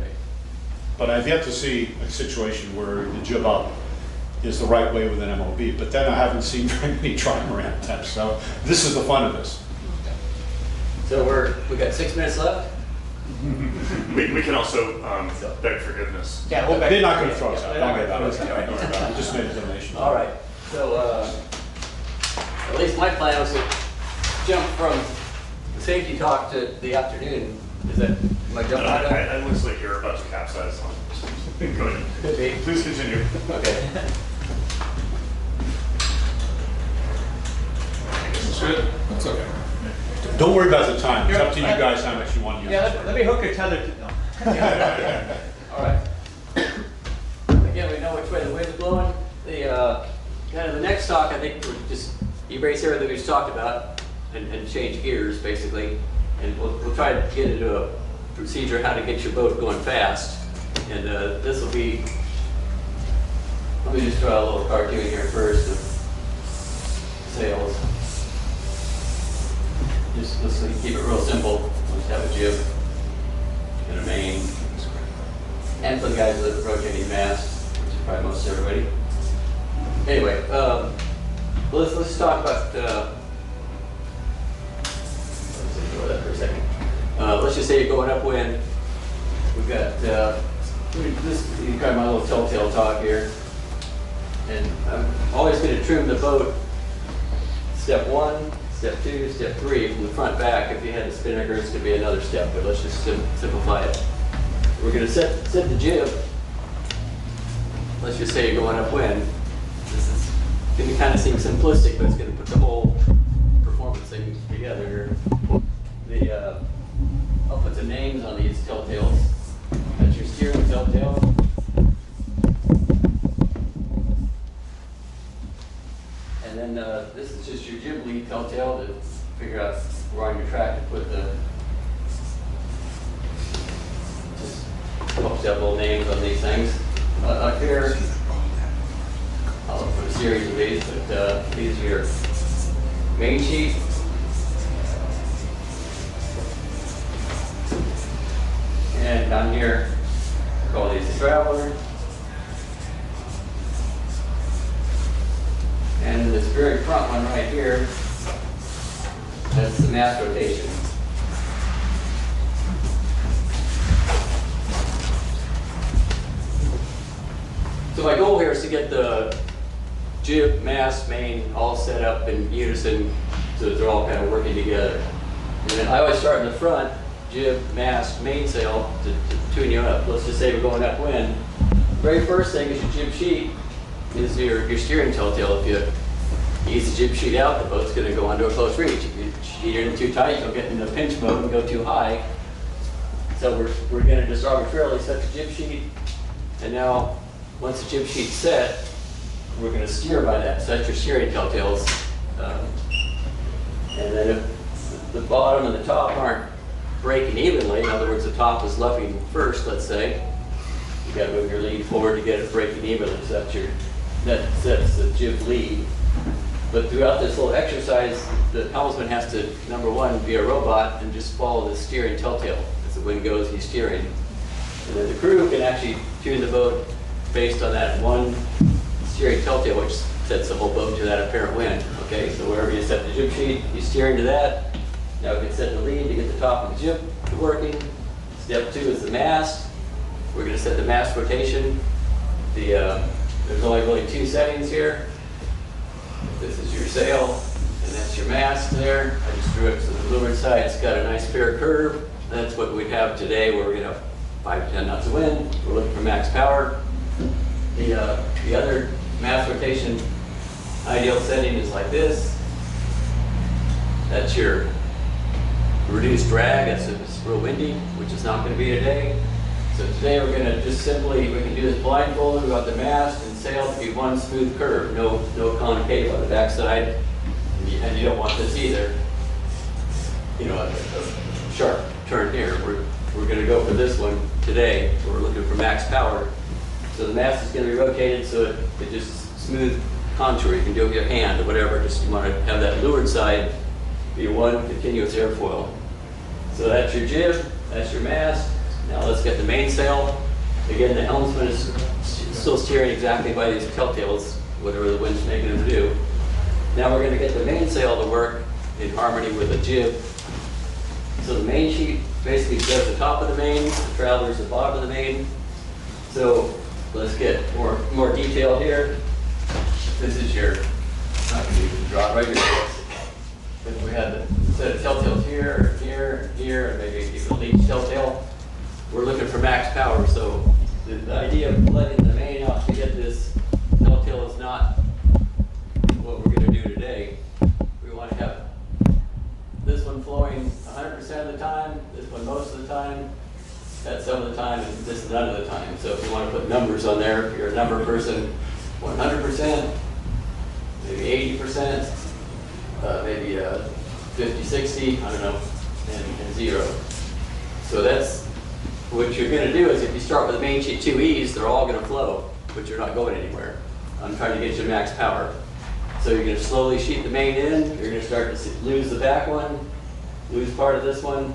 But I've yet to see a situation where the jib up is the right way with an MOB, but then I haven't seen very many trimaran attempts. So this is the fun of this. So we got 6 minutes left. We can also beg forgiveness. Yeah, we'll They're not going to throw us out. Yeah, Don't worry about it. Don't worry about it. We just made a donation. All right. So at least my plan was to jump from the safety talk to the afternoon. Is that, am I jumping out of it? It looks like you're about to capsize on. Go ahead. Could be. Please continue. Okay. That's good. That's okay. Don't worry about the time. It's up to you guys how much you want to use. Yeah, let me hook a tether to, no. All right. Again, we know which way the wind's blowing. The kind of the next talk, I think, we'll just erase everything we just talked about and change gears, basically. And we'll try to get into a procedure how to get your boat going fast. And this will be, let me just draw a little cartoon here first of sails. Just keep it real simple. We'll just have a jib and a main. And for the guys with the rotating mast, which is probably most everybody. Anyway, let's talk about, let's ignore that for a second. Let's just say you're going upwind. We've got, this, you got my little telltale talk here. And I'm always going to trim the boat step 1, step 2, step 3 from the front back. If you had a spinnaker, it's going to be another step, but let's just simplify it. We're going to set the jib. Let's just say you're going upwind. This is going to kind of seem simplistic, but it's going to put the whole performance thing together here. I'll put some names on these telltales. That's your steering telltale. And then this is just your jib lead telltale to figure out where on your track to put the, just helps have little names on these things. Up here, I'll put a series of these, but these are your main sheet. And down here, call these the traveler. And this very front one right here, that's the mass rotation. So my goal here is to get the jib, mast, main all set up in unison so that they're all kind of working together. And then I always start in the front, jib, mast, mainsail to tune you up. Let's just say we're going upwind. Very first thing is your jib sheet is your steering telltale. If you ease the jib sheet out, the boat's going to go under a close reach. If you sheet it in too tight, you'll get into pinch mode and go too high. So we're going to just arbitrarily set the jib sheet, and now once the jib sheet's set, we're going to steer by that. So that's your steering telltales. And then if the bottom and the top aren't breaking evenly, in other words, the top is luffing first, let's say, you got to move your lead forward to get it breaking evenly. So that sets the jib lead. But throughout this little exercise, the helmsman has to, number one, be a robot and just follow the steering telltale. As the wind goes, he's steering. And then the crew can actually tune the boat based on that one steering telltale, which sets the whole boat to that apparent wind. Okay, so wherever you set the jib sheet, you're steering to that. Now we can set the lead to get the top of the jib working. Step 2 is the mast. We're going to set the mast rotation. There's only really 2 settings here. This is your sail, and that's your mast there. I just drew it to the leeward side. It's got a nice fair curve. That's what we have today, where we're going to have 5 to 10 knots of wind. We're looking for max power. The other mast rotation ideal setting is like this. That's your reduced drag. That's if it's real windy, which is not going to be today. So today we're going to just simply, we can do this blindfolded. We've got the mast and sail to be one smooth curve, no concave on the backside. And you don't want this either. You know, a sharp turn here. We're going to go for this one today. We're looking for max power. So the mast is going to be rotated so it just smooth contour. You can do it with your hand or whatever. Just you want to have that leeward side be one continuous airfoil. So that's your jib, that's your mast. Now let's get the mainsail. Again, the helmsman is still steering exactly by these telltales, whatever the wind's making him do. Now we're going to get the mainsail to work in harmony with the jib. So the main sheet basically does the top of the main, the traveler's the bottom of the main. So let's get more detailed here. This is your, not going to draw it right here. If we had the set of telltales here, here, here, and maybe even a lead telltale, we're looking for max power. So the idea of letting the main out to get this telltale is not what we're going to do today. We want to have this one flowing 100% of the time, this one most of the time, that some of the time, and this none of the time. So if you want to put numbers on there, if you're a number person, 100%, maybe 80%, maybe 50, 60, I don't know, and 0. So that's what you're going to do is if you start with the main sheet 2 E's, they're all going to flow, but you're not going anywhere. I'm trying to get you max power. So you're going to slowly sheet the main in, you're going to start to lose the back one, lose part of this one,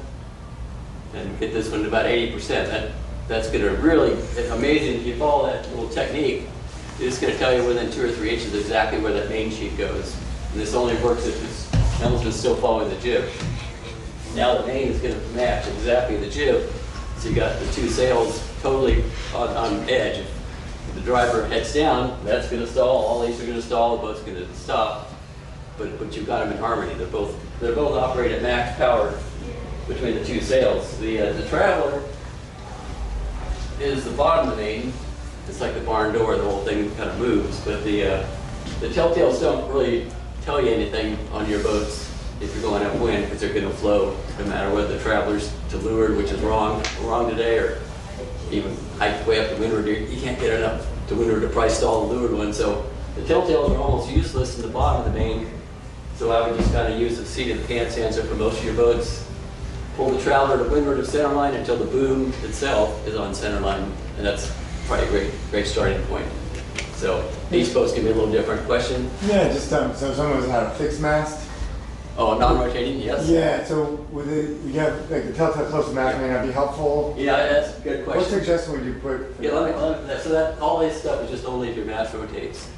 and get this one to about 80%. That's going to really, it's amazing if you follow that little technique. It's going to tell you within 2 or 3 inches exactly where that main sheet goes. And this only works if this helmsman's still following the jib. Now the main is going to match exactly the jib. So you got the 2 sails totally on edge. If the driver heads down, that's going to stall. All these are going to stall. The boat's going to stop. But you've got them in harmony. They're both operate at max power between the 2 sails. The traveler is the bottom of the main. It's like the barn door. The whole thing kind of moves. But the telltales don't really tell you anything on your boats if you're going upwind, because they're going to flow no matter whether the traveler's to leeward, which is wrong today, or even hiked way up to windward. You can't get enough to windward to price stall the leeward one. So the telltales are almost useless in the bottom of the main. So I would just kind of use the seat of the pants answer for most of your boats. pull the traveler to windward of center line until the boom itself is on center line, and that's probably a great starting point. So each post can be a little different. Question? Yeah, just so someone's had a fixed mast. Oh, non-rotating, yes. Yeah, so with it, you have like the telltale close mast may not be helpful. Yeah, that's a good question. What suggestion would you put? Yeah, so that all this stuff is just only if your mast rotates.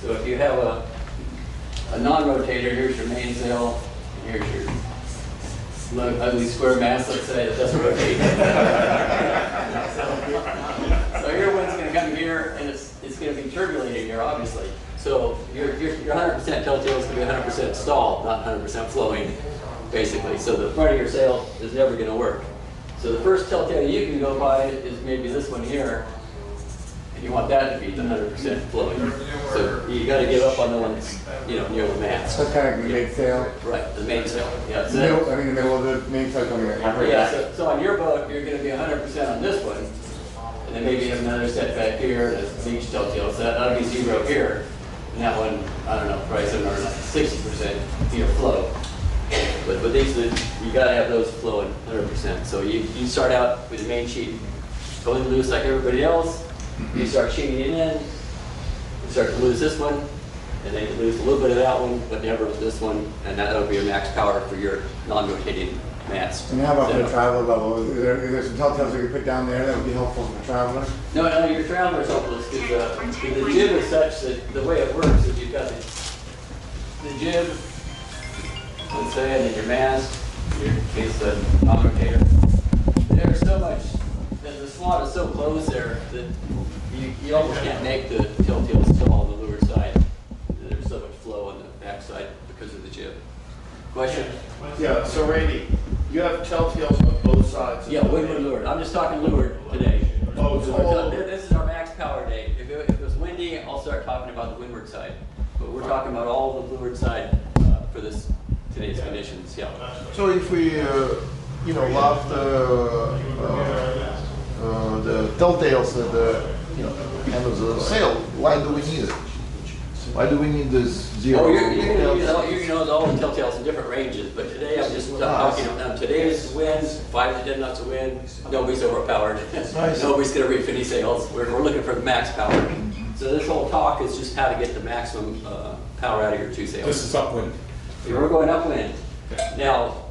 So if you have a non-rotator, here's your mainsail, here's your ugly square mast, let's say, that doesn't rotate. so your wind's going to come here, and it's going to be turbulating here, obviously. So your 100% telltale is going to be 100% stalled, not 100% flowing, basically. So the front of your sail is never going to work. So the first telltale you can go by is maybe this one here, and you want that to be the 100% flowing. So you got to give up on the ones, near the mast. So kind of the mainsail. Right, the mainsail. Yeah. So the middle of the mainsail coming in. yeah. So on your boat, you're going to be 100% on this one, and then maybe have another setback here, and a beach telltale. So that'll be 0 here. And that one, I don't know, probably somewhere like 60% flow. But these, you got to have those flowing 100%. So you start out with the main sheet going loose like everybody else. You start sheeting it in. You start to lose this one, and then you lose a little bit of that one, but never this one, and that'll be your max power for your non-rotating mast. And how about the traveler level? Is there some telltales we could put down there that would be helpful for the traveler? No, your traveler's helpless because the jib is such that the way it works is you've got the jib, let's say, and then your mast, your case the non-rotator. There's so much, the slot is so close there that you almost can't make the telltale still on the leeward side. There's so much flow on the backside because of the jib. Question? Yeah, so Randy, you have telltales on both sides. Yeah, windward leeward. I'm just talking leeward today. Oh, so all This is our max power day. If it was windy, I'll start talking about the windward side. But we're talking about all the leeward side for today's conditions. Yeah. So if we, love the telltales and end of the sail, why do we need it? Why do we need this 0? Oh, you're going to use all the telltales in different ranges, but today I'm just talking about today's winds, 5 to 10 knots of wind. Nobody's overpowered. Nobody's going to reef any sails. We're looking for the max power. So this whole talk is just how to get the maximum power out of your 2 sails. This is upwind. We're going upwind. Now,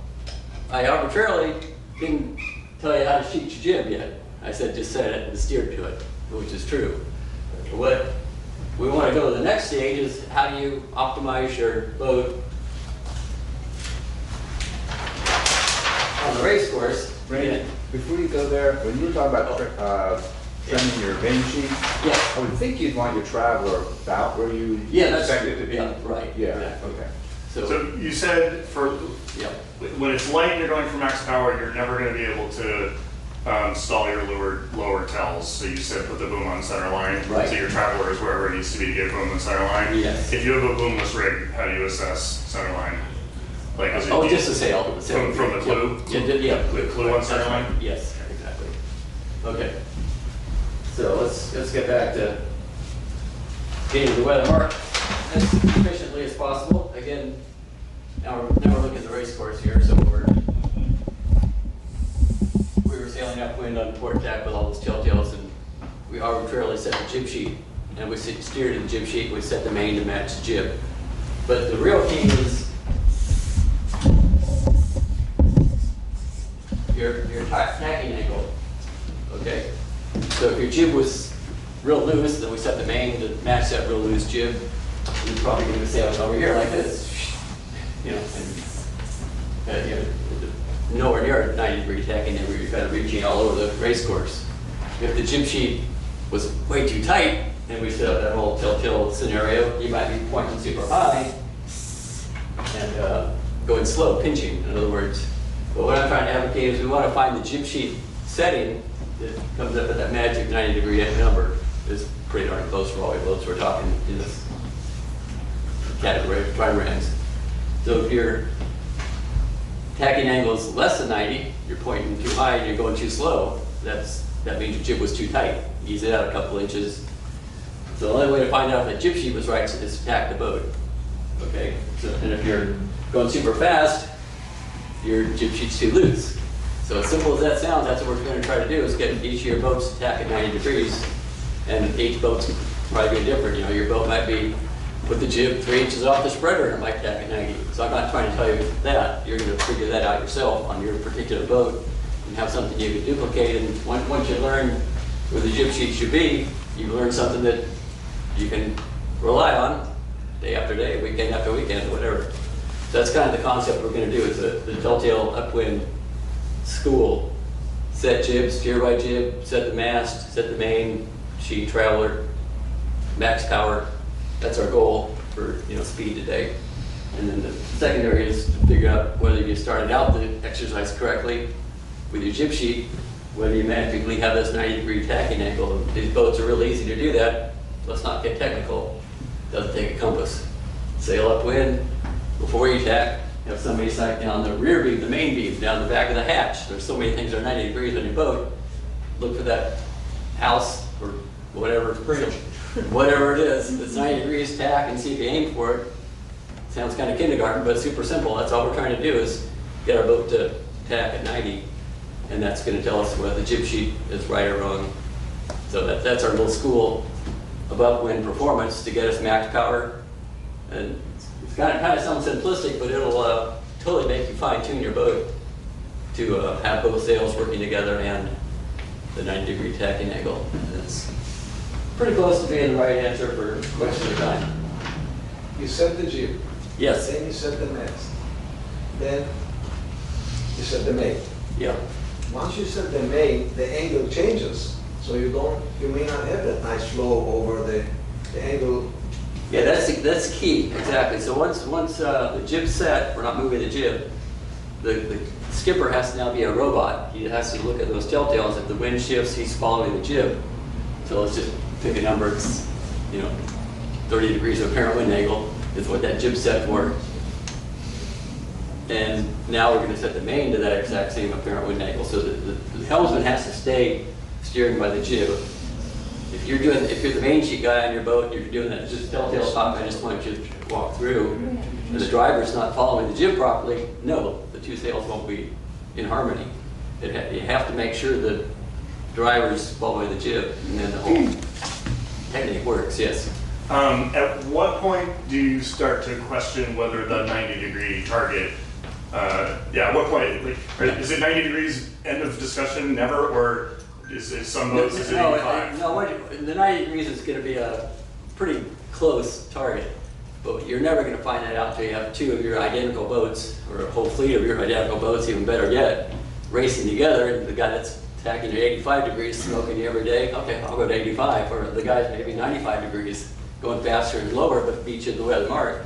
I arbitrarily didn't tell you how to sheet your jib yet. I said just set it and steer to it, which is true. What we want to go to the next stage is how do you optimize your boat on the race course. Randy, before you go there, when you were talking about trimming your main sheet, yeah, I would think you'd want your traveler about where you expect it to be. Yeah, right. Yeah, exactly. okay. So you said yeah. when it's light and you're going for max power, you're never going to be able to stall your lower tells. So you said put the boom on center line. Right. So your traveler is wherever it needs to be to get boom on center line. Yes. If you have a boomless rig, how do you assess center line? Like is it just a sail. From the clue? Yeah. The clue on center line? Yes, exactly. Okay. So let's get back to getting the weather mark as efficiently as possible. Again, now we're looking at the race course here. So we were sailing upwind on port tack with all those telltales, and we arbitrarily set the jib sheet, and we steered to the jib sheet. We set the main to match the jib. But the real key is your tacking angle. Okay. So if your jib was real loose, then we set the main to match that real loose jib. You're probably going to sail over here like this, nowhere near a 90-degree tacking angle. You're kind of reaching all over the race course. If the jib sheet was way too tight, and we set up that whole telltale scenario, you might be pointing super high and going slow, pinching, in other words. But what I'm trying to advocate is we want to find the jib sheet setting that comes up at that magic 90-degree number. Is pretty darn close for all your boats. We're talking in this category of trimarans. So if your tacking angle is less than 90, you're pointing too high and you're going too slow, that means your jib was too tight. Ease it out a couple inches. So the only way to find out if that jib sheet was right is to tack the boat. Okay? So, and if you're going super fast, your jib sheet's too loose. So as simple as that sounds, that's what we're going to try to do, is get each of your boats to tack at 90 degrees. And each boat's probably be different. You know, your boat might be, put the jib 3 inches off the spreader and it might tack at 90. So I'm not trying to tell you that. You're going to figure that out yourself on your particular boat and have something you can duplicate. And once you learn where the jib sheet should be, you learn something that you can rely on day after day, weekend after weekend, whatever. So that's kind of the concept we're going to do, is the telltale upwind school. Set jib, steer by jib, set the mast, set the main, sheet, traveler, max power. That's our goal for, you know, speed today. And then the secondary is to figure out whether you started out the exercise correctly with your jib sheet, whether you magically have this 90-degree tacking angle. These boats are really easy to do that. Let's not get technical. Doesn't take a compass. Sail upwind. Before you tack, have somebody sight down the rear beam, the main beam, down the back of the hatch. There's so many things that are 90 degrees on your boat. Look for that house or whatever, whatever it is, that's 90 degrees, tack and see if you aim for it. Sounds kind of kindergarten, but super simple. That's all we're trying to do, is get our boat to tack at 90, and that's going to tell us whether the jib sheet is right or wrong. So that's our little school of upwind performance to get us max power. And it's kind of sounds simplistic, but it'll totally make you fine-tune your boat to have both sails working together and the 90-degree tacking angle. It's pretty close to being the right answer for question of time. You set the jib. Yes. Then you set the mast. Then you set the main. Yeah. Once you set the main, the angle changes. So you may not have that nice flow over the angle. Yeah, that's key, exactly. So once the jib's set, we're not moving the jib, the skipper has to now be a robot. He has to look at those telltales. If the wind shifts, he's following the jib. So let's just pick a number. It's, you know, 30 degrees of apparent wind angle is what that jib's set for. And now we're going to set the main to that exact same apparent wind angle. So the helmsman has to stay steering by the jib. If you're the main sheet guy on your boat and you're doing that just telltale top, I just want you to walk through, and the driver's not following the jib properly, no, the two sails won't be in harmony. You have to make sure the driver's following the jib, and then the whole technique works, yes. At what point do you start to question whether the 90-degree target, at what point, like, is it 90 degrees, end of discussion, never, or is it some boats, is it 85? No, the 90 degrees is going to be a pretty close target, but you're never going to find that out until you have two of your identical boats, or a whole fleet of your identical boats, even better yet, racing together, and the guy that's tacking at 85 degrees, smoking you every day, okay, I'll go to 85, or the guy's maybe 95 degrees, going faster and lower, but beat you to the weather mark.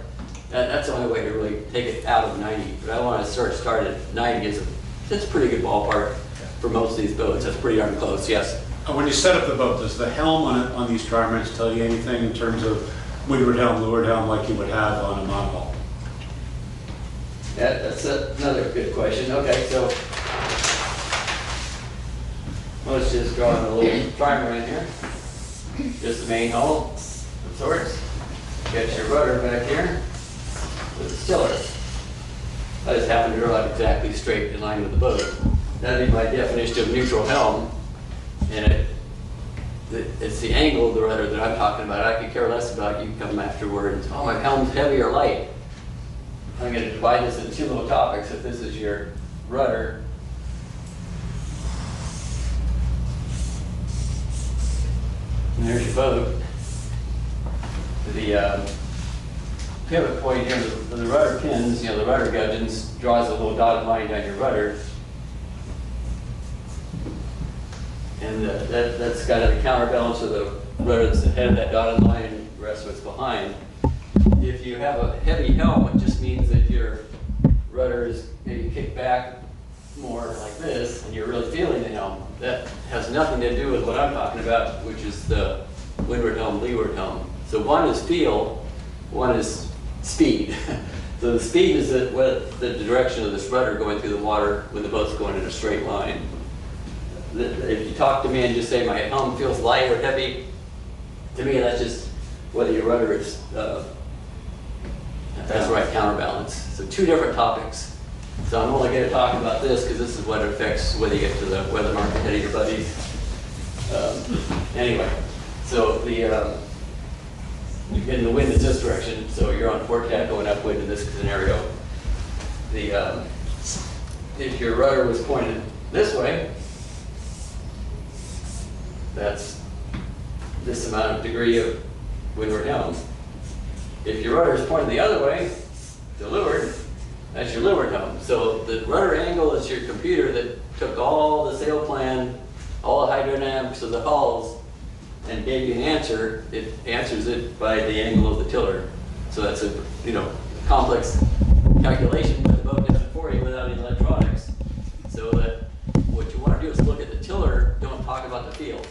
That's the only way to really take it out of 90. But I want to start at 90 it's a pretty good ballpark for most of these boats. That's pretty darn close, yes. When you set up the boat, does the helm on these trimarans tell you anything in terms of windward helm, leeward helm, like you would have on a monohull? That's another good question. Okay, so let's just draw in a little trimaran here. Just the main hull of sorts. Get your rudder back here with the tiller. I just happen to draw it exactly straight in line with the boat. That'd be my definition of neutral helm, and it's the angle of the rudder that I'm talking about. I could care less about you come afterwards. Oh, my helm's heavy or light. I'm going to divide this into two little topics. If this is your rudder, and there's your boat. The pivot point here, the rudder pins, the rudder gudgeons draws a little dotted line down your rudder. And that's kind of the counterbalance of the rudder that's ahead of that dotted line, and the rest of it's behind. If you have a heavy helm, it just means that your rudder is maybe kicked back more like this, and you're really feeling the helm. That has nothing to do with what I'm talking about, which is the windward helm, leeward helm. So one is feel, one is speed. So the speed is the direction of this rudder going through the water when the boat's going in a straight line. If you talk to me and just say my helm feels light or heavy, to me that's just whether your rudder is has the right counterbalance. So two different topics. So I'm only going to talk about this because this is what affects whether you get to the weather mark ahead of your buddies. Anyway, so the you're getting the wind in this direction, so you're on forecast going upwind in this scenario. The if your rudder was pointed this way, that's this amount of degree of windward helm. If your rudder is pointed the other way, to leeward, that's your leeward helm. So the rudder angle is your computer that took all the sail plan, all the hydrodynamics of the hulls, and gave you an answer. It answers it by the angle of the tiller. So that's a complex calculation that the boat does it for you without any electronics. So that what you want to do is look at the tiller. Don't talk about the field.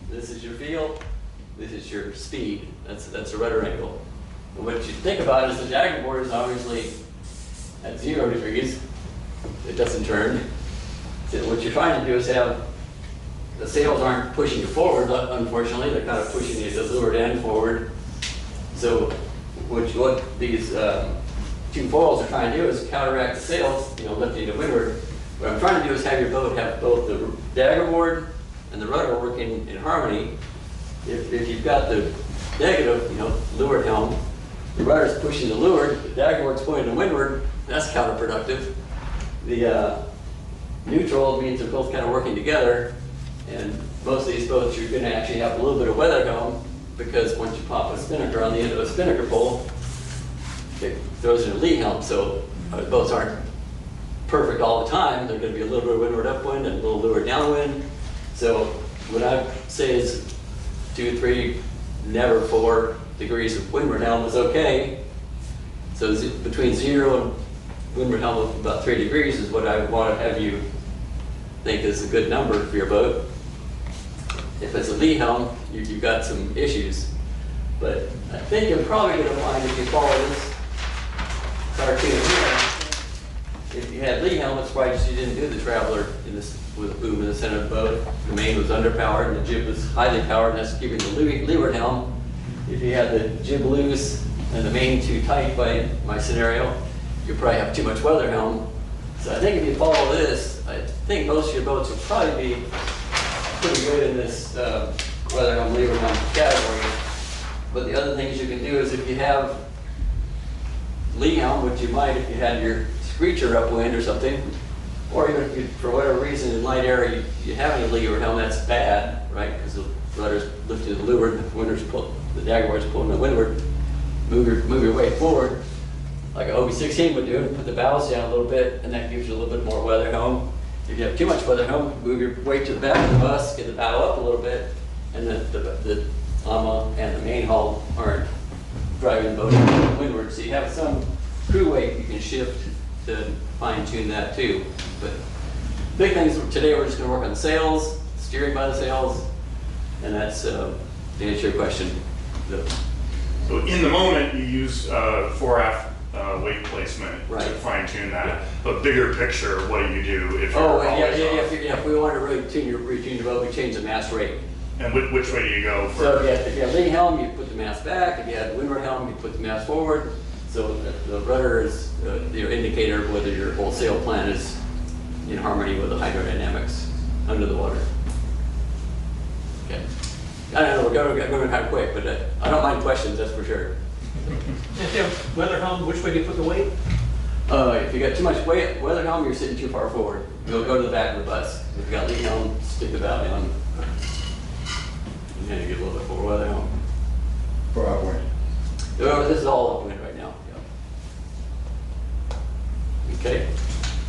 This is your field. This is your speed. That's a rudder angle. And what you think about is the dagger board is obviously at 0 degrees. It doesn't turn. So what you're trying to do is have the sails aren't pushing you forward, unfortunately. They're kind of pushing you to leeward and forward. So what these two foils are trying to do is counteract the sails, lifting to windward. What I'm trying to do is have your boat have both the dagger board and the rudder working in harmony. If you've got the negative, leeward helm, the rudder's pushing the leeward, the dagger board's pointing to windward, that's counterproductive. The neutral means they're both kind of working together, and most of these boats you're going to actually have a little bit of weather helm, because once you pop a spinnaker on the end of a spinnaker pole, it throws in a lee helm, so boats aren't perfect all the time. They're going to be a little bit of windward upwind and a little leeward downwind. So what I say is 2, 3, never 4 degrees of windward helm is okay. So between 0 and windward helm of about 3 degrees is what I want to have you think is a good number for your boat. If it's a lee helm, you've got some issues. But I think you're probably going to find if you follow this cartoon here, if you had lee helm, it's probably just you didn't do the traveler in this with a boom in the center of the boat. The main was underpowered and the jib was highly powered, and that's keeping the leeward helm. If you had the jib loose and the main too tight by my scenario, you probably have too much weather helm. So I think if you follow this, I think most of your boats will probably be pretty good in this weather helm, leeward helm category. But the other things you can do is if you have lee helm, which you might if you had your screecher upwind or something, or even if you, for whatever reason in light air you have any leeward helm, that's bad, right? Because the rudder's lifted to leeward, the dagger board's pulling the windward. Move your weight forward, like a OB16 would do, and put the bows down a little bit, and that gives you a little bit more weather helm. If you have too much weather helm, move your weight to the back of the bus, get the bow up a little bit, and the AMA and the main hull aren't driving the boat windward. So you have some crew weight you can shift to fine tune that too. But big things today, we're just going to work on sails, steering by the sails, and that's to answer your question. So in the moment, you use fore-aft weight placement to fine tune that. Yeah. But bigger picture, what do you do if you're always off? If we want to really retune your boat, we change the mast rate. And which way do you go? So if you have lee helm, you put the mast back. If you have windward helm, you put the mast forward. So the rudder is your indicator of whether your whole sail plan is in harmony with the hydrodynamics under the water. Okay. I don't know, we're going kind of quick, but I don't mind questions, that's for sure. If you have weather helm, which way do you put the weight? If you got too much weather helm, you're sitting too far forward. You'll go to the back of the bus. If you got lee helm, stick the bow down. And then you get a little bit more weather helm. For upwind. This is all upwind right now. Yeah. Okay.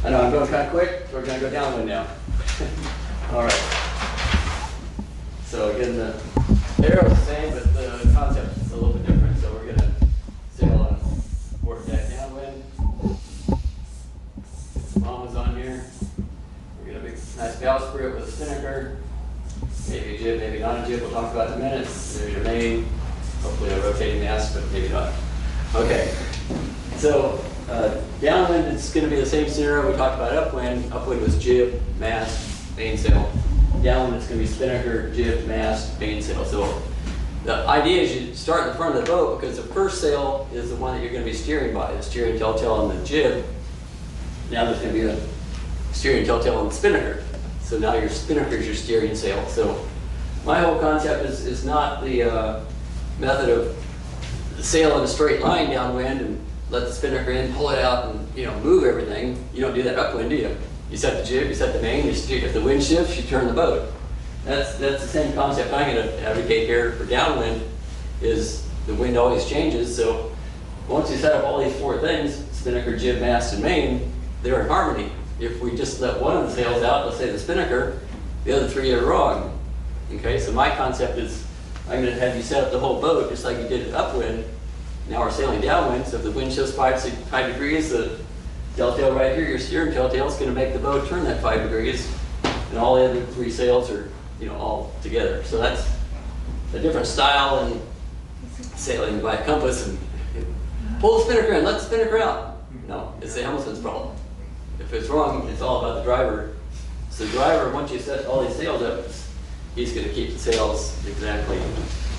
I know I'm going kind of quick, so we're going to go downwind now. All right. So again, the arrow is the same, but the concept is a little bit different. So we're going to sail on port deck downwind. Get some bombs on here. We're going to make a nice bowsprit with a spinnaker. Maybe a jib, maybe not a jib. We'll talk about in a minute. There's your main. Hopefully a rotating mast, but maybe not. Okay. So downwind, it's going to be the same scenario we talked about upwind. Upwind was jib, mast, mainsail. Downwind, it's going to be spinnaker, jib, mast, mainsail. So the idea is you start in the front of the boat because the first sail is the one that you're going to be steering by. The steering telltale on the jib. now there's going to be a steering telltale on the spinnaker. So now your spinnaker is your steering sail. So my whole concept is not the method of sail in a straight line downwind and let the spinnaker in, pull it out, and move everything. You don't do that upwind, do you? You set the jib, you set the main. You steer. If the wind shifts, you turn the boat. That's the same concept I'm going to advocate here for downwind. Is the wind always changes? So once you set up all these 4 things, spinnaker, jib, mast, and main, they're in harmony. If we just let one of the sails out, let's say the spinnaker, the other 3 are wrong. Okay, so my concept is I'm going to have you set up the whole boat just like you did it upwind. Now we're sailing downwind, so if the wind shifts 5 degrees, the telltale right here, your steering telltale, is going to make the boat turn that 5 degrees, and all the other 3 sails are, all together. So that's a different style than sailing by compass and pull the spinnaker in, let the spinnaker out. No, it's the helmsman's problem. If it's wrong, it's all about the driver. So the driver, once you set all these sails up, he's going to keep the sails exactly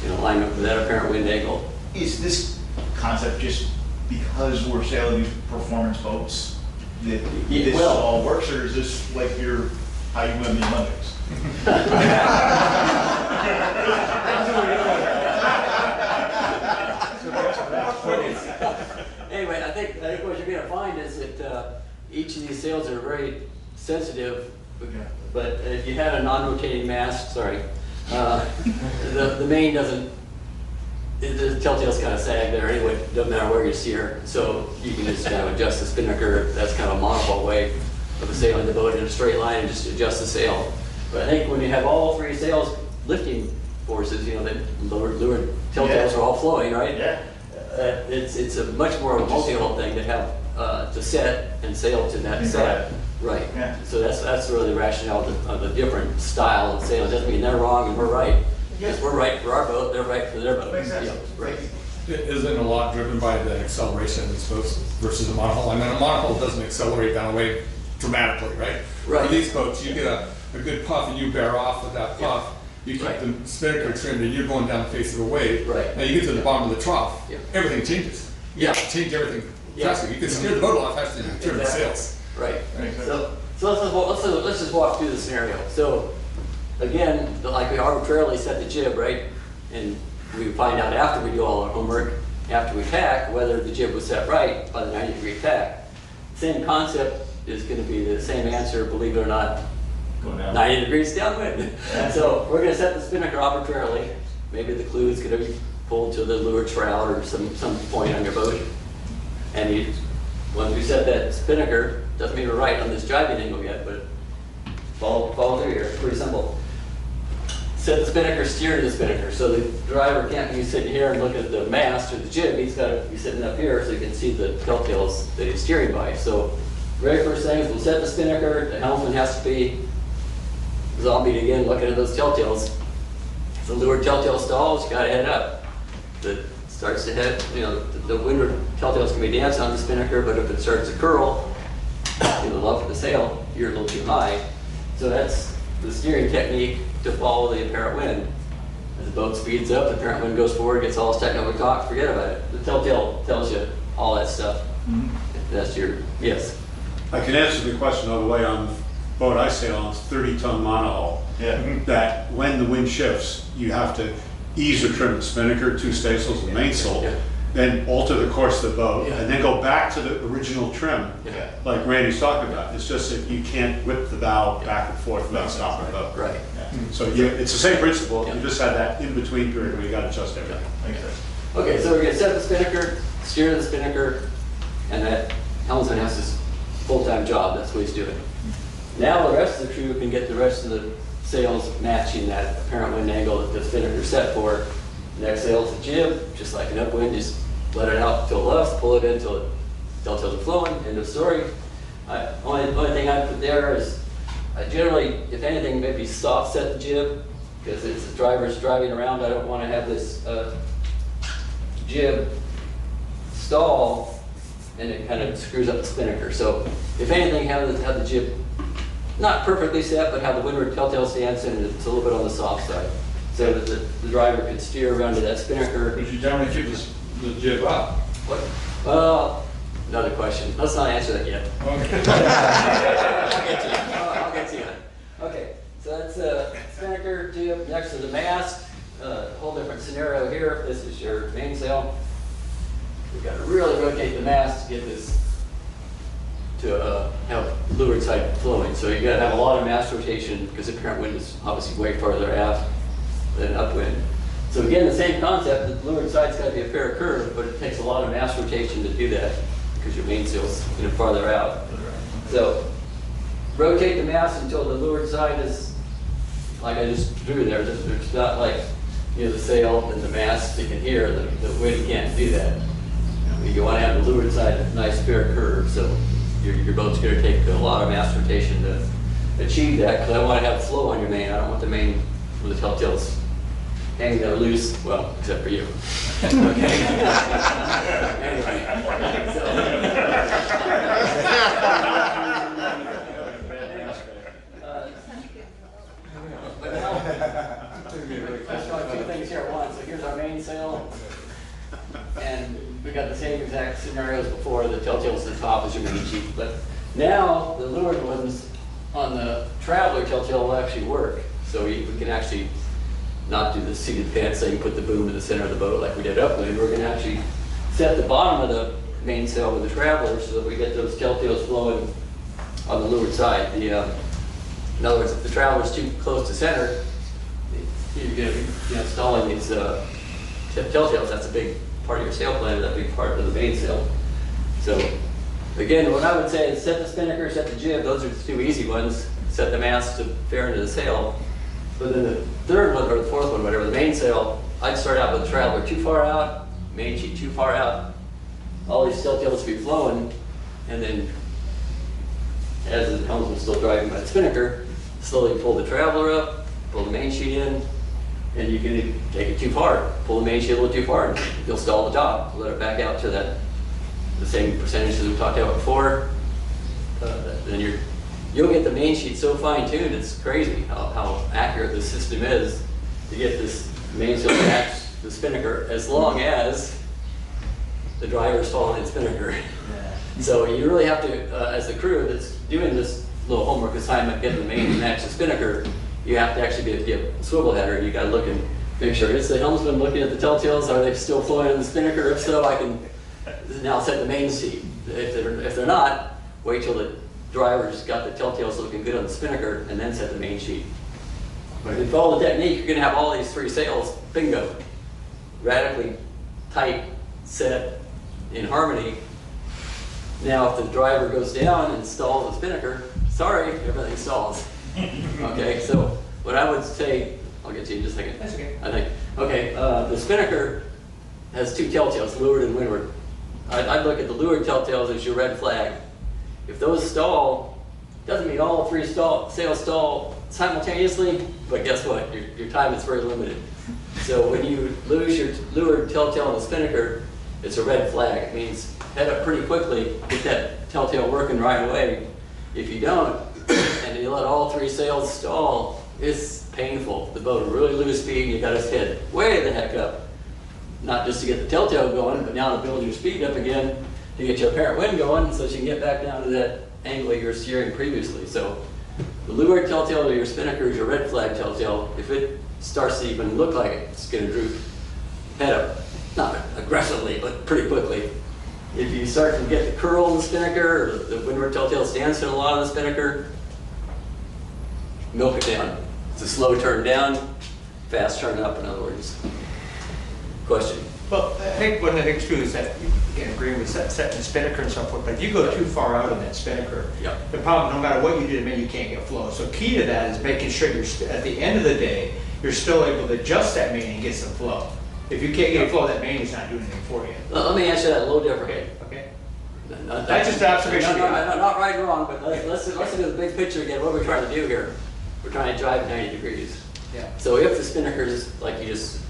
in alignment with that apparent wind angle. Is this concept just because we're sailing these performance boats that this all works, or is this like how you win the Olympics? Anyway, I think what you're going to find is that each of these sails are very sensitive, but if you had a non-rotating mast, the main doesn't, the telltale's kind of sag there anyway, doesn't matter where you steer, so you can just kind of adjust the spinnaker. That's kind of a monopole way of sailing the boat in a straight line and just adjust the sail. But I think when you have all 3 sails lifting forces, the leeward telltales are all flowing, right? Yeah. It's a much more of a multi-hull thing to have to set and sail to that set. Right. Yeah. So that's really the rationale of the different style of sailing. It doesn't mean they're wrong and we're right. Because we're right for our boat, they're right for their boat. Makes sense. Right. Isn't a lot driven by the acceleration of these boats versus a monohull? I mean, a monohull doesn't accelerate down a wave dramatically, right? Right. For these boats, you get a good puff and you bear off with that puff. You keep the spinnaker trimmed and you're going down the face of a wave. Right. Now you get to the bottom of the trough, everything changes. You have to change everything faster. You can steer the boat a lot faster than you trim the sails. Right. So let's just walk through the scenario. So again, like we arbitrarily set the jib, right? And we find out after we do all our homework, after we tack, whether the jib was set right by the 90-degree tack. Same concept is going to be the same answer, believe it or not, 90 degrees downwind. So we're going to set the spinnaker arbitrarily. Maybe the clue is going to be pulled to the leeward shroud or some point on your boat. And once we set that spinnaker, doesn't mean we're right on this driving angle yet, but follow through here. It's pretty simple. Set the spinnaker, steer to the spinnaker. So the driver can't be sitting here and look at the mast or the jib. He's got to be sitting up here so he can see the telltales that he's steering by. So very first thing is we'll set the spinnaker. The helmsman has to be zombie again, looking at those telltales. If the leeward telltale stalls, you got to head up. If it starts to head, the windward telltales can be dancing on the spinnaker, but if it starts to curl, the left of the sail, you're a little too high. So that's the steering technique to follow the apparent wind. As the boat speeds up, the apparent wind goes forward, gets all its technical talk, forget about it. The telltale tells you all that stuff. That's your, yes. I can answer the question all the way on the boat I sail on, it's 30-ton monohull. Yeah. That when the wind shifts, you have to ease or trim the spinnaker, 2 staysails, and mainsail, then alter the course of the boat, and then go back to the original trim, like Randy's talking about. It's just that you can't whip the bow back and forth without stopping the boat. Right. So it's the same principle, you just had that in-between period where you got to adjust everything. Okay, so we're going to set the spinnaker, steer the spinnaker, and that helmsman has his full-time job. That's what he's doing. Now the rest of the crew can get the rest of the sails matching that apparent wind angle that the spinnaker's set for. Next sail's the jib, just like an upwind, just let it out till left, pull it in until the telltales are flowing, end of story. Only thing I put there is, I generally, if anything, maybe soft set the jib, because it's the driver's driving around. I don't want to have this jib stall and it kind of screws up the spinnaker. So if anything, have the jib not perfectly set, but have the windward telltale stance and it's a little bit on the soft side, so that the driver can steer around to that spinnaker. But you generally keep the jib up. What? Well, another question. Let's not answer that yet. Okay. I'll get to you. Okay, so that's a spinnaker jib next to the mast. Whole different scenario here. This is your mainsail. We've got to really rotate the mast to get this to have leeward side flowing. So you got to have a lot of mast rotation because the apparent wind is obviously way farther aft than upwind. So again, the same concept, the leeward side's got to be a fair curve, but it takes a lot of mast rotation to do that because your mainsail's farther out. So rotate the mast until the leeward side is like I just drew there. There's not like the sail and the mast sticking here. The wind can't do that. You want to have the leeward side a nice fair curve, so your boat's going to take a lot of mast rotation to achieve that. Because I want to have flow on your main. I don't want the main with the telltales hanging there loose. Well, except for you. Okay. Anyway, but now, let's try two things here at once. So here's our mainsail. And we got the same exact scenarios before. The telltale's at the top is your main sheet. But now the leeward ones on the traveler telltale will actually work. So we can actually not do the seated pants thing, put the boom in the center of the boat like we did upwind. We're going to actually set the bottom of the mainsail with the traveler so that we get those telltales flowing on the leeward side. In other words, if the traveler's too close to center, you're going to be installing these telltales. That's a big part of your sail plan, that big part of the mainsail. So again, what I would say is set the spinnaker, set the jib. Those are the two easy ones. Set the mast to fair into the sail. But then the third one, or the fourth one, whatever, the mainsail, I'd start out with the traveler too far out, main sheet too far out. All these telltales be flowing, and then as the helmsman's still driving by the spinnaker, slowly pull the traveler up, pull the main sheet in, and you can take it too far. Pull the main sheet a little too far, and you'll stall the top. Let it back out to the same percentage as we talked about before. Then you'll get the main sheet so fine-tuned, it's crazy how accurate the system is to get this mainsail to match the spinnaker as long as the driver's following the spinnaker. Yeah. So you really have to, as the crew that's doing this little homework assignment, getting the main to match the spinnaker, you have to actually be a swivel header. You got to look and make sure it's the helmsman looking at the telltales. Are they still flowing on the spinnaker? If so, I can now set the main sheet. If they're not, wait till the driver's got the telltales looking good on the spinnaker and then set the main sheet. But if you follow the technique, you're going to have all these three sails, bingo, radically tight, set, in harmony. Now, if the driver goes down and stalls the spinnaker, sorry, everything stalls. Okay, so what I would say, I'll get to you in just a second. That's okay. I think, okay, the spinnaker has two telltales, leeward and windward. I'd look at the leeward telltales as your red flag. If those stall, doesn't mean all three sails stall simultaneously, but guess what? Your time is very limited. So when you lose your leeward telltale on the spinnaker, it's a red flag. It means head up pretty quickly, get that telltale working right away. If you don't, and you let all three sails stall, it's painful. The boat will really lose speed, and you got to head way the heck up. Not just to get the telltale going, but now to build your speed up again to get your apparent wind going so that you can get back down to that angle you were steering previously. So the leeward telltale to your spinnaker is your red flag telltale. If it starts to even look like it's going to droop, head up. Not aggressively, but pretty quickly. If you start to get the curl in the spinnaker, or the windward telltale stands in a lot of the spinnaker, milk it down. It's a slow turn down, fast turn up, in other words. Question? Well, I think one of the things too is that, again, agreeing with setting the spinnaker and so forth, but if you go too far out on that spinnaker, the problem, no matter what you do to make, you can't get flow. So key to that is making sure you're, at the end of the day, you're still able to adjust that main and get some flow. If you can't get flow, that main is not doing anything for you. Well, let me answer that a little differently. Okay. That's just an observation. Not right or wrong, but let's look at the big picture again. What are we trying to do here? We're trying to drive 90 degrees. Yeah. So if the spinnaker is, like you just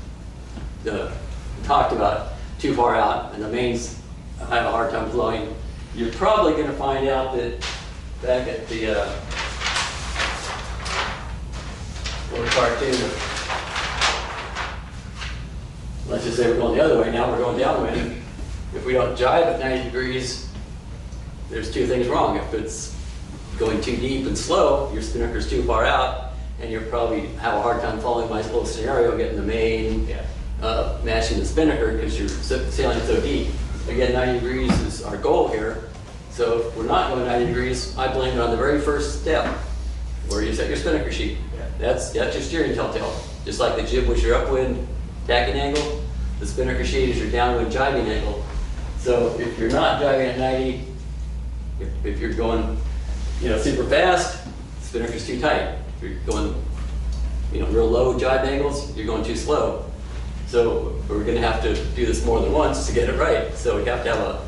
talked about, too far out, and the mains have a hard time flowing, you're probably going to find out that back at the cartoon, let's just say we're going the other way now, we're going downwind. If we don't jibe at 90 degrees, there's two things wrong. If it's going too deep and slow, your spinnaker's too far out, and you'll probably have a hard time following my little scenario, getting the main, matching the spinnaker because you're sailing so deep. Again, 90 degrees is our goal here. So if we're not going 90 degrees, I blame it on the very first step where you set your spinnaker sheet. That's your steering telltale. Just like the jib was your upwind tacking angle, the spinnaker sheet is your downwind jibing angle. So if you're not driving at 90, if you're going, super fast, spinnaker's too tight. If you're going, real low jibe angles, you're going too slow. So we're going to have to do this more than once to get it right. So we have to have a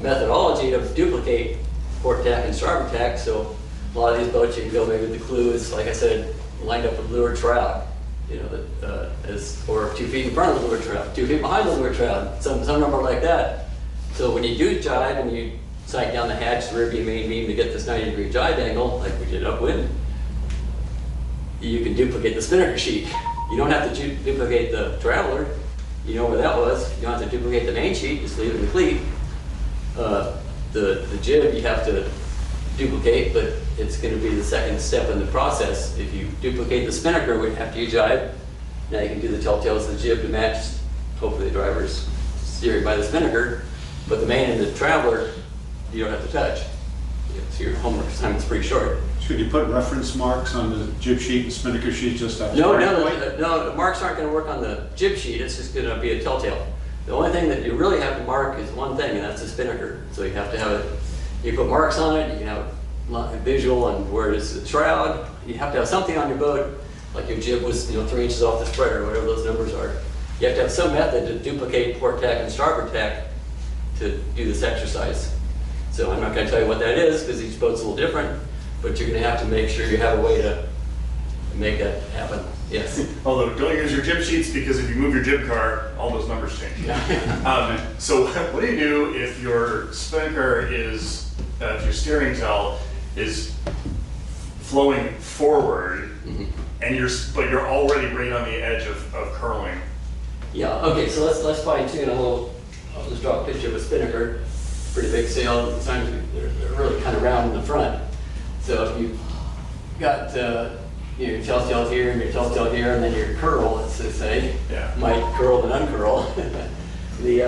methodology to duplicate port tack and starboard tack. So a lot of these boats you can go maybe the clue is, like I said, lined up with lure trout, or 2 feet in front of the lure trout, 2 feet behind the lure trout, some number like that. So when you do jibe and you sight down the hatch, the rear beam, main beam to get this 90-degree jibe angle, like we did upwind, you can duplicate the spinnaker sheet. You don't have to duplicate the traveler. You know where that was. You don't have to duplicate the main sheet, just leave it in the cleat. The jib you have to duplicate, but it's going to be the second step in the process. If you duplicate the spinnaker after you jibe, now you can do the telltales of the jib to match, hopefully the driver's steering by the spinnaker, but the main and the traveler, you don't have to touch. So your homework assignment's pretty short. Should you put reference marks on the jib sheet and spinnaker sheet just after? No, the marks aren't going to work on the jib sheet. It's just going to be a telltale. The only thing that you really have to mark is one thing, and that's the spinnaker. So you have to have it, you put marks on it, you can have a visual on where it is the shroud. You have to have something on your boat, like your jib was 3 inches off the spreader, whatever those numbers are. You have to have some method to duplicate port tack and starboard tack to do this exercise. So I'm not going to tell you what that is because each boat's a little different, but you're going to have to make sure you have a way to make that happen. Yes. Although don't use your jib sheets because if you move your jib car, all those numbers change. So what do you do if your spinnaker is, if your steering tail is flowing forward, and but you're already right on the edge of curling? Yeah. Okay. So let's fine tune a little. I'll just draw a picture of a spinnaker. Pretty big sail. Sometimes they're really kind of round in the front. So if you've got your telltale here and your telltale here, and then your curl, let's say, might curl and uncurl. The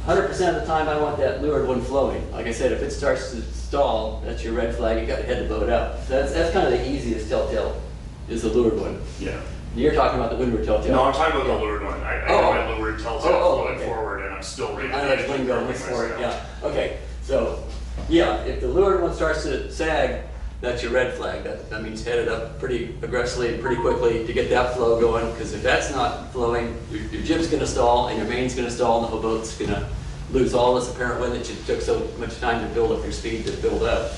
100% of the time, I want that lured one flowing. Like I said, if it starts to stall, that's your red flag. You got to head the boat up. So that's kind of the easiest telltale, is the lured one. Yeah. You're talking about the windward telltale. No, I'm talking about the lured one. I got my lured telltale flowing forward, and I'm still ready to edge of curling myself. Yeah. Okay. So, if the lured one starts to sag, that's your red flag. That means head it up pretty aggressively and pretty quickly to get that flow going, because if that's not flowing, your jib's going to stall and your main's going to stall and the whole boat's going to lose all this apparent wind that you took so much time to build up your speed to build up.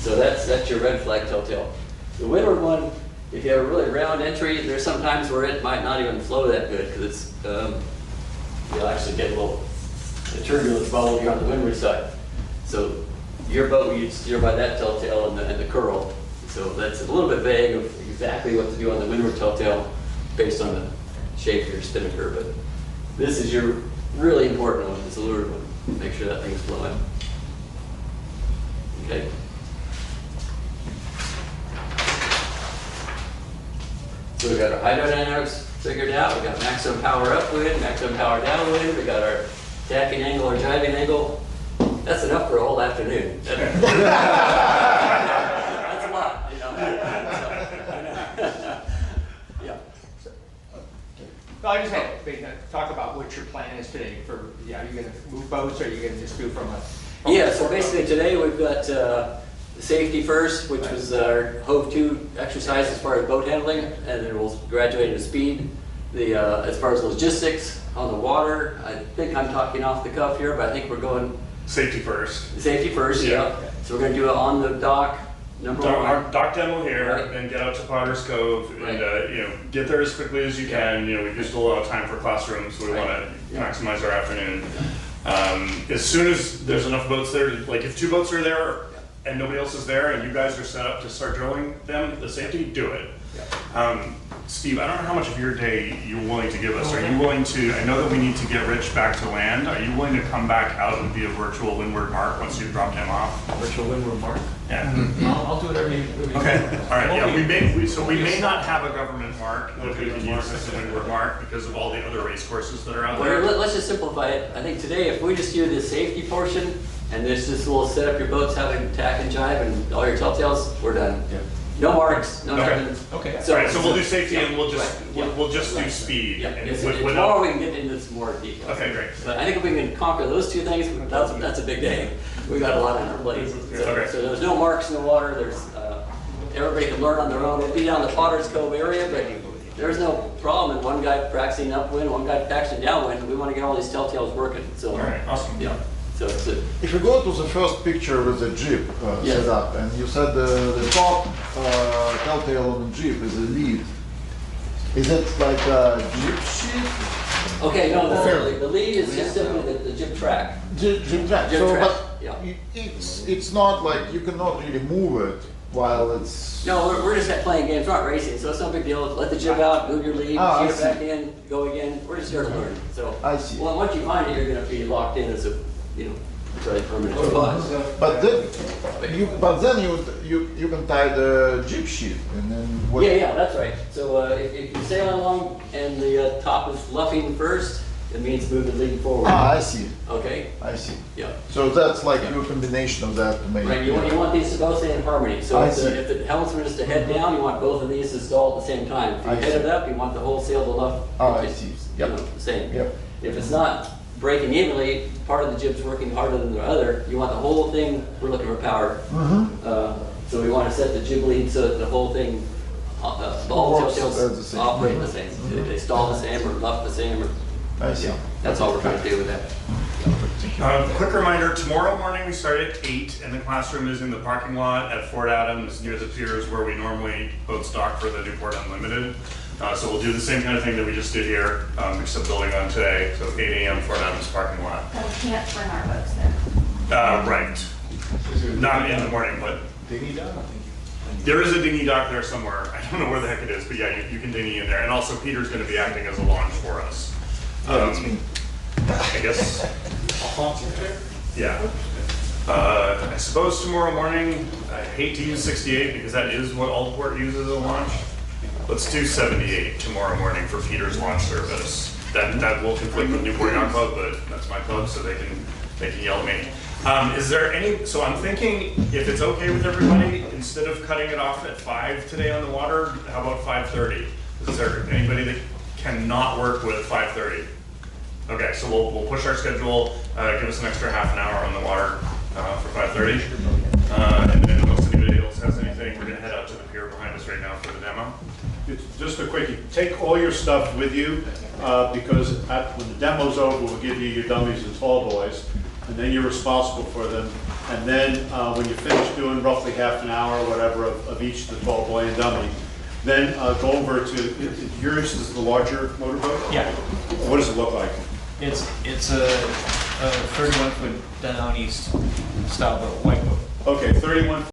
So that's your red flag telltale. The windward one, if you have a really round entry, there's some times where it might not even flow that good because it's you'll actually get a turbulence bubble here on the windward side. So your boat, you'd steer by that telltale and the curl. So that's a little bit vague of exactly what to do on the windward telltale based on the shape of your spinnaker. But this is your really important one, it's the lured one. Make sure that thing's flowing. Okay. So we've got our hydrodynamics figured out. We've got maximum power upwind, maximum power downwind. We've got our tacking angle or jibing angle. That's enough for a whole afternoon. That's a lot, Yeah. No, I just had to talk about what your plan is today for, are you going to move boats or are you going to just do from a... Yeah, so basically today we've got safety first, which was our Hove 2 exercise as far as boat handling, and then we'll graduate into speed. As far as logistics on the water, I think I'm talking off the cuff here, but I think we're going... Safety first. Safety first, yeah. So we're going to do it on the dock, number one. Our dock demo here, and get out to Potter's Cove, and get there as quickly as you can. We used a lot of time for classrooms, so we want to maximize our afternoon. As soon as there's enough boats there, like if 2 boats are there and nobody else is there, and you guys are set up to start drilling them, the safety, do it. Steve, I don't know how much of your day you're willing to give us. Are you willing to, I know that we need to get Rich back to land. Are you willing to come back out and be a virtual windward mark once you've dropped him off? Virtual windward mark? Yeah. I'll do whatever you. Okay, all right, yeah, we may not have a government mark that we can use as a windward mark because of all the other race courses that are out there. Well, let's just simplify it. I think today, if we just do the safety portion, and this will set up your boats, having tack and jive, and all your telltales, we're done. Yeah. No marks, no Okay. nothing. Okay. All right, so we'll do safety Yeah, and we'll just right, we'll just do right. speed. Yeah, And yes, without- tomorrow we can get into some more detail. Okay, great. But I think if we can conquer those two things, that's a big day. We got a lot on our plate. Okay. So there's no marks in the water. There's everybody can learn on their own. We'll be down the Potter's Cove area, but there's no problem in one guy practicing upwind, one guy practicing downwind. We want to get all these telltales working. So All right, awesome. yeah. So it's If you go to the first picture with the Jeep Yes. set up, and you said the top telltale on the Jeep is a lead, is it like a Jeep sheet? okay. No, Fairly. the lead is just simply the jib track. Jeep track. Jeep So, track, but yeah. it's not like you cannot really move it while it's. No, we're just playing games, we're not racing, so it's no big deal. Let the jib out, move your lead, Ah, I shoot it back see. in, go again. We're just here to learn. So I see. well, once you find it, you're going to be locked in as a, really permanent spot. But then you can tie the Jeep sheet and then what? Yeah, that's right. So if you sail along and the top is luffing first, it means move the lead forward. Ah, I see. Okay. I see. Yeah. So that's like your combination of that to make. Right. You want these to both stay in harmony. So I if see. the helmsman is to head down, you want both of these to stall at the same time. If I you head see. it up, you want the whole sail to luff. Ah, I which is, see. You Yep. know, the same. Yep. If it's not breaking evenly, part of the jib's working harder than the other, you want the whole thing, we're looking for power. So we want to set the jib lead so that the whole thing, all Works tails as the same. operate the same. They stall the same or luff the same. Or, I see. that's all we're trying to do with that. Quick reminder, tomorrow morning we start at 8 and the classroom is in the parking lot at Fort Adams near the piers where we normally boat stock for the Newport Unlimited. So we'll do the same kind of thing that we just did here, except building on today. So 8 a.m. Fort Adams parking lot. And we can't bring our boats there. Right. Not in the morning, but Dinghy down? there is a dinghy dock there somewhere. I don't know where the heck it is, but yeah, you can dinghy in there. And also Peter's going to be acting as a launch for us. That's me. I guess. Yeah. I suppose tomorrow morning, I hate to use 68 because that is what Altport uses as a launch. Let's do 78 tomorrow morning for Peter's launch service. That will conflict with Newport Yacht Club, but that's my club, so they can yell at me. Is there any? So I'm thinking, if it's okay with everybody, instead of cutting it off at 5 today on the water, how about 5:30? Is there anybody that cannot work with 5:30? Okay, so we'll push our schedule, give us an extra half an hour on the water for 5:30. And then unless anybody else has anything, we're gonna head out to the pier behind us right now for the demo. Just a quickie, take all your stuff with you, because when the demo's over, we'll give you your dummies and tall boys, and then you're responsible for them. And then when you finish doing roughly half an hour or whatever of each, the tall boy and dummy, then go over to, yours is the larger motorboat? Yeah. What does it look like? It's a 31-foot down east style boat, white boat. Okay, 31